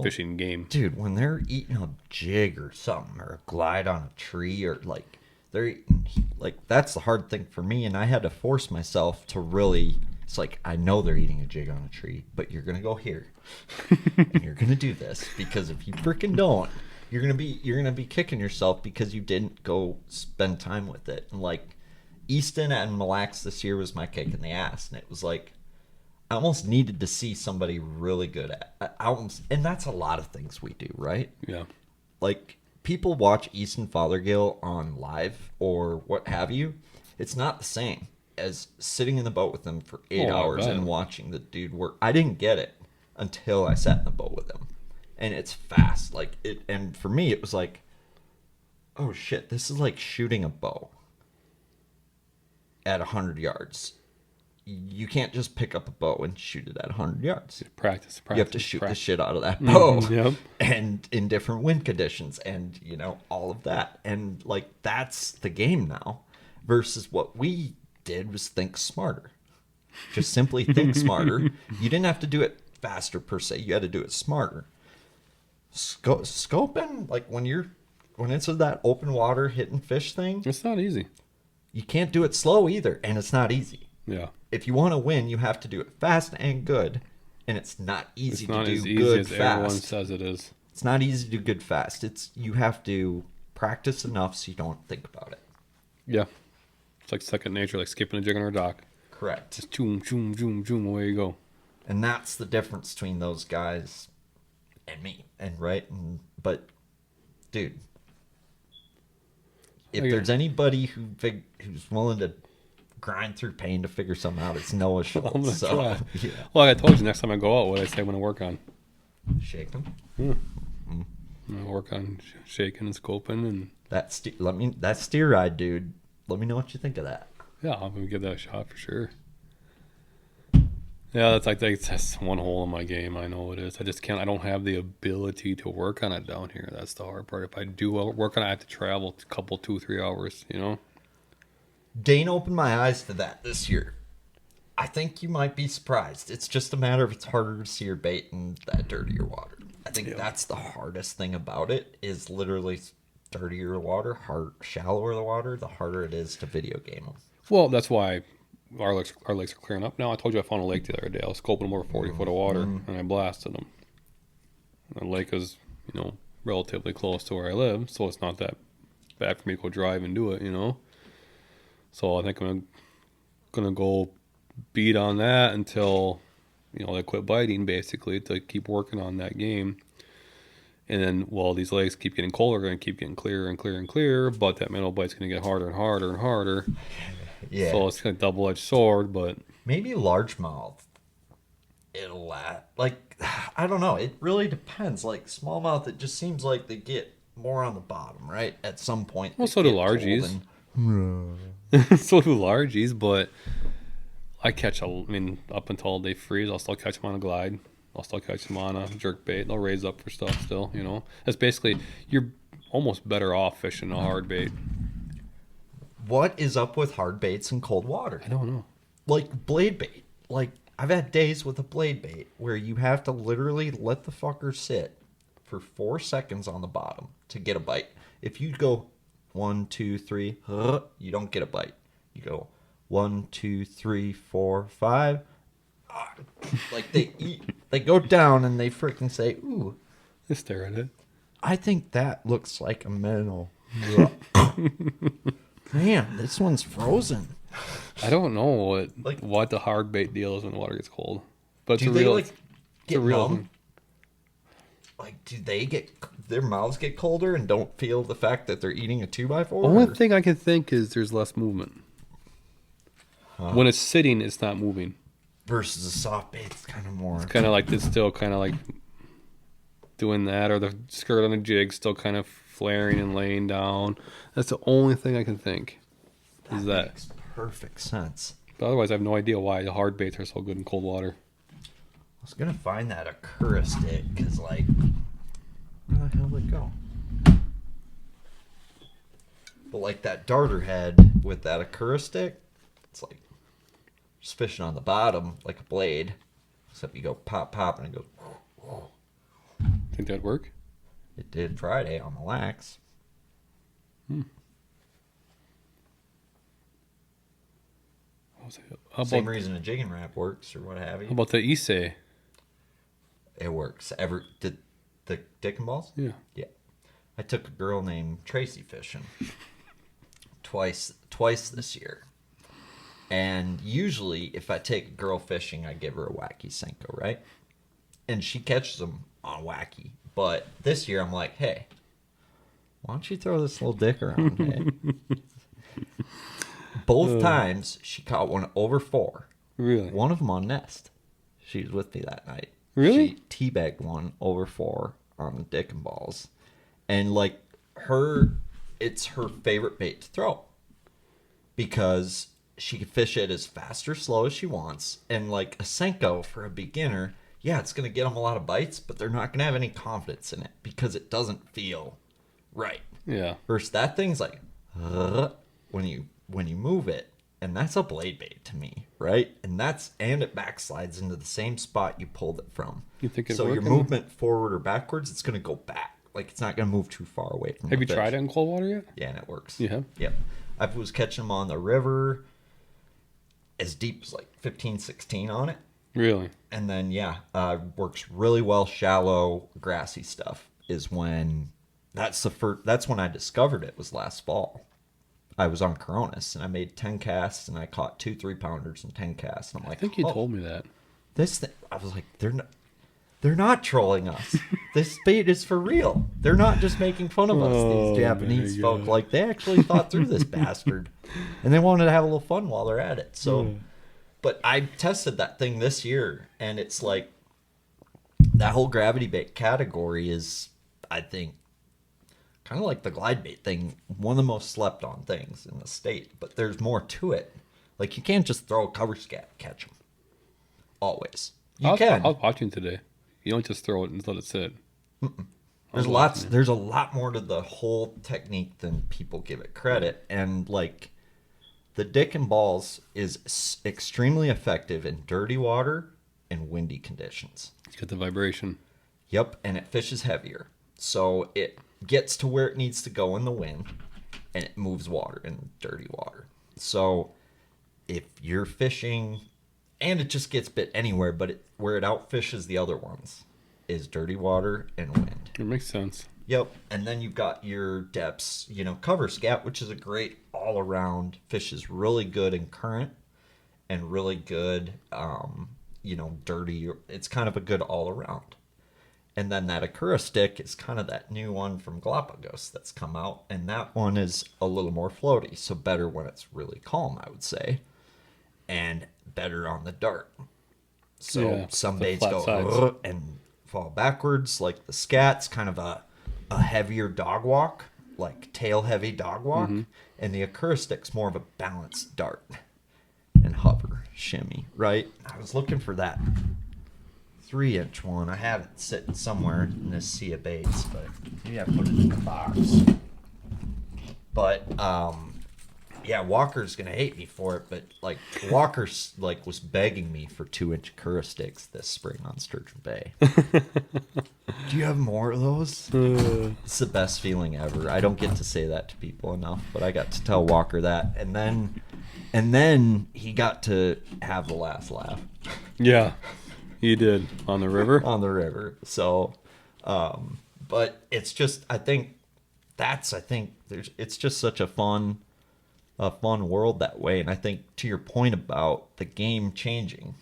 fishing game. Dude, when they're eating a jig or something, or a glide on a tree, or like they're eating, like that's the hard thing for me, and I had to force myself to really. It's like I know they're eating a jig on a tree, but you're gonna go here, and you're gonna do this because if you freaking don't, you're gonna be kicking yourself because you didn't go spend time with it. And like Easton and Mille Lacs this year was my kick in the ass, and it was like I almost needed to see somebody really good at. And that's a lot of things we do, right? Yeah. Like people watch Easton Fothergill on live or what have you. It's not the same as sitting in the boat with them for 8 hours and watching the dude work. I didn't get it until I sat in the boat with him, and it's fast. Like it, and for me, it was like, oh shit, this is like shooting a bow at 100 yards. You can't just pick up a bow and shoot it at 100 yards. Practice. You have to shoot the shit out of that bow, Yep. and in different wind conditions, and all of that, and like that's the game now. Versus what we did was think smarter. Just simply think smarter. You didn't have to do it faster per se. You had to do it smarter. Scoping, like when it's that open water hitting fish thing, It's not easy. you can't do it slow either, and it's not easy. Yeah. If you want to win, you have to do it fast and good, and it's not easy It's not to as do easy good as everyone fast. says it is. It's not easy to do good fast. You have to practice enough so you don't think about it. Yeah. It's like second nature, like skipping a jig on our dock. Correct. Just zoom, zoom, zoom, zoom, away you go. And that's the difference between those guys and me. But dude, if there's anybody who's willing to grind through pain to figure something out, it's Noah Schultz. I'm gonna So, try. yeah. Well, like I told you, next time I go out, what I say I'm going to work on. Shake them. I'm going to work on shaking and scoping, and That steer ride, dude. Let me know what you think of that. yeah, I'm going to give that a shot for sure. Yeah, that's one hole in my game. I know it is. I just can't. I don't have the ability to work on it down here. That's the hard part. If I do work on it, I have to travel a couple, 2-3 hours. Dane opened my eyes to that this year. I think you might be surprised. It's just a matter of it's harder to see your bait in that dirtier water. I think that's the hardest thing about it is literally dirtier water, shallower the water, the harder it is to video game them. Well, that's why our lakes are clearing up now. I told you I found a lake the other day. I was scoping them over 40 foot of water, and I blasted them. The lake is, relatively close to where I live, so it's not that bad for me to go drive and do it, So I think I'm gonna go beat on that until they quit biting, basically, to keep working on that game. And then while these lakes keep getting colder, they're gonna keep getting clearer and clearer and clearer, but that minnow bite's gonna get harder and harder and harder. Yeah. So it's kind of double-edged sword, but Maybe largemouth. It'll I don't know. It really depends. Like smallmouth, it just seems like they get more on the bottom, right? At some point. Well, they so do get cold largies. and- so do largies, but I catch up until they freeze, I'll still catch them on a glide. I'll still catch them on a jerk bait. They'll raise up for stuff still, That's basically, you're almost better off fishing a hard bait. What is up with hard baits in cold water? I don't know. Like blade bait. Like I've had days with a blade bait where you have to literally let the fucker sit for 4 seconds on the bottom to get a bite. If you go 1, 2, 3, you don't get a bite. You go 1, 2, 3, 4, 5. Like they go down and they freaking say, "Ooh." They stare at it. I think that looks like a minnow. Man, this one's frozen. I don't know what the hard bait deal is when the water gets cold. But it's Do a they real, get real numb? Like, do they their mouths get colder and don't feel the fact that they're eating a 2x4? Only thing I can think is there's less movement. When it's sitting, it's not moving. Versus a soft bait, it's kind of more. It's kind of like it's still kind of like doing that, or the skirt on the jig still kind of flaring and laying down. That's the only thing I can think. Is that makes perfect sense. But otherwise, I have no idea why the hard baits are so good in cold water. I was gonna find that a Cura stick because, like, the hell did it go? But like that darter head with that Akura stick, it's like just fishing on the bottom like a blade. Except you go pop, pop, and it goes. Think that'd work? It did Friday on the lax. How Same about, reason a jigging wrap works or what have you. how about the Issei? It works. Did the dick and balls? Yeah. Yeah. I took a girl named Tracy fishing twice this year. And usually if I take a girl fishing, I give her a wacky Senko, right? And she catches them on wacky. But this year I'm like, hey, why don't you throw this little dick around? Hey? Both times she caught one over 4. Really? One of them on nest. She was with me that night. Really? She teabagged one over 4 on the dick and balls. And like it's her favorite bait to throw. Because she can fish it as fast or slow as she wants. And like a Senko for a beginner, yeah, it's going to get them a lot of bites, but they're not going to have any confidence in it because it doesn't feel right. Yeah. Versus that thing's like, when you move it, and that's a blade bait to me, right? And it backslides into the same spot you pulled it from. You think so your movement forward or backwards, it's going to go back. Like it's not going to move too far away from. Have the you fish. tried it in cold water yet? Yeah, and it works. You have? Yep. I was catching them on the river as deep as like 15, 16 on it. Really? And then, works really well shallow, grassy stuff is when that's when I discovered it was last fall. I was on Coronas and I made 10 casts and I caught 2 3-pounders and 10 casts. And I'm like, I think you told me that. This thing, I was like, they're not trolling us. This bait is for real. They're not just making fun of us, these Japanese folk. Like, they actually thought through this bastard. And they wanted to have a little fun while they're at it. So, but I tested that thing this year, and it's like, that whole gravity bait category is, I think, kind of like the glide bait thing, one of the most slept on things in the state. But there's more to it. Like, you can't just throw a cover scat and catch them. Always. You can. I was watching today. You don't just throw it and let it sit. There's a lot more to the whole technique than people give it credit. And like the dick and balls is extremely effective in dirty water and windy conditions. It's got the vibration. Yep, and it fishes heavier. So it gets to where it needs to go in the wind and it moves water in dirty water. So if you're fishing, and it just gets bit anywhere, but where it outfishes the other ones is dirty water and wind. It makes sense. Yep. And then you've got your depths, cover scat, which is a great all-around, fishes really good in current and really good, dirty. It's kind of a good all-around. And then that Akura stick is kind of that new one from Galapagos that's come out. And that one is a little more floaty, so better when it's really calm, I would say. And better on the dart. So some baits go and fall backwards, like the scat's kind of a heavier dog walk, like tail heavy dog walk, and the Akura stick's more of a balanced dart and hover shimmy, right? I was looking for that 3-inch one. I have it sitting somewhere in this sea of baits, but maybe I put it in the box. But Walker's gonna hate me for it, but like Walker's like was begging me for 2-inch Akura sticks this spring on Sturgeon Bay. Do you have more of those? It's the best feeling ever. I don't get to say that to people enough, but I got to tell Walker that, and then he got to have the last laugh. Yeah, he did on the river. On the river. So, but it's just it's just such a fun world that way. And I think to your point about the game changing,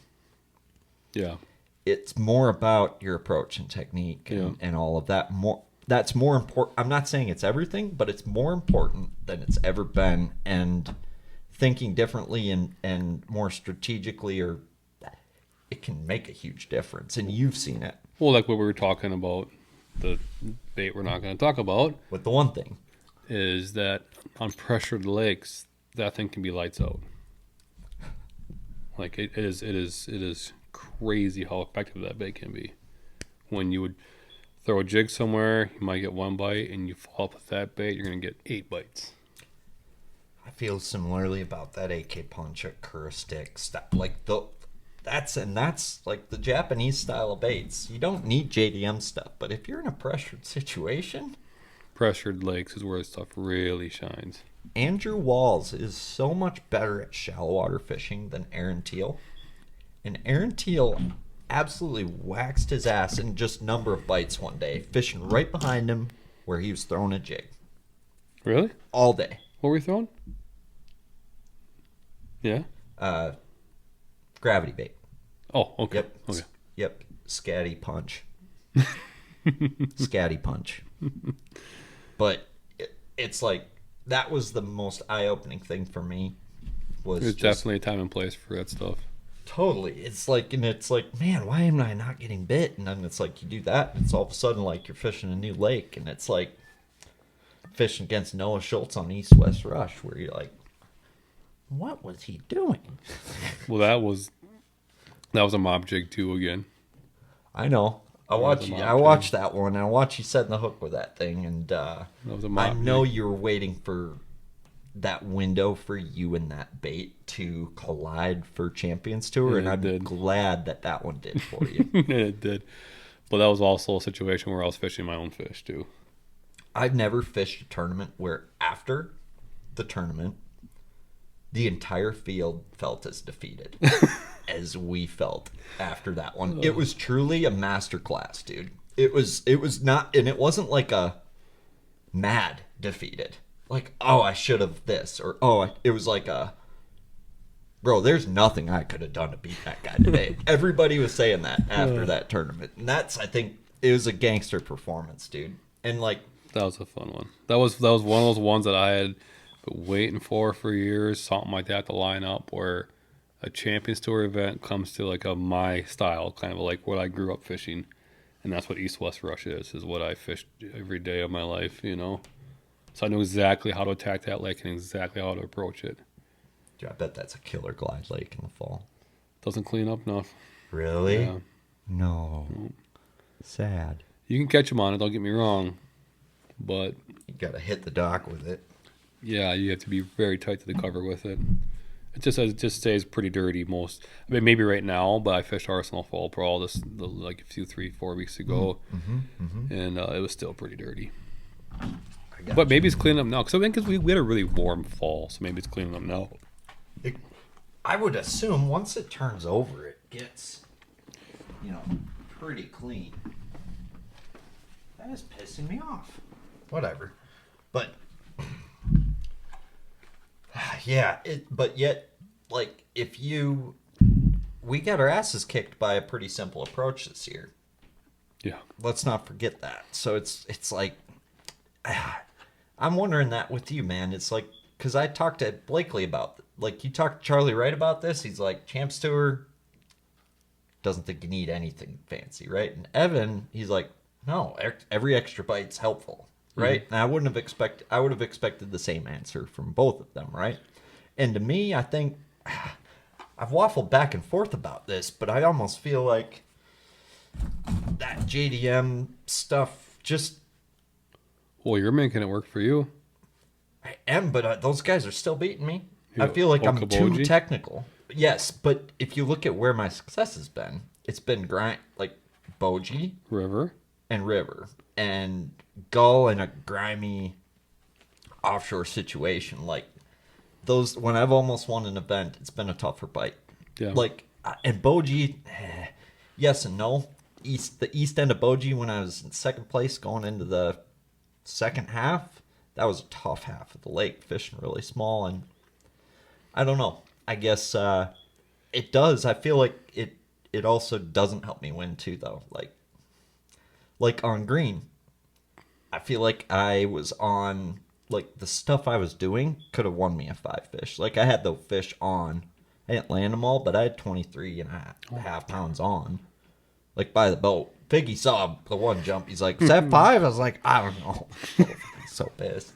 it's more about your approach and technique and all of that. That's more important. I'm not saying it's everything, but it's more important than it's ever been. And thinking differently and more strategically, or it can make a huge difference. And you've seen it. Well, like what we were talking about, the bait we're not going to talk about. With the one thing is that on pressured lakes, that thing can be lights out. Like it is crazy how effective that bait can be. When you would throw a jig somewhere, you might get 1 bite, and you fall up with that bait, you're going to get 8 bites. I feel similarly about that AK punch at Kura stick stuff. Like that's like the Japanese style of baits. You don't need JDM stuff, but if you're in a pressured situation, Pressured lakes is where stuff really shines. Andrew Walls is so much better at shallow water fishing than Aaron Teal. And Aaron Teal absolutely waxed his ass in just number of bites one day, fishing right behind him where he was throwing a jig. Really? All day. What were you throwing? Yeah? Gravity bait. Oh, okay. Yep. Okay. Yep. Scatty punch. Scatty punch. But it's like, that was the most eye-opening thing for me. There's definitely a time and place for that stuff. Totally. It's like, man, why am I not getting bit? And then it's like, you do that, and it's all of a sudden like you're fishing a new lake, and it's like fishing against Noah Schultz on East West Rush, where you're like, what was he doing? Well, that was a mob jig too again. I know. I watched that one, and I watched you setting the hook with that thing, and That was a mob I know jig. you were waiting for that window for you and that bait to collide for Champions Tour, Yeah, and it I'm did. glad that one did for you. It did. But that was also a situation where I was fishing my own fish too. I've never fished a tournament where after the tournament, the entire field felt as defeated as we felt after that one. It was truly a masterclass, dude. It was not, and it wasn't like a mad defeated. Like, oh, I should have this, or it was like a, bro, there's nothing I could have done to beat that guy today. Everybody was saying that after that tournament, and I think it was a gangster performance, dude. And like, That was a fun one. That was one of those ones that I had been waiting for years, something like that to line up, where a Champions Tour event comes to like a my style, kind of like what I grew up fishing, and that's what East West Rush is what I fished every day of my life, you know. So I knew exactly how to attack that lake and exactly how to approach it. dude, I bet that's a killer glide lake in the fall. Doesn't clean up enough. Really? Yeah. No. Sad. You can catch them on it, don't get me wrong, but You gotta hit the dock with it. yeah, you have to be very tight to the cover with it. It just stays pretty dirty most. I mean, maybe right now, but I fished Arsenal Fall Pro like a few 3-4 weeks ago, and it was still pretty dirty. But maybe it's cleaning up now because I think we had a really warm fall, so maybe it's cleaning up now. I would assume once it turns over, it gets, pretty clean. That is pissing me off. Whatever. But, yeah, but yet, like, we got our asses kicked by a pretty simple approach this year. Yeah, Let's not forget that. So it's like, I'm wondering that with you, man. It's like, because I talked to Blakely about, like, you talked to Charlie Wright about this. He's like, Champs Tour doesn't think you need anything fancy, right? And Evan, he's like, no, every extra bite's helpful, right? And I would have expected the same answer from both of them, right? And to me, I think I've waffled back and forth about this, but I almost feel like that JDM stuff just, well, you're making it work for you. I am, but those guys are still beating me. Yeah, I feel like I'm too Okaboji? technical. Yes, but if you look at where my success has been, it's been like Boji River. and River and Gull in a grimy offshore situation. Like those, when I've almost won an event, it's been a tougher bite. Yeah. Like, and Boji, yes and no. The east end of Boji, when I was in second place going into the second half, that was a tough half of the lake, fishing really small, and I don't know. I guess it does. I feel like it also doesn't help me win too, though. Like on green, I feel like I was on, like, the stuff I was doing could have won me a 5 fish. Like, I had the fish on. I didn't land them all, but I had 23 and a half pounds on, like, by the boat. Figgy saw the one jump. He's like, is that 5? I was like, I don't know. So pissed.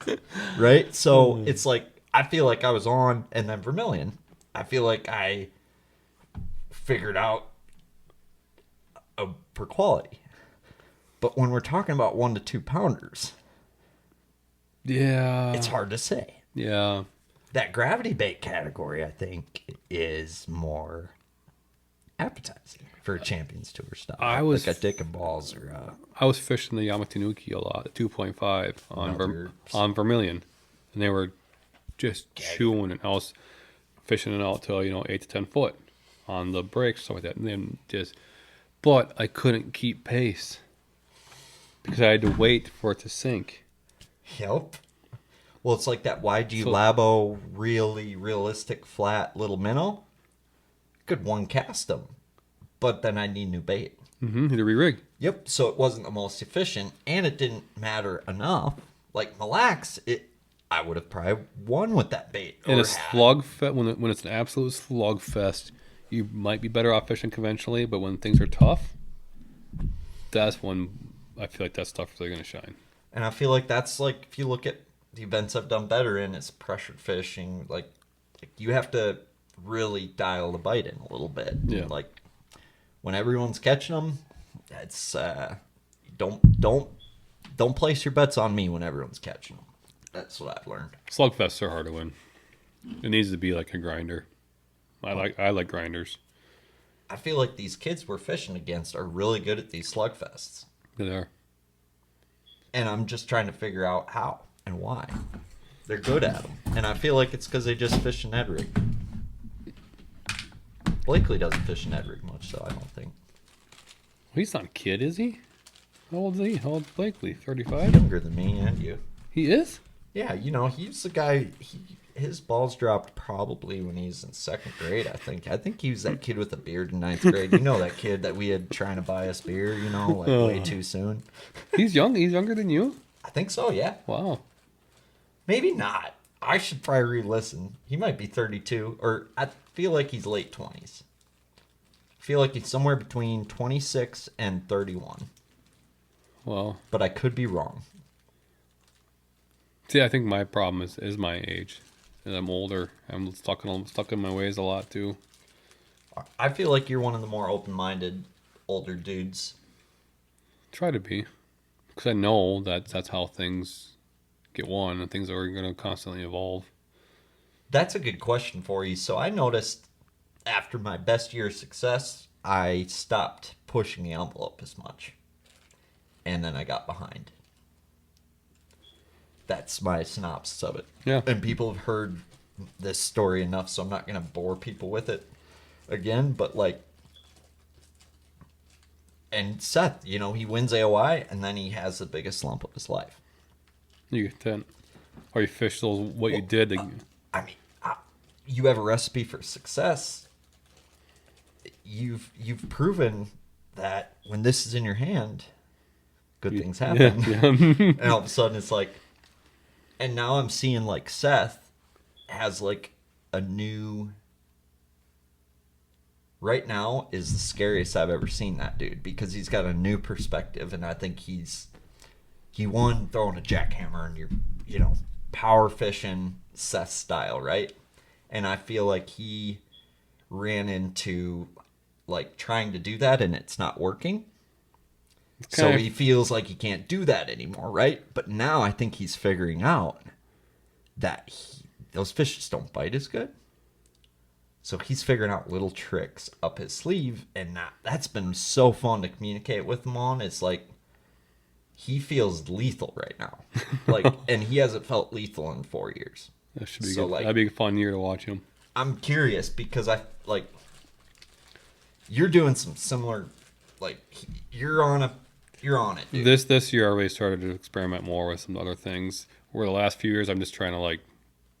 Right? So it's like, I feel like I was on, and then Vermilion, I feel like I figured out for quality. But when we're talking about 1 to 2 pounders, Yeah. it's hard to say. Yeah. That gravity bait category, I think, is more appetizing for a Champions Tour style. Like a Dick and Balls or I was fishing the Yamatanuki a lot, the 2.5 on Vermilion, and they were just chewing it. I was fishing it out to 8 to 10 foot on the breaks, stuff like that, and then but I couldn't keep pace because I had to wait for it to sink. Yep. Well, it's like that YG Labo really realistic flat little minnow. Could one cast them, but then I need new bait. Mm-hmm. To re-rig. Yep. So it wasn't the most efficient, and it didn't matter enough. Like Mille Lacs, I would have probably won with that bait. In a slugfest, when it's an absolute slugfest, you might be better off fishing conventionally. But when things are tough, that's when I feel like that stuff's really going to shine. And I feel like that's like if you look at the events I've done better in, it's pressured fishing. Like you have to really dial the bite in a little bit. Yeah. Like when everyone's catching them, that's don't place your bets on me when everyone's catching them. That's what I've learned. Slugfests are hard to win. It needs to be like a grinder. I like grinders. I feel like these kids we're fishing against are really good at these slugfests. They are. And I'm just trying to figure out how and why. They're good at them. And I feel like it's because they just fish in Ed rig. Blakely doesn't fish in Ed rig much, so I don't think. Well, he's not a kid, is he? How old is he? How old is Blakely? 35? Younger than me and you. He is? Yeah, he's the guy. His balls dropped probably when he was in 2nd grade, I think. I think he was that kid with a beard in 9th grade. You know that kid that we had trying to buy us beer, like way too soon. He's young. He's younger than you? I think so, yeah. Wow. Maybe not. I should probably re-listen. He might be 32, or I feel like he's late 20s. I feel like he's somewhere between 26 and 31. Well. But I could be wrong. See, I think my problem is my age. And I'm older. I'm stuck in my ways a lot, too. I feel like you're one of the more open-minded older dudes. Try to be. Because I know that's how things get won, and things are going to constantly evolve. That's a good question for you. So I noticed after my best year of success, I stopped pushing the envelope as much. And then I got behind. That's my synopsis of it. Yeah. And people have heard this story enough, so I'm not going to bore people with it again. But and Seth, he wins AOI, and then he has the biggest slump of his life. You get 10. Or you fish those, you did. You have a recipe for success. You've proven that when this is in your hand, good things happen. Yeah. And all of a sudden it's like, and now I'm seeing Seth has a new, right now is the scariest I've ever seen that dude, because he's got a new perspective, and I think he won throwing a jackhammer and you're power fishing Seth style, right? And I feel like he ran into trying to do that and it's not working. Okay. So he feels like he can't do that anymore, right? But now I think he's figuring out that those fish just don't bite as good. So he's figuring out little tricks up his sleeve, and that's been so fun to communicate with him on. It's he feels lethal right now. And he hasn't felt lethal in 4 years. That should be good. That'd be a fun year to watch him. I'm curious because you're doing some similar, you're on it, dude. This year I really started to experiment more with some other things. Where the last few years I'm just trying to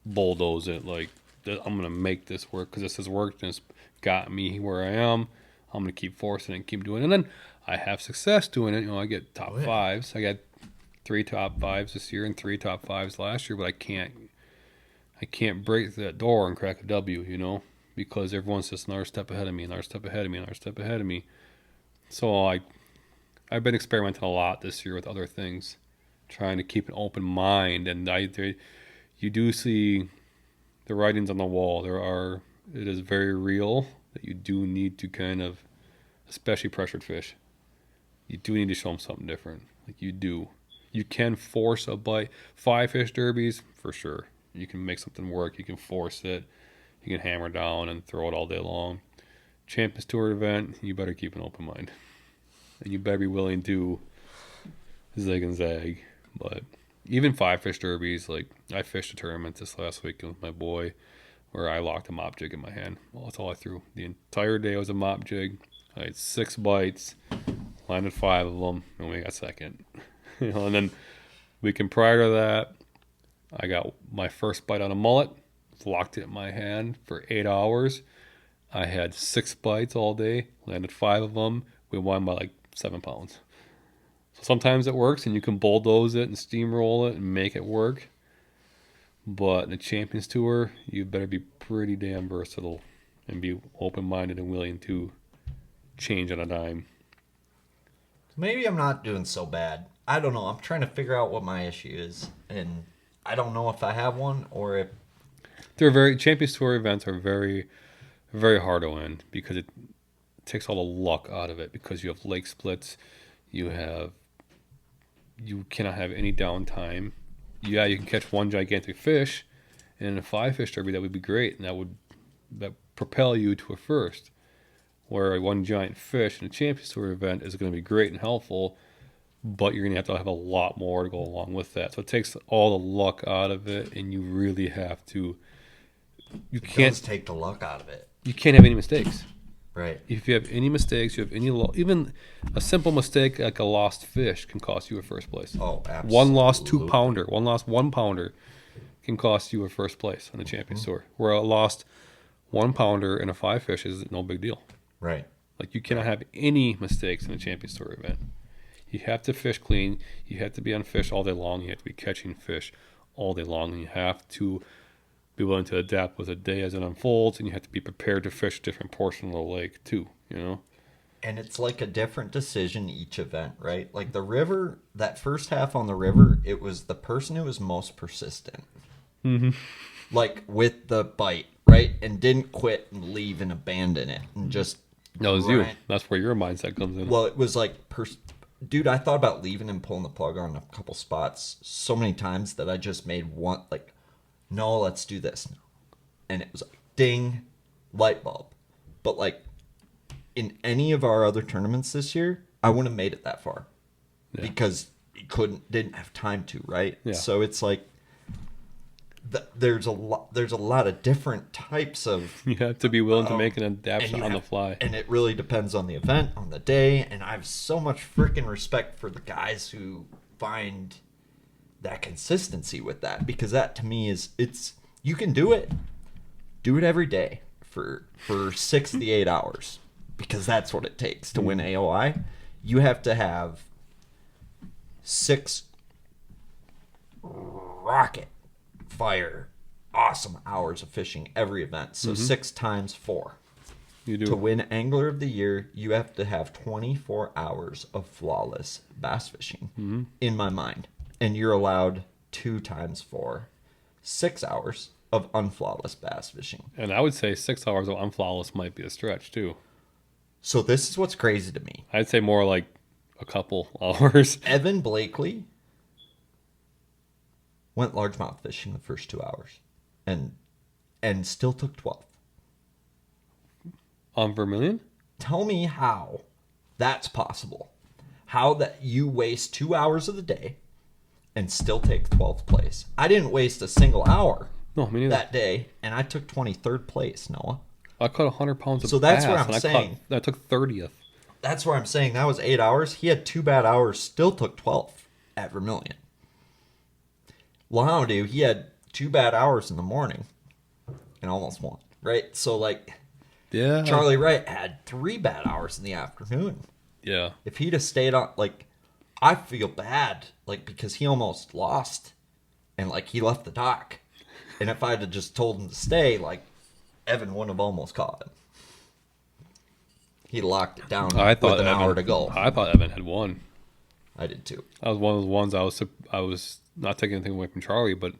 bulldoze it. I'm gonna make this work because this has worked and it's got me where I am. I'm gonna keep forcing it and keep doing it. And then I have success doing it. I get top fives. I got 3 top fives this year and 3 top fives last year, but I can't break that door and crack a W, because everyone's just another step ahead of me, another step ahead of me, another step ahead of me. So I've been experimenting a lot this year with other things, trying to keep an open mind. And you do see the writings on the wall. It is very real that you do need to kind of, especially pressured fish, you do need to show them something different. Like you do. You can force a bite. 5-fish derbies, for sure. You can make something work. You can force it. You can hammer down and throw it all day long. Champions Tour event, you better keep an open mind. And you better be willing to zig and zag. But even 5-fish derbies, like I fished a tournament this last week with my boy where I locked a mop jig in my hand. Well, that's all I threw. The entire day was a mop jig. I had 6 bites, landed 5 of them, and we got second. And then weekend prior to that, I got my first bite on a mullet, locked it in my hand for 8 hours. I had 6 bites all day, landed 5 of them. We won by like 7 pounds. So sometimes it works and you can bulldoze it and steamroll it and make it work. But in the Champions Tour, you better be pretty damn versatile and be open-minded and willing to change on a dime. Maybe I'm not doing so bad. I don't know. I'm trying to figure out what my issue is. And I don't know if I have one or if... Champions Tour events are very, very hard to win because it takes all the luck out of it because you have lake splits. You cannot have any downtime. Yeah, you can catch one gigantic fish, and in a 5-fish derby that would be great, and that propel you to a first. Where one giant fish in a Champions Tour event is going to be great and helpful, but you're going to have a lot more to go along with that. So it takes all the luck out of it, and you really have to. It can't take the luck out of it. You can't have any mistakes. Right. If you have any mistakes, you have any even a simple mistake like a lost fish can cost you a first place. Oh, absolutely. One lost 2-pounder, one lost 1-pounder can cost you a first place on the Champions Tour. Where a lost 1-pounder in a 5-fish is no big deal. Right. Like you cannot have any mistakes in a Champions Tour event. You have to fish clean. You have to be on fish all day long. You have to be catching fish all day long, and you have to be willing to adapt with the day as it unfolds, and you have to be prepared to fish a different portion of the lake too, you know? And it's like a different decision each event, right? Like the river, that first half on the river, it was the person who was most persistent. Mm-hmm. Like with the bite, right? And didn't quit and leave and abandon it and just... No, it was you. That's where your mindset comes in. Well, it was like... Dude, I thought about leaving and pulling the plug on a couple spots so many times that I just made one, like... No, let's do this now. And it was like, ding, light bulb. But like, in any of our other tournaments this year, I wouldn't have made it that far. Yeah. Because you didn't have time to, right? Yeah. So it's like, there's a lot of different types of... You have to be willing to make an adaptation on the fly. And it really depends on the event, on the day. And I have so much freaking respect for the guys who find... that consistency with that, because that to me is you can do it every day for 6 to 8 hours, because that's what it takes to win AOI. You have to have 6 rocket fire awesome hours of fishing every event, so 6 times 4. You do. To win Angler of the Year, you have to have 24 hours of flawless bass fishing, in my mind. And you're allowed 2 times 4, 6 hours of unflawless bass fishing. And I would say 6 hours of unflawless might be a stretch too. So this is what's crazy to me. I'd say more like a couple hours. Evan Blakely went largemouth fishing the first 2 hours and still took 12th. On Vermilion? Tell me how that's possible. How that you waste 2 hours of the day and still take 12th place. I didn't waste a single hour that day, and I took 23rd place, Noah. I caught 100 pounds of bass. So that's what I'm saying. I took 30th. That's where I'm saying that was 8 hours. He had 2 bad hours, still took 12th at Vermilion. Lahamadu, he had 2 bad hours in the morning and almost won, right? So, like, yeah, Charlie Wright had 3 bad hours in the afternoon. Yeah. If he'd have stayed on, like, I feel bad, like, because he almost lost and, like, he left the dock. And if I'd have just told him to stay, like, Evan wouldn't have almost caught him. He locked it down with an hour to go. I thought Evan had won. I did too. That was one of those ones I was not taking anything away from Charlie, but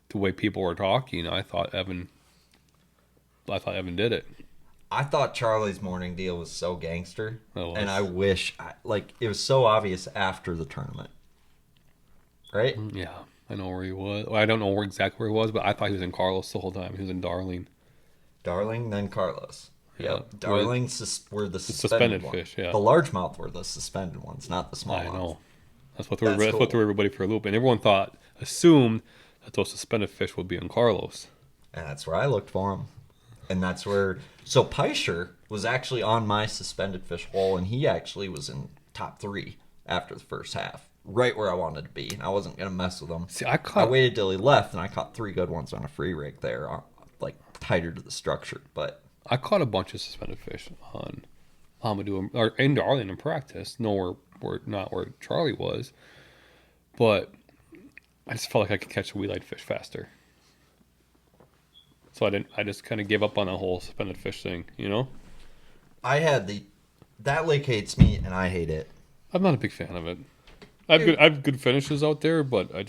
the way people were talking, I thought Evan did it. I thought Charlie's morning deal was so gangster, It was. and I wish, it was so obvious after the tournament, right? Yeah, I know where he was. Well, I don't know exactly where he was, but I thought he was in Carlos the whole time. He was in Darling. Darling, then Carlos. Yeah. Yep. Darling were the suspended ones. fish, yeah. The largemouth were the suspended ones, not the small I ones. know. That's what threw That's cool. everybody for a loop, and everyone assumed that those suspended fish would be in Carlos. And that's where I looked for them. And that's where... So Peischer was actually on my suspended fish hole, and he actually was in top 3 after the first half. Right where I wanted to be. And I wasn't going to mess with him. See, I waited till he left, and I caught 3 good ones on a free rig there, tighter to the structure. But I caught a bunch of suspended fish on Amadou or in Darling in practice. Nowhere not where Charlie was, but I just felt like I could catch a wheelite fish faster. So I just kind of gave up on the whole suspended fish thing, you know? I had that lake hates me, and I hate it. I'm not a big fan of it. I have good finishes out there, but I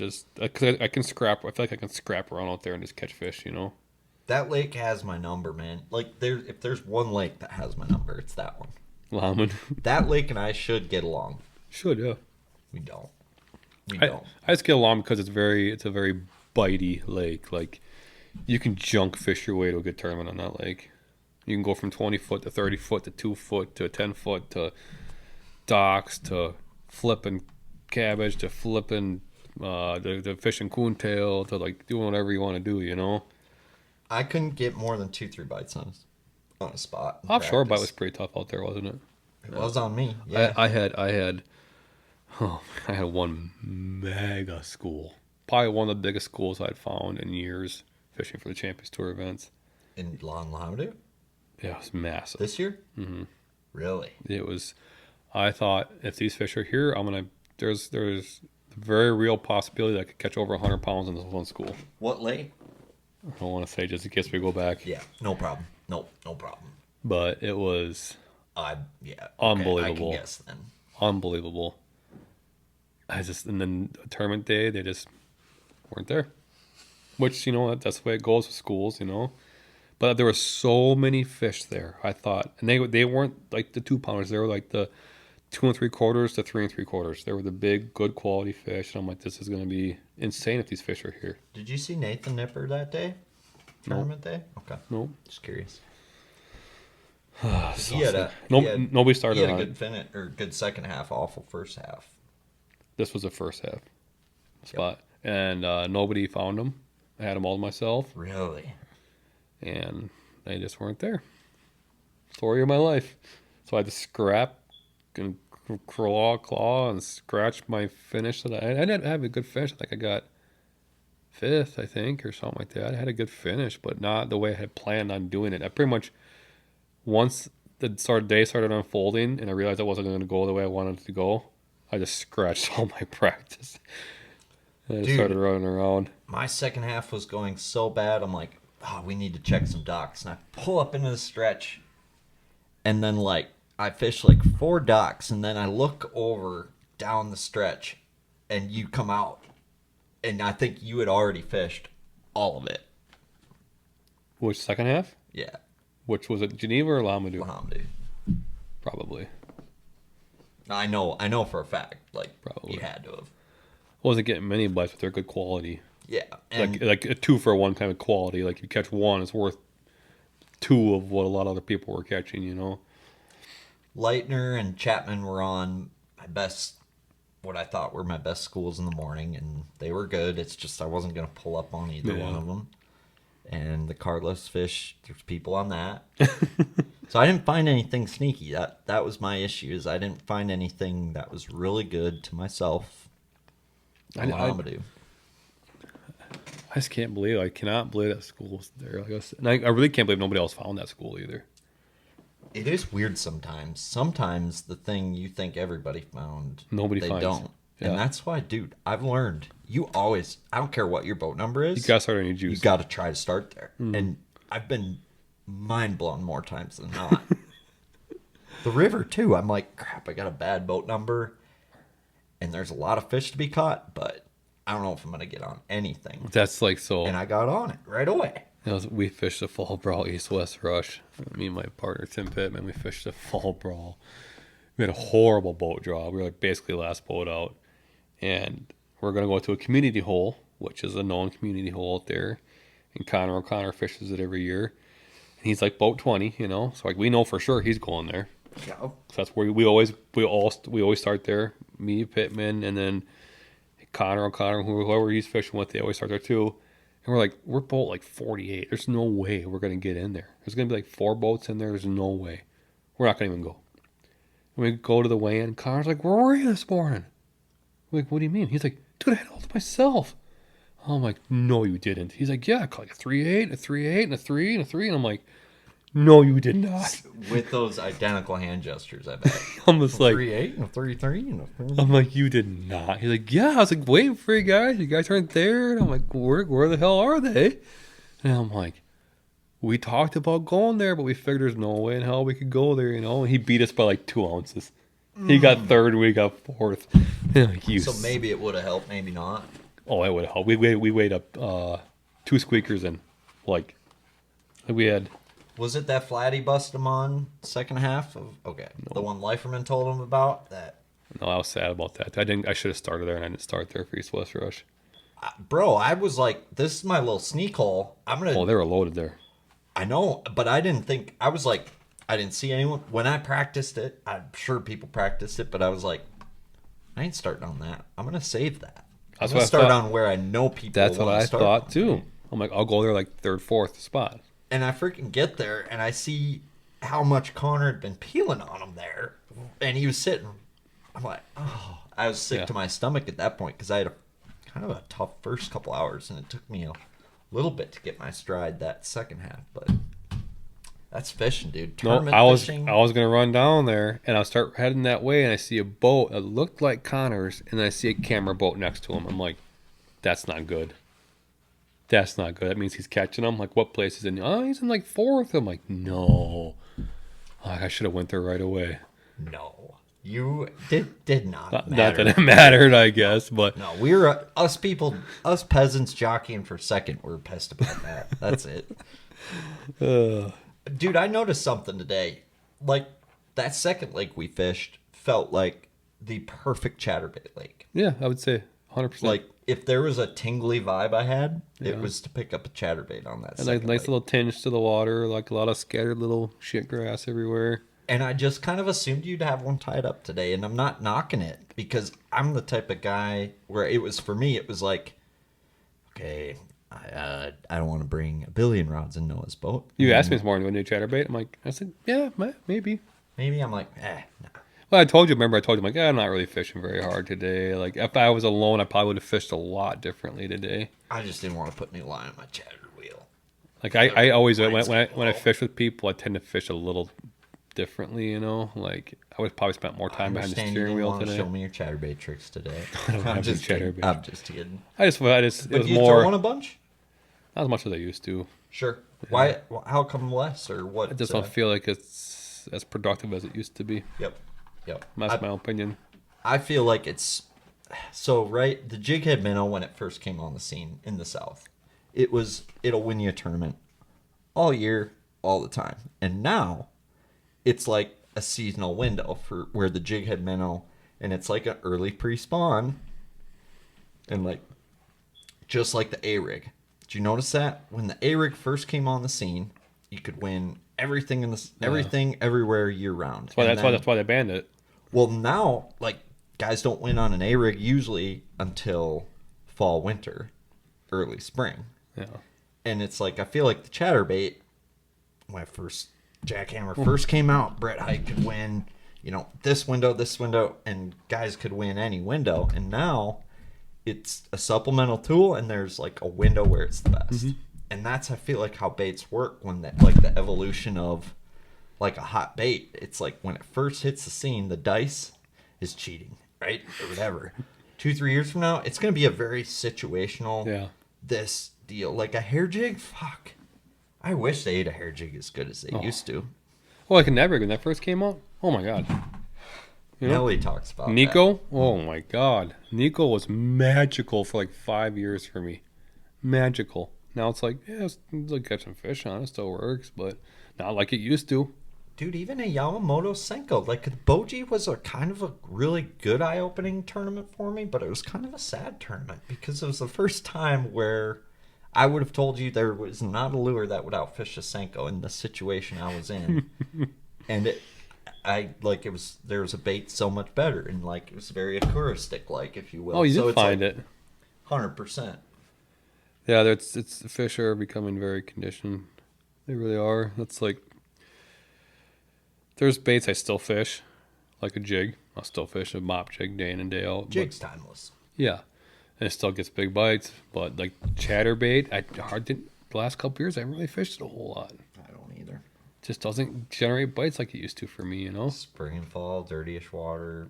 can scrap. I feel like I can scrap around out there and just catch fish, you know? That lake has my number, man. If there's one lake that has my number, it's that one. Laman. That lake and I should get along. Should, yeah. We don't. We don't. I just get along because it's a very bitey lake. Like, you can junk fish your way to a good tournament on that lake. You can go from 20 foot to 30 foot to 2 foot to 10 foot to docks to flipping cabbage to flipping the fishing coontail to doing whatever you want to do, you know? I couldn't get more than 2-3 bites on a spot. Offshore bite was pretty tough out there, wasn't it? It was on me. Yeah. I had one mega school. Probably one of the biggest schools I'd found in years fishing for the Champions Tour events. In Lamadou? Yeah, it was massive. This year? Mm-hmm. Really? It was. I thought if these fish are here, there's a very real possibility that I could catch over 100 pounds in this one school. What lake? I don't want to say just in case we go back. Yeah, no problem. No problem. But it was yeah. unbelievable. I can guess then. Unbelievable. And then tournament day, they just weren't there. Which, you know, that's the way it goes with schools, you know. But there were so many fish there, I thought. And they weren't like the 2-pounders. They were like the 2 3/4 to 3 3/4. They were the big, good quality fish. And I'm like, this is going to be insane if these fish are here. Did you see Nathan Nipper that day? Tournament day? Okay. No. Just curious. Nobody started he had on a it. good finish or good second half, awful first half. This was the first half spot. Yep. And nobody found them. I had them all to myself. Really? And they just weren't there. Story of my life. So I had to scrap and claw and scratch my finish. I didn't have a good finish. I think I got 5th, I think, or something like that. I had a good finish, but not the way I had planned on doing it. I pretty much, once the day started unfolding and I realized I wasn't going to go the way I wanted it to go, I just scratched all my practice. And I started running around. My second half was going so bad, I'm like, we need to check some docks. And I pull up into the stretch, and then, I fish 4 docks, and then I look over down the stretch, and you come out. And I think you had already fished all of it. Which second half? Yeah. Which was it, Geneva or Lamadou? Lamadou. Probably. I know for a fact. Probably. You had to have. Wasn't getting many bites, but they're good quality. Yeah. And Like a 2-for-1 kind of quality. Like you catch one, it's worth 2 of what a lot of other people were catching, you know? Leitner and Chapman were on what I thought were my best schools in the morning, and they were good. It's just I wasn't going to pull up on either one of them. And the Carlos fish, there's people on that. So I didn't find anything sneaky. That was my issue, is I didn't find anything that was really good to myself. I just can't believe I cannot believe that school's there. And I really can't believe nobody else found that school either. It is weird sometimes. Sometimes the thing you think everybody found, nobody they finds. don't. Yeah. And that's why, dude, I've learned. I don't care what your boat number is. You got to start on your juice. You got to try to start there. Mm. And I've been mind blown more times than not. The river, too. I'm like, crap, I got a bad boat number. And there's a lot of fish to be caught, but I don't know if I'm going to get on anything. That's so. And I got on it right away. We fished the Fall Brawl East-West Rush. Me and my partner Tim Pittman, we fished the Fall Brawl. We had a horrible boat draw. We were like basically last boat out. And we're going to go to a community hole, which is a known community hole out there. And Connor O'Connor fishes it every year. And he's like boat 20, you know. So like we know for sure he's going there. Yeah. So that's where we always start there. Me, Pittman, and then Connor O'Connor, whoever he's fishing with, they always start there too. And we're boat like 48. There's no way we're going to get in there. There's going to be like 4 boats in there. There's no way. We're not going to even go. And we go to the weigh-in. Connor's like, where were you this morning? I'm like, what do you mean? He's like, dude, I had it all to myself. I'm like, no, you didn't. He's like, yeah, I caught like a 3.8, a 3.8, and a 3, and a 3. And I'm like, no, you did not. With those identical hand gestures, I bet. I'm just like, 3.8 and a 3.3 and a 3. I'm like, you did not. He's like, yeah. I was like, waiting for you guys. You guys aren't there. And I'm like, where the hell are they? And I'm like, we talked about going there, but we figured there's no way in hell we could go there, you know. And he beat us by like 2 ounces. He got third, we got fourth. Like, so maybe it would have helped, maybe not. Oh, it would have helped. We weighed up 2 squeakers and like we had. Was it that flat he busted him on second half of? Okay, no. The one Liferman told him about that. No, I was sad about that. I should have started there, and I didn't start there for East West Rush. Bro, I was like, this is my little sneak hole. I'm gonna. Oh, they were loaded there. I know, but I didn't think. I was like, I didn't see anyone when I practiced it. I'm sure people practiced it, but I was like, I ain't starting on that. I'm gonna save that. I'm gonna start on where I know people. That's what I thought too. I'm like, I'll go there like 3rd, 4th spot. And I freaking get there, and I see how much Connor had been peeling on him there. And he was sitting. I'm like, oh. I was sick to my stomach at that point because I had a kind of a tough first couple hours, and it took me a little bit to get my stride that second half. But that's fishing, dude. Tournament fishing. I was going to run down there, and I'll start heading that way, and I see a boat that looked like Connor's, and then I see a camera boat next to him. I'm like, that's not good. That's not good. That means he's catching them. Like, what place is in? Oh, he's in like 4th. I'm like, no. I should have went there right away. No, you did not. Not that it mattered, I guess, but no, we were us peasants jockeying for second. We're pissed about that. That's it. Dude, I noticed something today. Like that second lake we fished felt like the perfect chatterbait lake. Yeah, I would say 100%. Like, if there was a tingly vibe I had, it was to pick up a chatterbait on that. And nice little tinge to the water, like a lot of scattered little shit grass everywhere. And I just kind of assumed you'd have one tied up today, and I'm not knocking it because I'm the type of guy where it was for me. It was like, okay, I don't want to bring a billion rods in Noah's boat. You asked me this morning, do I need a chatterbait? I'm like, I said, yeah, maybe. Maybe I'm like, nah. Well, I told you, I'm like, I'm not really fishing very hard today. Like, if I was alone, I probably would have fished a lot differently today. I just didn't want to put any line on my chatter wheel. Like, I always, when I fish with people, I tend to fish a little differently, you know? Like, I would probably spent more time behind the steering wheel today. Show me your chatterbait tricks today. I'm just chatterbait. I'm just kidding. But it was you more. Throw on a bunch? Not as much as I used to. Sure. Yeah. Why? How come less, or what? I just don't feel like it's as productive as it used to be. Yep. That's my opinion. I feel like it's so right. The jighead minnow, when it first came on the scene in the South, it'll win you a tournament all year, all the time. And now it's like a seasonal window for where the jighead minnow, and it's like an early pre-spawn, and like just like the A-rig. Did you notice that when the A-rig first came on the scene, you could win everything everything everywhere year round. That's why they banned it. Well, now like guys don't win on an A-rig usually until fall, winter, early spring. Yeah. And it's like I feel like the chatterbait when jackhammer first came out, Brett Hite could win, this window, and guys could win any window. And now it's a supplemental tool, and there's like a window where it's the best. Mm-hmm. And that's, I feel like, how baits work when the evolution of like a hot bait. It's like when it first hits the scene, the dice is cheating, right? Or whatever. 2-3 years from now, it's going to be a very situational this deal. Like a hair jig, fuck. I wish they ate a hair jig as good as they used to. Well, like a Nevrig when that first came out. Oh my god. Nelly talks about Nico. That. Oh my god. Nico was magical for like 5 years for me. Magical. Now it's like, yeah, it's like catching fish on it. Still works, but not like it used to. Dude, even a Yamamoto Senko, like the Boji was a kind of a really good eye-opening tournament for me, but it was kind of a sad tournament because it was the first time where I would have told you there was not a lure that would outfish a Senko in the situation I was in. And there was a bait so much better, and like it was very aquaristic, like, if you will. Oh, you so did it's find like it. 100%. Yeah, it's the fish are becoming very conditioned. They really are. That's like, there's baits I still fish, like a jig. I'll still fish a mop jig day in and day out. Jig's timeless. Yeah, and it still gets big bites. But like chatterbait, the last couple years I haven't really fished it a whole lot. I don't either. Just doesn't generate bites like it used to for me, you know. Spring and fall, dirtyish water.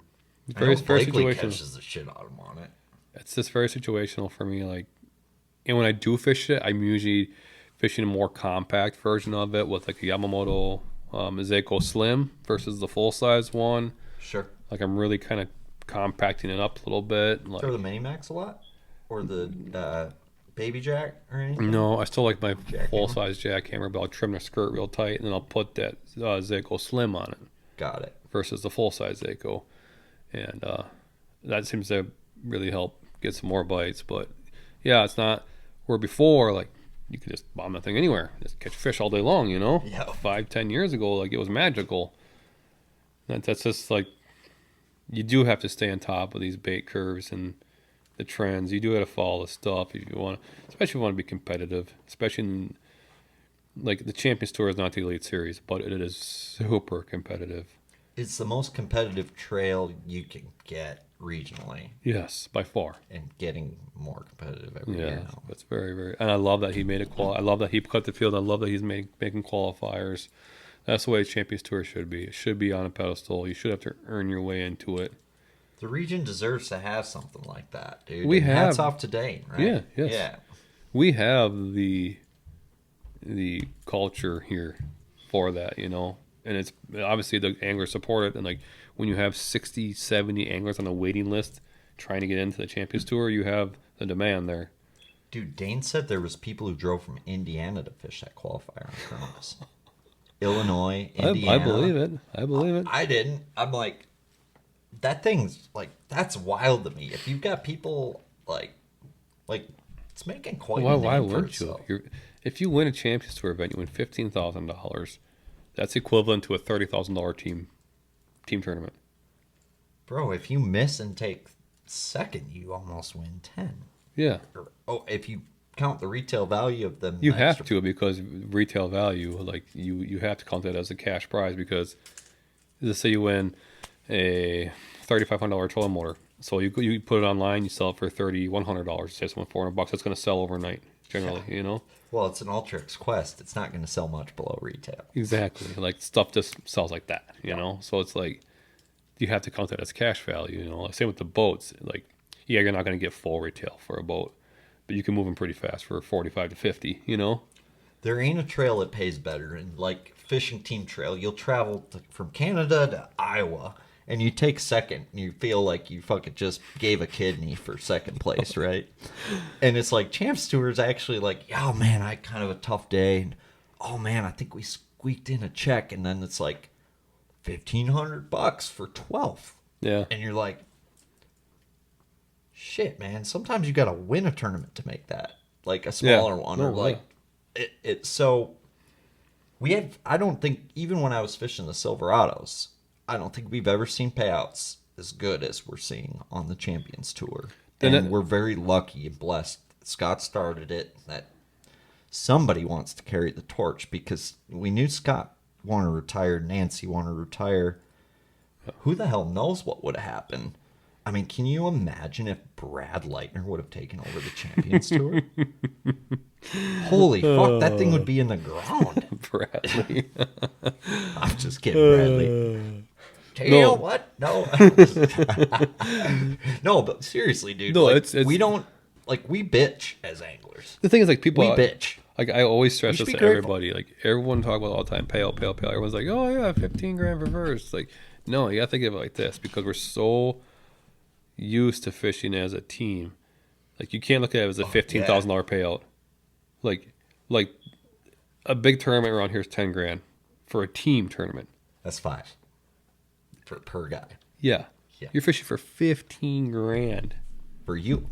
Very Blakely situational. catches the shit out of them on it. It's just very situational for me. Like, and when I do fish it, I'm usually fishing a more compact version of it with like a Yamamoto Seiko Slim versus the full size one. Sure. Like I'm really kind of compacting it up a little bit. Like, Throw the Mini Max a lot? Or the Baby Jack or anything? no, I still like my Jackhammer? full size jackhammer, but I'll trim the skirt real tight and then I'll put that Seiko Slim on it Got it. versus the full size Seiko, and that seems to really help get some more bites. But yeah, it's not where before like you could just bomb that thing anywhere, just catch fish all day long, you know. Yeah. 5-10 years ago, like it was magical. That's just like, you do have to stay on top of these bait curves and the trends. You do have to follow the stuff if you want, especially if you want to be competitive. Especially in, like, the Champions Tour is not the Elite Series, but it is super competitive. It's the most competitive trail you can get regionally, Yes, by far. and getting more competitive every Yeah, year now. that's very, very. And I love that he made it. I love that he cut the field. I love that he's making qualifiers. That's the way Champions Tour should be. It should be on a pedestal. You should have to earn your way into it. The region deserves to have something like that, dude. We And have- hats off to Dane, right? Yeah, yes. Yeah. We have the culture here for that, you know. And it's obviously the anglers support it. And like when you have 60, 70 anglers on a waiting list trying to get into the Champions Tour, you have the demand there. Dude, Dane said there was people who drove from Indiana to fish that qualifier on Cronus. Illinois, Indiana. I believe it. I believe it. I didn't. I'm like, that thing's like, that's wild to me. If you've got people like it's making quite a Why name for wouldn't you? itself. If you win a Champions Tour event, you win $15,000. That's equivalent to a $30,000 team tournament. Bro, if you miss and take second, you almost win 10. Yeah, Or, if you count the retail value of them. you have to, because retail value, like you have to count that as a cash prize, because let's say you win a $3,500 trolling motor. So you put it online, you sell it for $3,100. Say someone $400, that's going to sell overnight generally, you know. Well, it's an Ultrix Quest. It's not going to sell much below retail. Exactly. Like stuff just sells like that, you know? So it's like, you have to count that as cash value, you know? Like, same with the boats. Like, yeah, you're not going to get full retail for a boat, but you can move them pretty fast for 45 to 50, you know? There ain't a trail that pays better. And like fishing team trail, you'll travel from Canada to Iowa, and you take second, and you feel like you fucking just gave a kidney for second place, right? And it's like Champs Tour is actually like, oh man, I had kind of a tough day. And, oh man, I think we squeaked in a check. And then it's like $1,500 for 12th. Yeah. And you're like, shit, man. Sometimes you got to win a tournament to make that, like a smaller one, or like it. So we have. I don't think, even when I was fishing the Silverados, I don't think we've ever seen payouts as good as we're seeing on the Champions Tour. And we're very lucky and blessed. Scott started it. That somebody wants to carry the torch, because we knew Scott wanted to retire, Nancy wanted to retire. Who the hell knows what would have happened? I mean, can you imagine if Brad Leitner would have taken over the Champions Tour? Holy fuck, that thing would be in the ground. Bradley. I'm just kidding, Bradley. No. What? No. No, but seriously, dude. No, like, it's we don't, like, we bitch as anglers. The thing is, like, people... We bitch. Like, I always stress You this should to be grateful. everybody. Like, everyone talk about it all the time, payout. Everyone's like, oh, yeah, 15 grand for first. Like, no, you got to think of it like this, because we're so used to fishing as a team. Like, you can't look at it as a $15,000 payout. Like a big tournament around here is 10 grand for a team tournament. That's 5 per guy. Yeah. Yeah. You're fishing for 15 grand For you.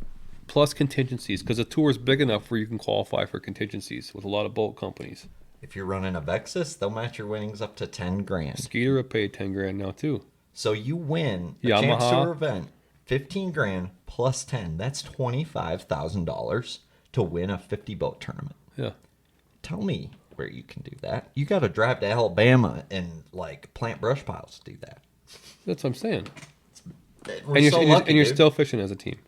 plus contingencies because the tour is big enough where you can qualify for contingencies with a lot of boat companies. If you're running a Vexus, they'll match your winnings up to 10 grand. Skeeter will pay 10 grand now too. So you win a Yamaha. Champs Tour event, 15 grand plus 10. That's $25,000 to win a 50 boat tournament. Yeah. Tell me where you can do that. You got to drive to Alabama and like plant brush piles to do that. That's what I'm saying. We're And you're, so and you're, lucky, and you're dude. still fishing as a team.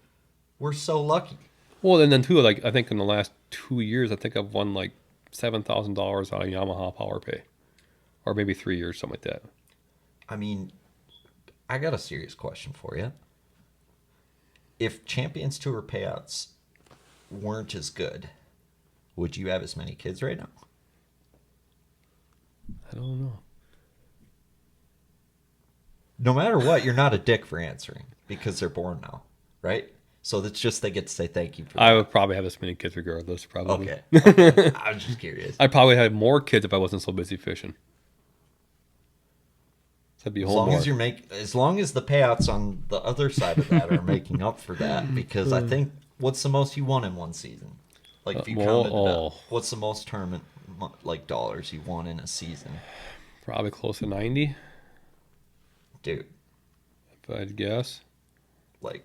We're so lucky. Well, and then too, like I think in the last 2 years, I think I've won like $7,000 out of Yamaha Power Pay, or maybe 3 years, something like that. I mean, I got a serious question for you. If Champions Tour payouts weren't as good, would you have as many kids right now? I don't know. No matter what, you're not a dick for answering because they're born now, right? So that's just they get to say thank you for that. I would probably have as many kids regardless. Probably. Okay. I was just curious. I'd probably have more kids if I wasn't so busy fishing. So I'd be As home long more. as long as the payouts on the other side of that are making up for that, because I think what's the most you won in one season? Like if you counted it up, what's the most tournament like dollars you won in a season? Probably close to 90, Dude, if I'd guess. like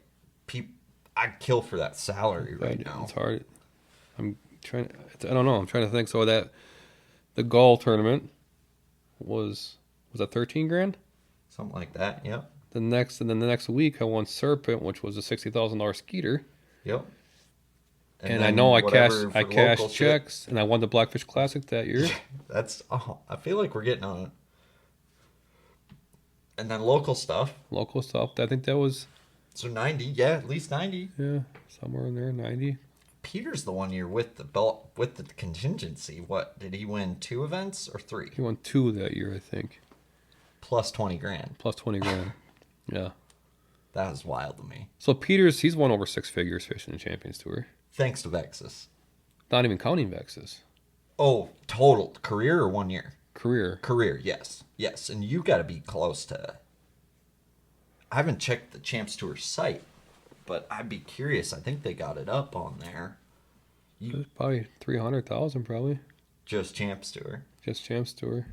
I'd kill for that salary right now. It's hard. I'm trying. I don't know. I'm trying to think. So that the Gull tournament was that 13 grand? Something like that. Yep. The next week I won Serpent, which was a $60,000 Skeeter. Yep. And I then know I whatever cashed for local checks, and I won the Blackfish Classic that year. That's I feel like we're getting on it. And then local stuff. Local stuff. I think that was So 90, yeah, at least 90. yeah somewhere in there 90. Peter's the 1 year with the belt with the contingency. What did he win? 2 events or 3? He won 2 that year, I think. Plus 20 grand. Plus 20 grand. Yeah. That is wild to me. So Peters, he's won over 6 figures fishing the Champions Tour. Thanks to Vexus. Not even counting Vexus. Oh, total career or 1 year? Career. Career, yes, yes, and you got to be close to. I haven't checked the Champs Tour site, but I'd be curious. I think they got it up on there. Probably 300,000 probably. Just Champs Tour. Just Champs Tour.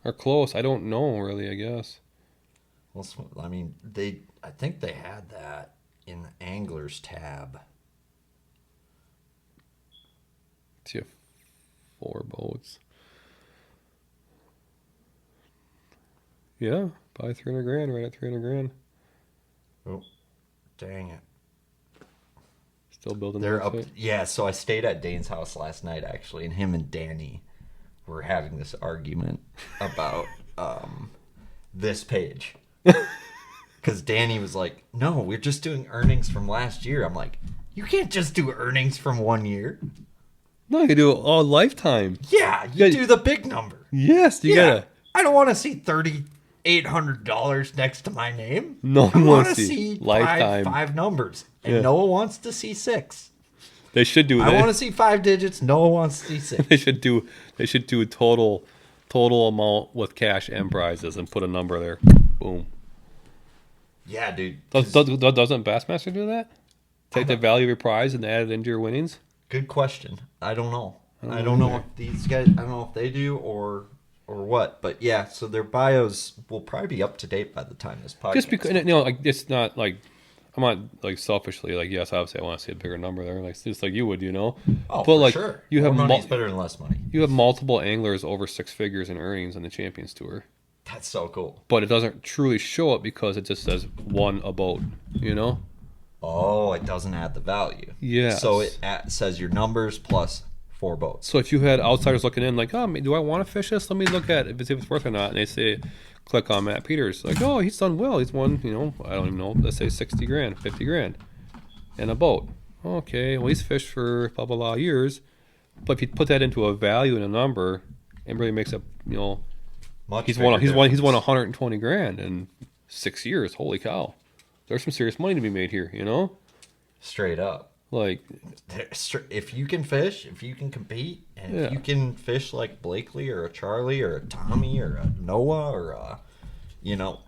Or close. I don't know really, I guess. Well, I mean, I think they had that in the Anglers tab. See, 4 boats. Yeah, probably 300 grand, right at 300 grand. Oh, dang it. Still building They're the up. website. Yeah, so I stayed at Dane's house last night, actually, and him and Danny were having this argument about this page. Because Danny was like, no, we're just doing earnings from last year. I'm like, you can't just do earnings from 1 year. No, you can do it all lifetime. Yeah, you do the big number. Yes, you Yeah, gotta. I don't want to see $3,800 next to my name. No I one want wants to to see see lifetime. five numbers. And Yeah. Noah wants to see 6. They should do I that. want to see 5 digits. Noah wants to see 6. They should do total amount with cash and prizes and put a number there. Boom. Yeah, dude. Doesn't Bassmaster do that? Take the don't- value of your prize and add it into your winnings? Good question. I don't know. I don't know if these guys. I don't know if they do or what. But yeah, so their bios will probably be up to date by the time this podcast. Just because like it's not like I'm not like selfishly like yes, obviously I want to see a bigger number there, like just like you would, Oh, but for like sure. you have More money's better than less money. you have multiple anglers over 6 figures in earnings on the Champions Tour, That's so cool. but it doesn't truly show it because it just says one a boat, Oh, it doesn't add the value. Yes. So it says your numbers plus 4 boats. So if you had outsiders looking in, like, oh, do I want to fish this? Let me look at it, if it's worth it or not. And they say, click on Matt Peters. Like, oh, he's done well. He's won, I don't even know, let's say 60 grand, 50 grand and a boat. Okay, well, he's fished for blah, blah, blah years. But if you put that into a value and a number, it really makes it, Much he's bigger won difference. 120 grand in 6 years. Holy cow. There's some serious money to be made here, Straight up. Like, If you can fish, if you can compete, and Yeah. if you can fish like Blakely or a Charlie or a Tommy or a Noah or a,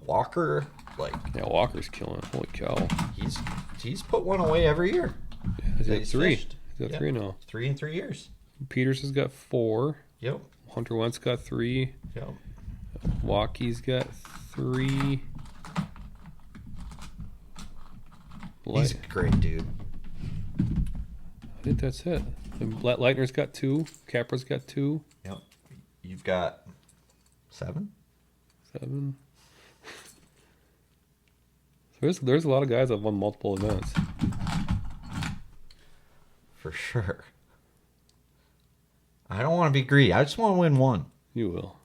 Walker, like yeah, Walker's killing it. Holy cow. he's put one away every year. He's that got he's 3. fished. He's got Yeah. 3 now. 3 in 3 years. Peters has got 4. Yep. Hunter Wentz got 3. Yep. Walkie's got 3. He's a great dude. I think that's it. And Leitner's got 2. Capra's got 2. Yep. You've got 7. 7. There's a lot of guys that have won multiple events. For sure. I don't want to be greedy. I just want to win one. You will.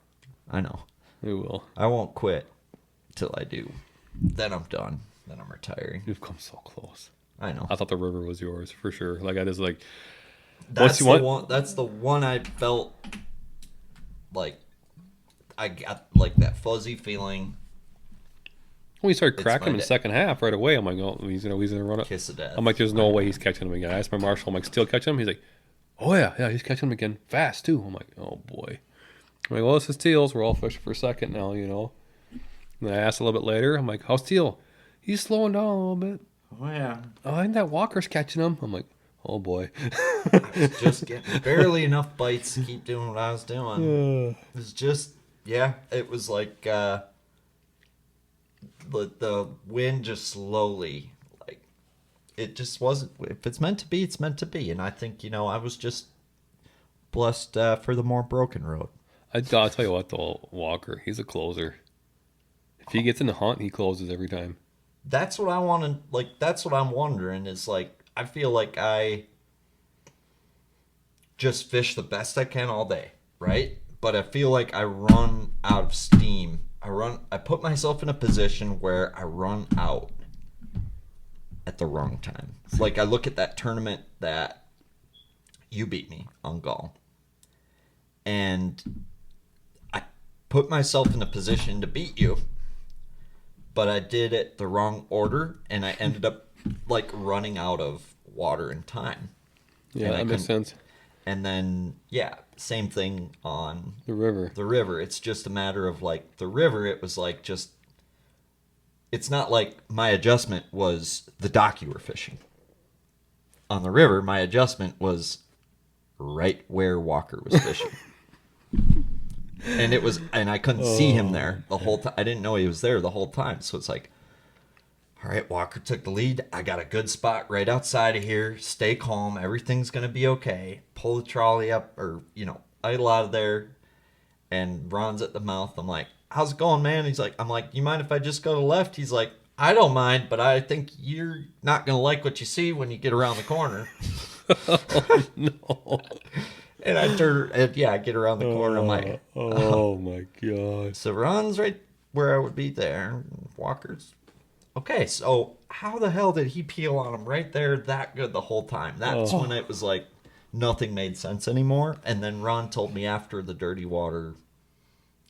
I know. You will. I won't quit till I do. Then I'm done. Then I'm retiring. You've come so close. I know. I thought the river was yours for sure. Like I just like. That's the one. That's the one I felt like I got like that fuzzy feeling. When he started It's cracking my him in the day. second half right away, I'm like, oh, he's gonna run it. Kiss of death. I'm like, there's no way he's catching him again. I asked my marshal, I'm like, still catching him? He's like, oh yeah, he's catching him again fast too. I'm like, oh boy. I'm like, well, it's his Teals. We're all fishing for a second now, And I asked a little bit later, I'm like, how's Teal? He's slowing down a little bit. Oh yeah. Oh, and that Walker's catching him. I'm like, oh boy. I was just getting barely enough bites to keep doing what I was doing. It was just, yeah. It was like the wind just slowly, like it just wasn't. If it's meant to be, it's meant to be. And I think I was just blessed for the more broken road. I'll tell you what, though, Walker, he's a closer. If he gets in the hunt, he closes every time. That's what I want to like. That's what I'm wondering is like. I feel like I just fish the best I can all day, right? But I feel like I run out of steam. I put myself in a position where I run out at the wrong time. Like I look at that tournament that you beat me on Gall, and I put myself in a position to beat you, but I did it the wrong order, and I ended up like running out of water and time. Yeah, And that makes sense. And then, yeah, same thing on The river. the river. It's just a matter of like the river. It was like just, it's not like my adjustment was the dock you were fishing. On the river, my adjustment was right where Walker was fishing. And I couldn't see him there the whole time. I didn't know he was there the whole time. So it's like, all right, Walker took the lead. I got a good spot right outside of here. Stay calm. Everything's going to be okay. Pull the trolley up or, idle out of there. And Ron's at the mouth. I'm like, how's it going, man? I'm like, you mind if I just go to the left? He's like, I don't mind, but I think you're not going to like what you see when you get around the corner. Oh, no. And I get around the corner. I'm like, oh my God. so Ron's right where I would be there. Walker's. Okay, so how the hell did he peel on him right there that good the whole time? That's when it was like nothing made sense anymore. And then Ron told me after the dirty water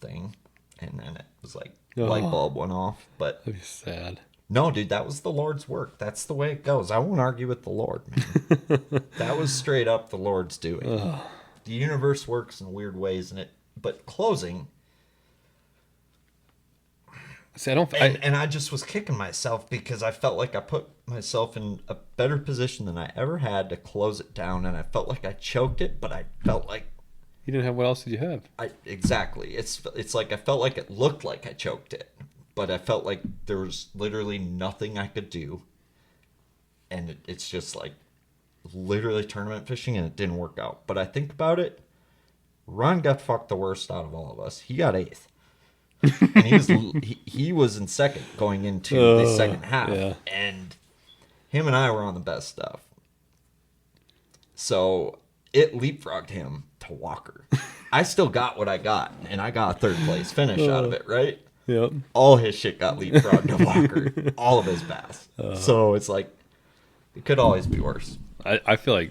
thing. And then it was like light bulb went off. But That'd be sad. no, dude, that was the Lord's work. That's the way it goes. I won't argue with the Lord, man. That was straight up the Lord's doing. The universe works in weird ways, but closing. See, I don't. And I just was kicking myself because I felt like I put myself in a better position than I ever had to close it down, and I felt like I choked it, but I felt like You didn't have. What else did you have? exactly. It's like I felt like it looked like I choked it, but I felt like there was literally nothing I could do, and it's just like literally tournament fishing, and it didn't work out. But I think about it, Ron got fucked the worst out of all of us. He got 8th. And he was in second going into the second half. Yeah. And him and I were on the best stuff. So it leapfrogged him to Walker. I still got what I got, and I got a 3rd place finish out of it, right? Yep. All his shit got leapfrogged to Walker. All of his bass. So it's like, it could always be worse. I feel like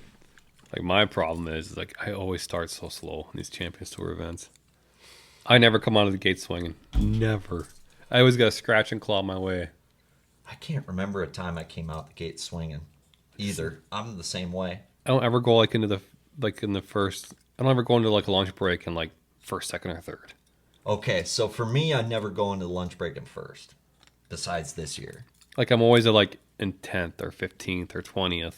my problem is like I always start so slow in these Champions Tour events. I never come out of the gate swinging. Never. I always got to scratch and claw my way. I can't remember a time I came out the gate swinging. either. I'm the same way. I don't ever go like into the in the first. I don't ever go into like a lunch break in like first, second, or third. Okay, so for me, I never go into lunch break in first. Besides this year, Like I'm always at like in 10th or 15th or 20th.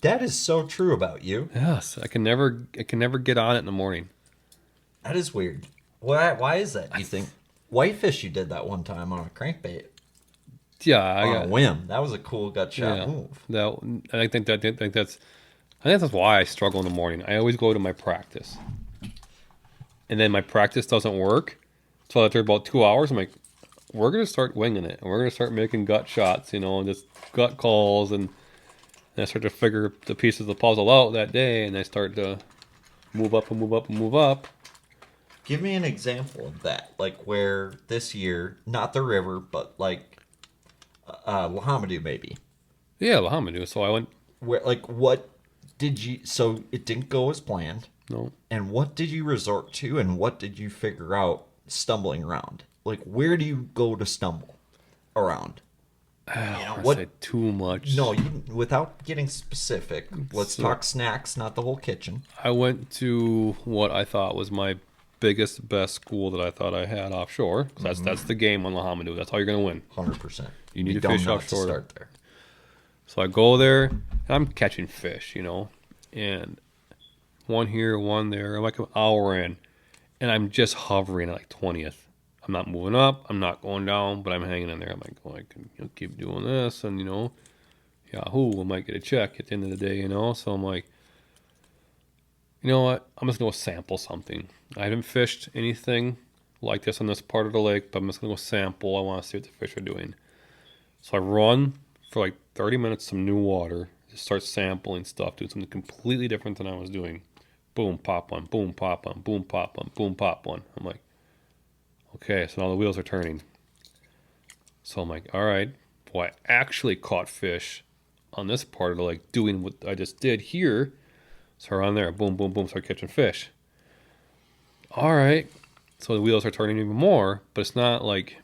that is so true about you. Yes, I can never get on it in the morning. That is weird. Why is that? Do you think whitefish? You did that one time on a crankbait Yeah, on a whim. That was a cool gut shot move. I think that's why I struggle in the morning. I always go to my practice, and then my practice doesn't work. So after about 2 hours, I'm like, we're gonna start winging it, and we're gonna start making gut shots, and just gut calls, and I start to figure the pieces of the puzzle out that day, and I start to move up and move up and move up. Give me an example of that, like where this year, not the river, but like Lahamadu maybe. Yeah, Alhamdulillah. So I went. Where like what did you? So it didn't go as planned. No. And what did you resort to, and what did you figure out stumbling around? Like where do you go to stumble around? I what? said too much. No, without getting specific. Let's talk snacks, not the whole kitchen. I went to what I thought was my biggest, best school that I thought I had offshore. That's the game on Lahamadu. That's how you're gonna win. 100%. You need to dumb fish not offshore. To start there. So I go there, and I'm catching fish, and one here, one there. I'm like an hour in, and I'm just hovering at like 20th. I'm not moving up, I'm not going down, but I'm hanging in there. I'm like, well, I can keep doing this, and Yahoo, I might get a check at the end of the day, So I'm like, you know what? I'm just gonna go sample something. I haven't fished anything like this on this part of the lake, but I'm just gonna go sample. I want to see what the fish are doing. So I run for like 30 minutes, some new water, just start sampling stuff, doing something completely different than I was doing. Boom, pop one, boom, pop one, boom, pop one, boom, pop one. I'm like, okay, so now the wheels are turning. So I'm like, all right, boy, I actually caught fish on this part of the lake doing what I just did here. So around there, boom, boom, boom, start catching fish. All right, so the wheels are turning even more, but it's not like...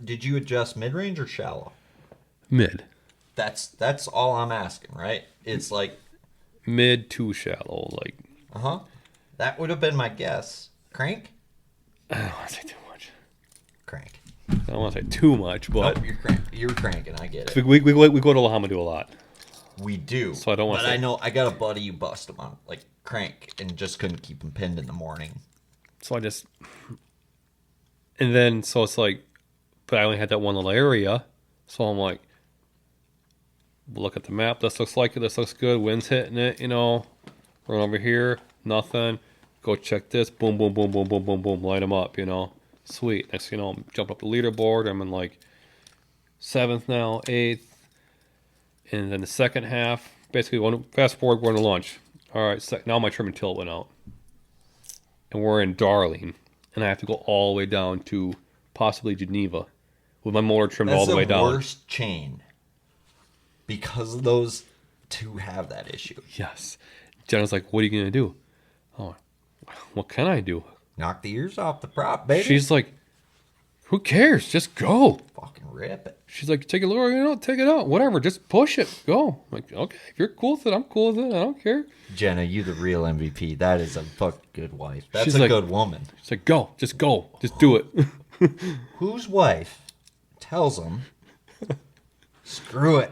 Did you adjust mid-range or shallow? Mid. That's all I'm asking, right? It's like... Mid to shallow, like... Uh-huh. That would have been my guess. Crank? I don't want to say too much. Crank. I don't want to say too much, but... Nope, you're cranking, I get it. We go to Lahamadu a lot. We do. So I don't want to But say... I know, I got a buddy you bust him on, like, crank, and just couldn't keep him pinned in the morning. So I just... And then, so it's like... But I only had that one little area. So I'm like... Look at the map. This looks like it. This looks good. Wind's hitting it, Run over here. Nothing. Go check this. Boom, boom, boom, boom, boom, boom, boom. Light them up, Sweet. Next thing you know, I'm jumping up the leaderboard. I'm in like 7th now, 8th. And then the second half, basically, fast forward, we're on lunch. All right, now my trim and tilt went out. And we're in Darling. And I have to go all the way down to possibly Geneva with my motor trimmed all the way down. That's the worst chain. Because those two have that issue. Yes. Jenna's like, what are you going to do? Oh, what can I do? Knock the ears off the prop, baby. She's like, who cares? Just go. Fucking rip it. She's like, take it lower, take it out. Whatever, just push it. Go. I'm like, okay, if you're cool with it, I'm cool with it. I don't care. Jenna, you the real MVP. That is a fucking good wife. That's She's a like, good woman. She's like, go. Just do it. Whose wife tells them, screw it.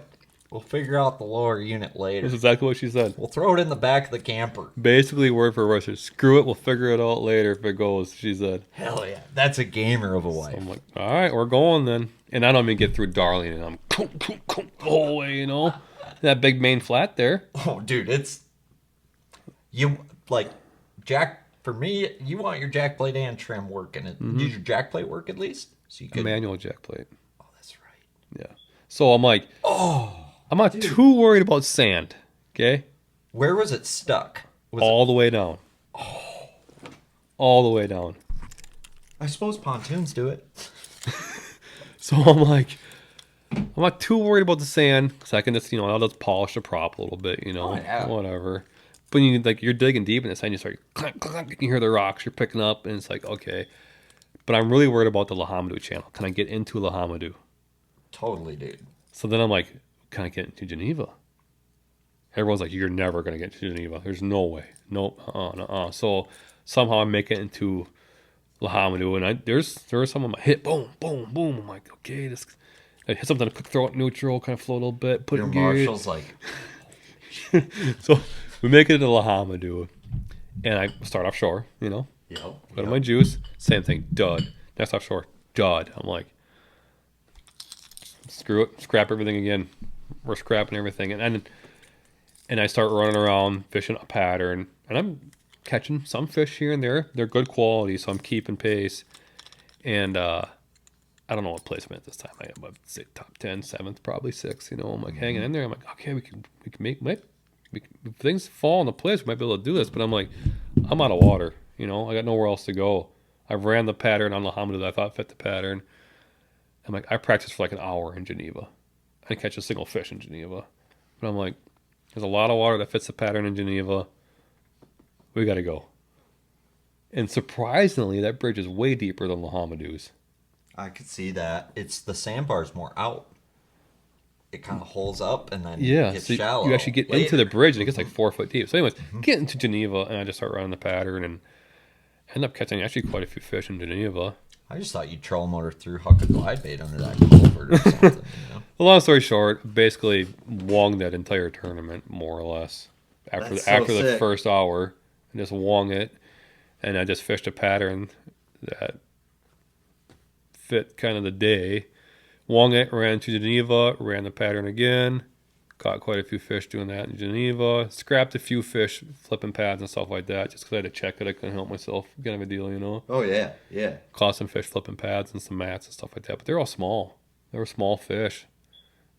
We'll figure out the lower unit later. That's exactly what she said. We'll throw it in the back of the camper. Basically, word for word, she said, screw it, we'll figure it out later if it goes, she said. Hell yeah. That's a gamer of a wife. So I'm like, all right, we're going then. And I don't even get through Darling, and I'm the whole way, That big main flat there. Oh, dude, it's... You, like, for me, you want your jack plate and trim working. Mm-hmm. Did your jack plate work at least? So you could... A manual jack plate. Oh, that's right. Yeah. So I'm like... I'm not too worried about sand, okay? Where was it stuck? All the way down. All the way down. I suppose pontoons do it. So I'm like, I'm not too worried about the sand, because I can just, I'll just polish the prop a little bit, Oh, yeah. whatever. But you're digging deep in the sand, you start clank, clank, you hear the rocks you're picking up, and it's like, okay. But I'm really worried about the Lahamadu channel. Can I get into Lahamadu? Totally, dude. So then I'm like, can I get into Geneva? Everyone's like, you're never going to get to Geneva. There's no way. Nope. So somehow I make it into Lahamadu, and there's some of my hit, boom, boom, boom. I'm like, okay, this. I hit something, quick throw it neutral, kind of float a little bit, put Your it in gear. marshal's like, So we make it to Lahamadu, and I start offshore, go to my juice, same thing, dud. Next offshore, dud. I'm like, screw it, scrap everything again. We're scrapping everything, and I start running around fishing a pattern, and I'm catching some fish here and there. They're good quality, so I'm keeping pace. And I don't know what place I'm at this time. I'd say top 10, 7th, probably 6th. I'm like hanging in there. I'm like, okay, we can if things fall into place, we might be able to do this. But I'm like, I'm out of water. I got nowhere else to go. I ran the pattern on Lahamadu that I thought fit the pattern. I'm like, I practiced for like an hour in Geneva. I didn't catch a single fish in Geneva. But I'm like, there's a lot of water that fits the pattern in Geneva. We got to go. And surprisingly, that bridge is way deeper than Lahamadu's. I could see that. It's the sandbar's more out. It kind of holes up and then gets so shallow. You actually get into the bridge and it gets like 4 foot deep. So anyways, get into Geneva and I just start running the pattern and end up catching actually quite a few fish in Geneva. I just thought you'd troll motor through, huck a glide bait under that culvert or something. Long story short, basically won that entire tournament more or less after the first hour. I just won it, and I just fished a pattern that fit kind of the day. Won it, ran to Geneva, ran the pattern again, caught quite a few fish doing that in Geneva, scrapped a few fish flipping pads and stuff like that just because I had to check it. I couldn't help myself, kind of a deal, Oh, yeah. Caught some fish flipping pads and some mats and stuff like that, but they're all small. They were small fish.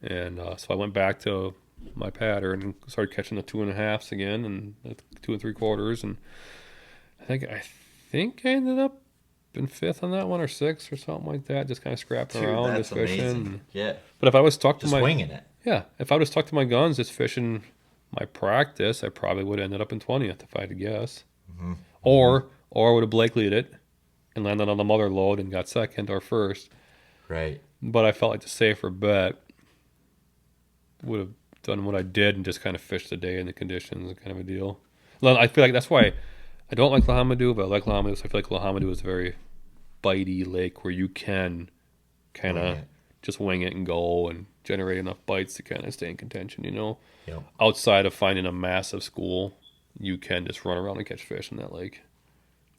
And so I went back to my pattern and started catching the 2.5s again and the 2 3/4. And I think I ended up in 5th on that one or 6th or something like that. Just kind of scrapping around, that's just fishing. amazing. Yeah. But if I was stuck to Just winging it. Yeah, if I would have stuck to my guns, just fishing my practice, I probably would have ended up in 20th if I had to guess. Mm-hmm. Or I would have Blakely'd it and landed on the mother load and got 2nd or 1st. Right. But I felt like the safer bet would have done what I did and just kind of fished the day in the conditions, kind of a deal. I feel like that's why I don't like Lahamadu, but I like Lahamadu. So I feel like Lahamadu is a very bitey lake where you can kind of just wing it and go and generate enough bites to kind of stay in contention, Yep. Outside of finding a massive school, you can just run around and catch fish in that lake.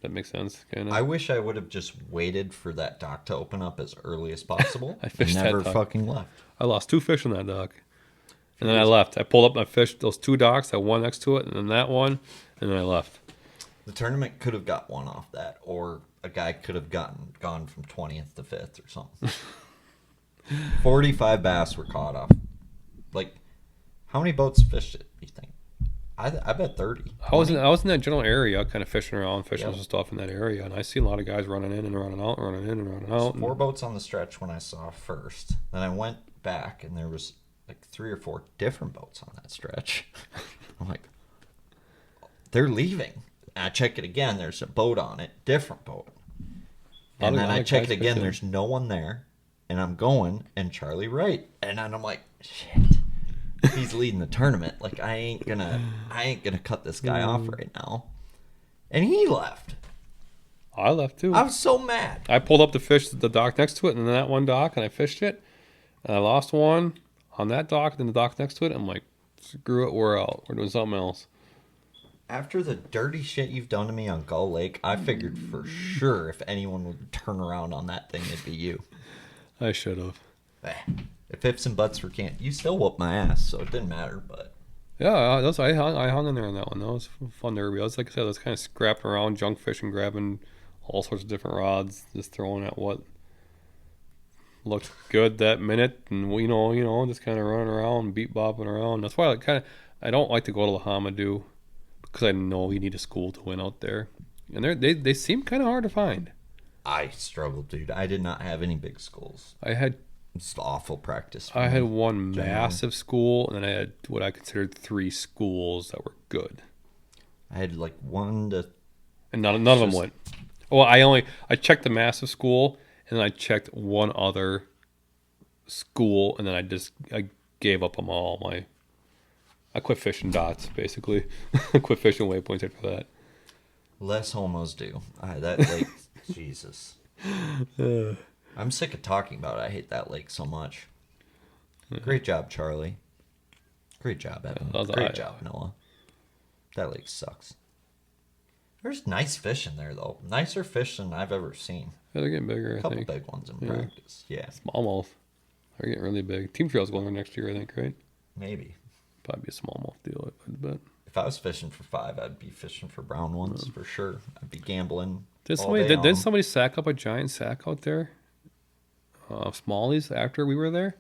That makes sense, kind of. I wish I would have just waited for that dock to open up as early as possible. I fished never that dock. fucking left. I lost 2 fish on that dock. And then I left. I pulled up my fish, those 2 docks, that one next to it, and then that one, and then I left. The tournament could have got one off that, or a guy could have gone from 20th to 5th or something. 45 bass were caught off. Like, how many boats fished it, you think? I bet 30. I was in that general area, kind of fishing around, fishing some stuff in that area, and I see a lot of guys running in and running out, running in and running out. 4 boats on the stretch when I saw first. Then I went back, and there was like 3 or 4 different boats on that stretch. I'm like, they're leaving. And I check it again. There's a boat on it, different boat. And then I check it again. There's no one there. And I'm going, and Charlie Wright. And then I'm like, shit. He's leading the tournament. Like, I ain't gonna cut this guy off right now. And he left. I left too. I was so mad. I pulled up to fish the dock next to it, and then that one dock, and I fished it. And I lost one on that dock, and then the dock next to it. I'm like, screw it, we're out. We're doing something else. After the dirty shit you've done to me on Gull Lake, I figured for sure if anyone would turn around on that thing, it'd be you. I should have. If ifs and buts were can't, you still whooped my ass, so it didn't matter. But yeah, I hung in there on that one. That was fun derby. I was, like I said, I was kind of scrapping around, junk fishing, grabbing all sorts of different rods, just throwing at what looked good that minute, and just kind of running around, beat bopping around. That's why I don't like to go to Lahamadu because I know you need a school to win out there, and they seem kind of hard to find. I struggled, dude. I did not have any big schools. It's awful practice. I had one massive school, and then I had what I considered 3 schools that were good. I had like 1 to... And none of them went. Well, I checked the massive school, and then I checked one other school, and then I gave up on I quit fishing dots, basically. I quit fishing waypoints after that. Less homos do. That lake, Jesus. I'm sick of talking about it. I hate that lake so much. Great job, Charlie. Great job, Evan. Great job, Noah. That lake sucks. There's nice fish in there, though. Nicer fish than I've ever seen. Yeah, they're getting bigger, A couple big ones in practice. Yeah. Smallmouth. They're getting really big. Team Trail's going there next year, I think, right? Maybe. Probably be a smallmouth deal, I bet. If I was fishing for 5, I'd be fishing for brown ones for sure. I'd be gambling. Did somebody sack up a giant sack out there? Smallies after we were there?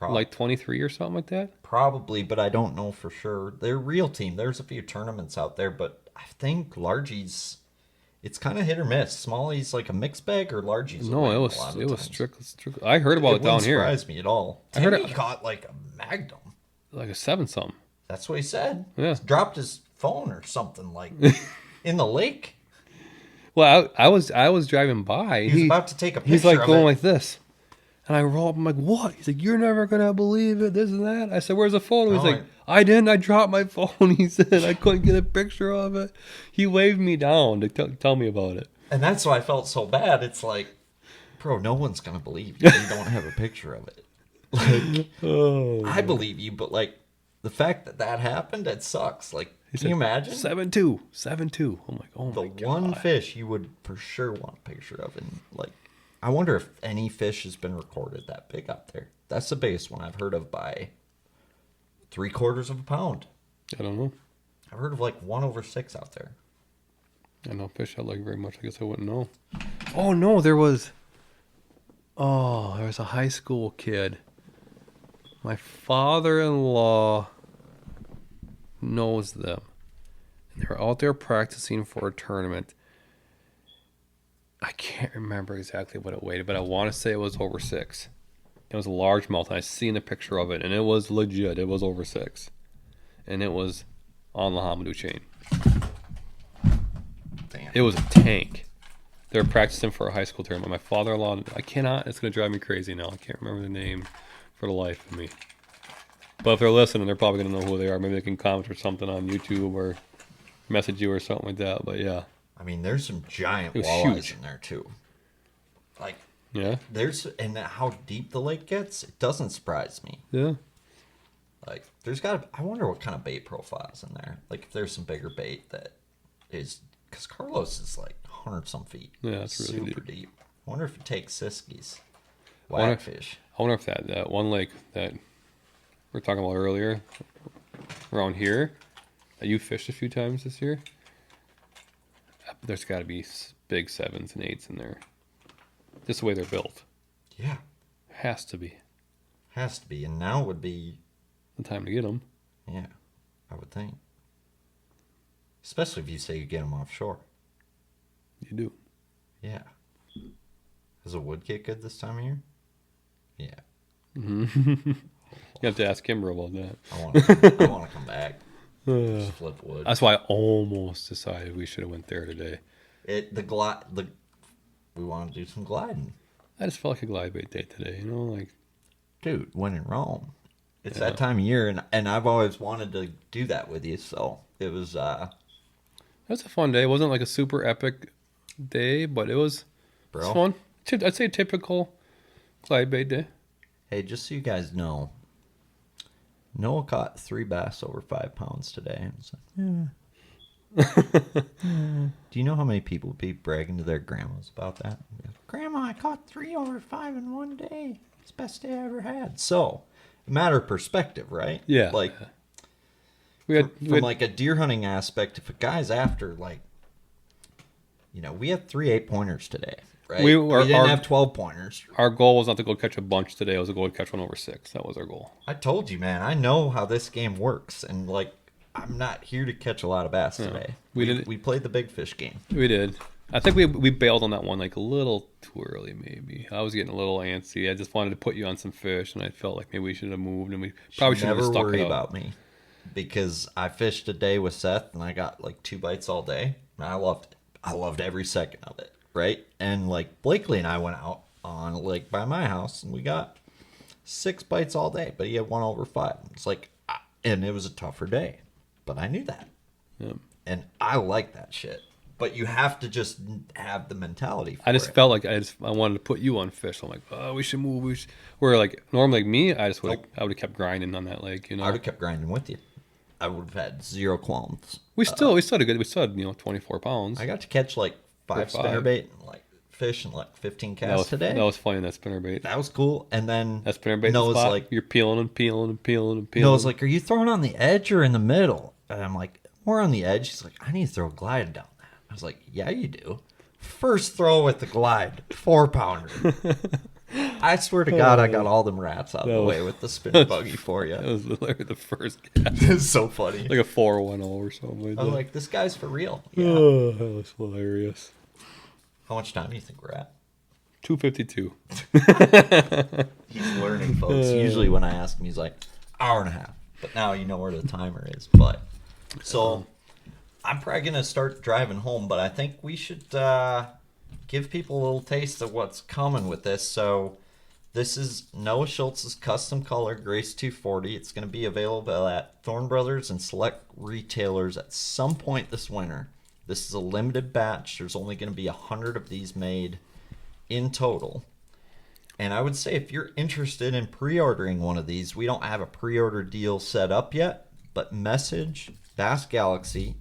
Like 23 or something like that? Probably, but I don't know for sure. They're a real team. There's a few tournaments out there, but I think largies, it's kind of hit or miss. Smallies like a mixed bag, or largies? No, it was strictly. I heard about it down here. It wouldn't surprise me at all. I heard he caught like a magnum. Like a 7-something. That's what he said. Yeah. He dropped his phone or something like in the lake. Well, I was driving by. He was about to take a picture. He's like going it. like this. And I roll up, I'm like, what? He's like, you're never going to believe it, this and that. I said, where's the photo? He's like, I didn't. I dropped my phone. He said, I couldn't get a picture of it. He waved me down to tell me about it. And that's why I felt so bad. It's like, bro, no one's going to believe you. You don't have a picture of it. Like, I believe you, but like, the fact that happened, it sucks. Like, can you imagine? 7-2. 7-2. I'm like, oh my God. The one fish you would for sure want a picture of. And like, I wonder if any fish has been recorded that big out there. That's the biggest one I've heard of by 3/4 of a pound. I don't know. I've heard of like 1/6 out there. I don't fish I like very much. I guess I wouldn't know. Oh, no, there was a high school kid. My father-in-law knows them. And they were out there practicing for a tournament. I can't remember exactly what it weighed, but I want to say it was over 6. It was a largemouth. I seen a picture of it, and it was legit. It was over 6. And it was on the Hamadou chain. Damn. It was a tank. They were practicing for a high school tournament. My father-in-law, it's going to drive me crazy now. I can't remember the name for the life of me. But if they're listening, they're probably going to know who they are. Maybe they can comment or something on YouTube or message you or something like that. But yeah. I mean, there's some giant walleyes in there too. Like, yeah, and how deep the lake gets, it doesn't surprise me. Yeah. Like, I wonder what kind of bait profile's in there. Like, if there's some bigger bait that is, because Carlos is like 100-some feet. Yeah, it's really super deep. I wonder if it takes siskies, whackfish. fish. I wonder if that one lake that we were talking about earlier, around here, that you fished a few times this year. There's got to be big 7s and 8s in there. Just the way they're built. Yeah. Has to be. Has to be. And now would be the time to get them. Yeah, I would think. Especially if you say you get them offshore. You do. Yeah. Does the wood get good this time of year? Yeah. Mm-hmm. You have to ask Kimber about that. I want to come back. Just flip wood. That's why I almost decided we should have went there today. We want to do some gliding. I just felt like a glide bait day today, you know, like. Dude, when in Rome. It's that time of year, and I've always wanted to do that with you, so it was. It was a fun day. It wasn't like a super epic day, but it was fun. I'd say typical glide bait day. Hey, just so you guys know, Noah caught 3 bass over 5 pounds today. It's like, Do you know how many people would be bragging to their grandmas about that? Grandma, I caught 3 over 5 in one day. It's the best day I ever had. So, a matter of perspective, right? Yeah. Like, from like a deer hunting aspect, if a guy's after, like, we had 3 8-pointers today. Right? We didn't have 12 pointers. Our goal was not to go catch a bunch today. It was to go catch one over 6. That was our goal. I told you, man. I know how this game works, and like, I'm not here to catch a lot of bass today. We played the big fish game. We did. I think we bailed on that one like a little too early, maybe. I was getting a little antsy. I just wanted to put you on some fish, and I felt like maybe we should have moved, and we probably should have stuck it out. Never worry about me, because I fished a day with Seth, and I got like 2 bites all day, and I loved it. I loved every second of it. Right? And like Blakely and I went out on a lake by my house, and we got 6 bites all day, but he had 1 over 5. It's like, and it was a tougher day, but I knew that. Yeah. And I like that shit. But you have to just have the mentality for I just it. felt like I wanted to put you on fish. I'm like, oh, we should move. Where like normally like me, I would have kept grinding on that lake. You know, I would have kept grinding with you. I would have had 0 qualms. we still had a good. We still had 24 pounds. I got to catch like 5 spinnerbait and like fish and like 15 casts today. That was funny. That spinnerbait. That was cool. And then That spinnerbait. Noah's spot, like, you're peeling and peeling and peeling and peeling. Noah's like, are you throwing on the edge or in the middle? And I'm like, we're on the edge. He's like, I need to throw a glide down that. I was like, yeah, you do. First throw with the glide, 4-pounder. I swear to God, I got all them rats out of the way with the spinner buggy for you. That was literally the first cast. It's so funny. Like a 4-1-0 or something. I was like, this guy's for real. Yeah. Oh, that was hilarious. How much time do you think we're at? 252. He's learning, folks. Usually when I ask him, he's like, hour and a half. But now you know where the timer is. But so I'm probably going to start driving home, but I think we should give people a little taste of what's coming with this. So this is Noah Schultz's custom color Grace 240. It's going to be available at Thorne Brothers and select retailers at some point this winter. This is a limited batch. There's only going to be 100 of these made in total. And I would say if you're interested in pre-ordering one of these, we don't have a pre-order deal set up yet, but message Bass Galaxy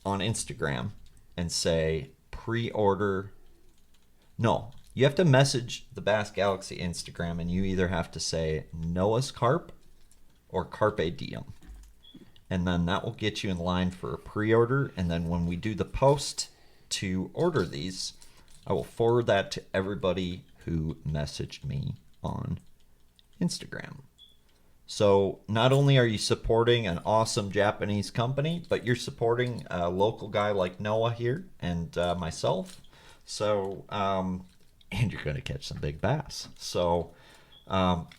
on Instagram and say pre-order. No, you have to message the Bass Galaxy Instagram and you either have to say Noah's Carp or Carpe Diem. And then that will get you in line for a pre-order. And then when we do the post to order these, I will forward that to everybody who messaged me on Instagram. So not only are you supporting an awesome Japanese company, but you're supporting a local guy like Noah here and myself. So, and you're going to catch some big bass. So,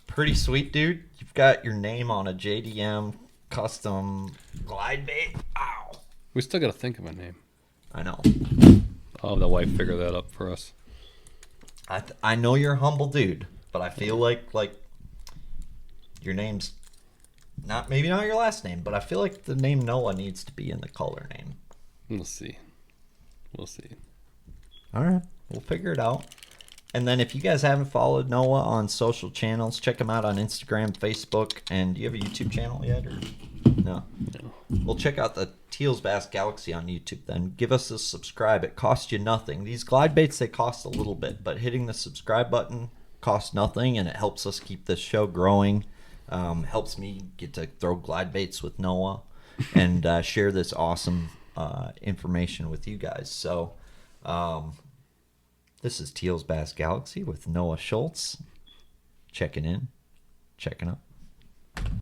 pretty sweet, dude. You've got your name on a JDM custom glide bait. Ow. We still got to think of a name. I know. I'll have the wife figure that up for us. I know you're a humble dude, but I feel like your name's maybe not your last name, but I feel like the name Noah needs to be in the color name. We'll see. All right, we'll figure it out. And then if you guys haven't followed Noah on social channels, check him out on Instagram, Facebook, and do you have a YouTube channel yet? Or no? Well, check out the Teals Bass Galaxy on YouTube then. Give us a subscribe. It costs you nothing. These glide baits, they cost a little bit, but hitting the subscribe button costs nothing, and it helps us keep this show growing. Helps me get to throw glide baits with Noah and share this awesome information with you guys. So this is Teals Bass Galaxy with Noah Schultz. Checking in, checking up.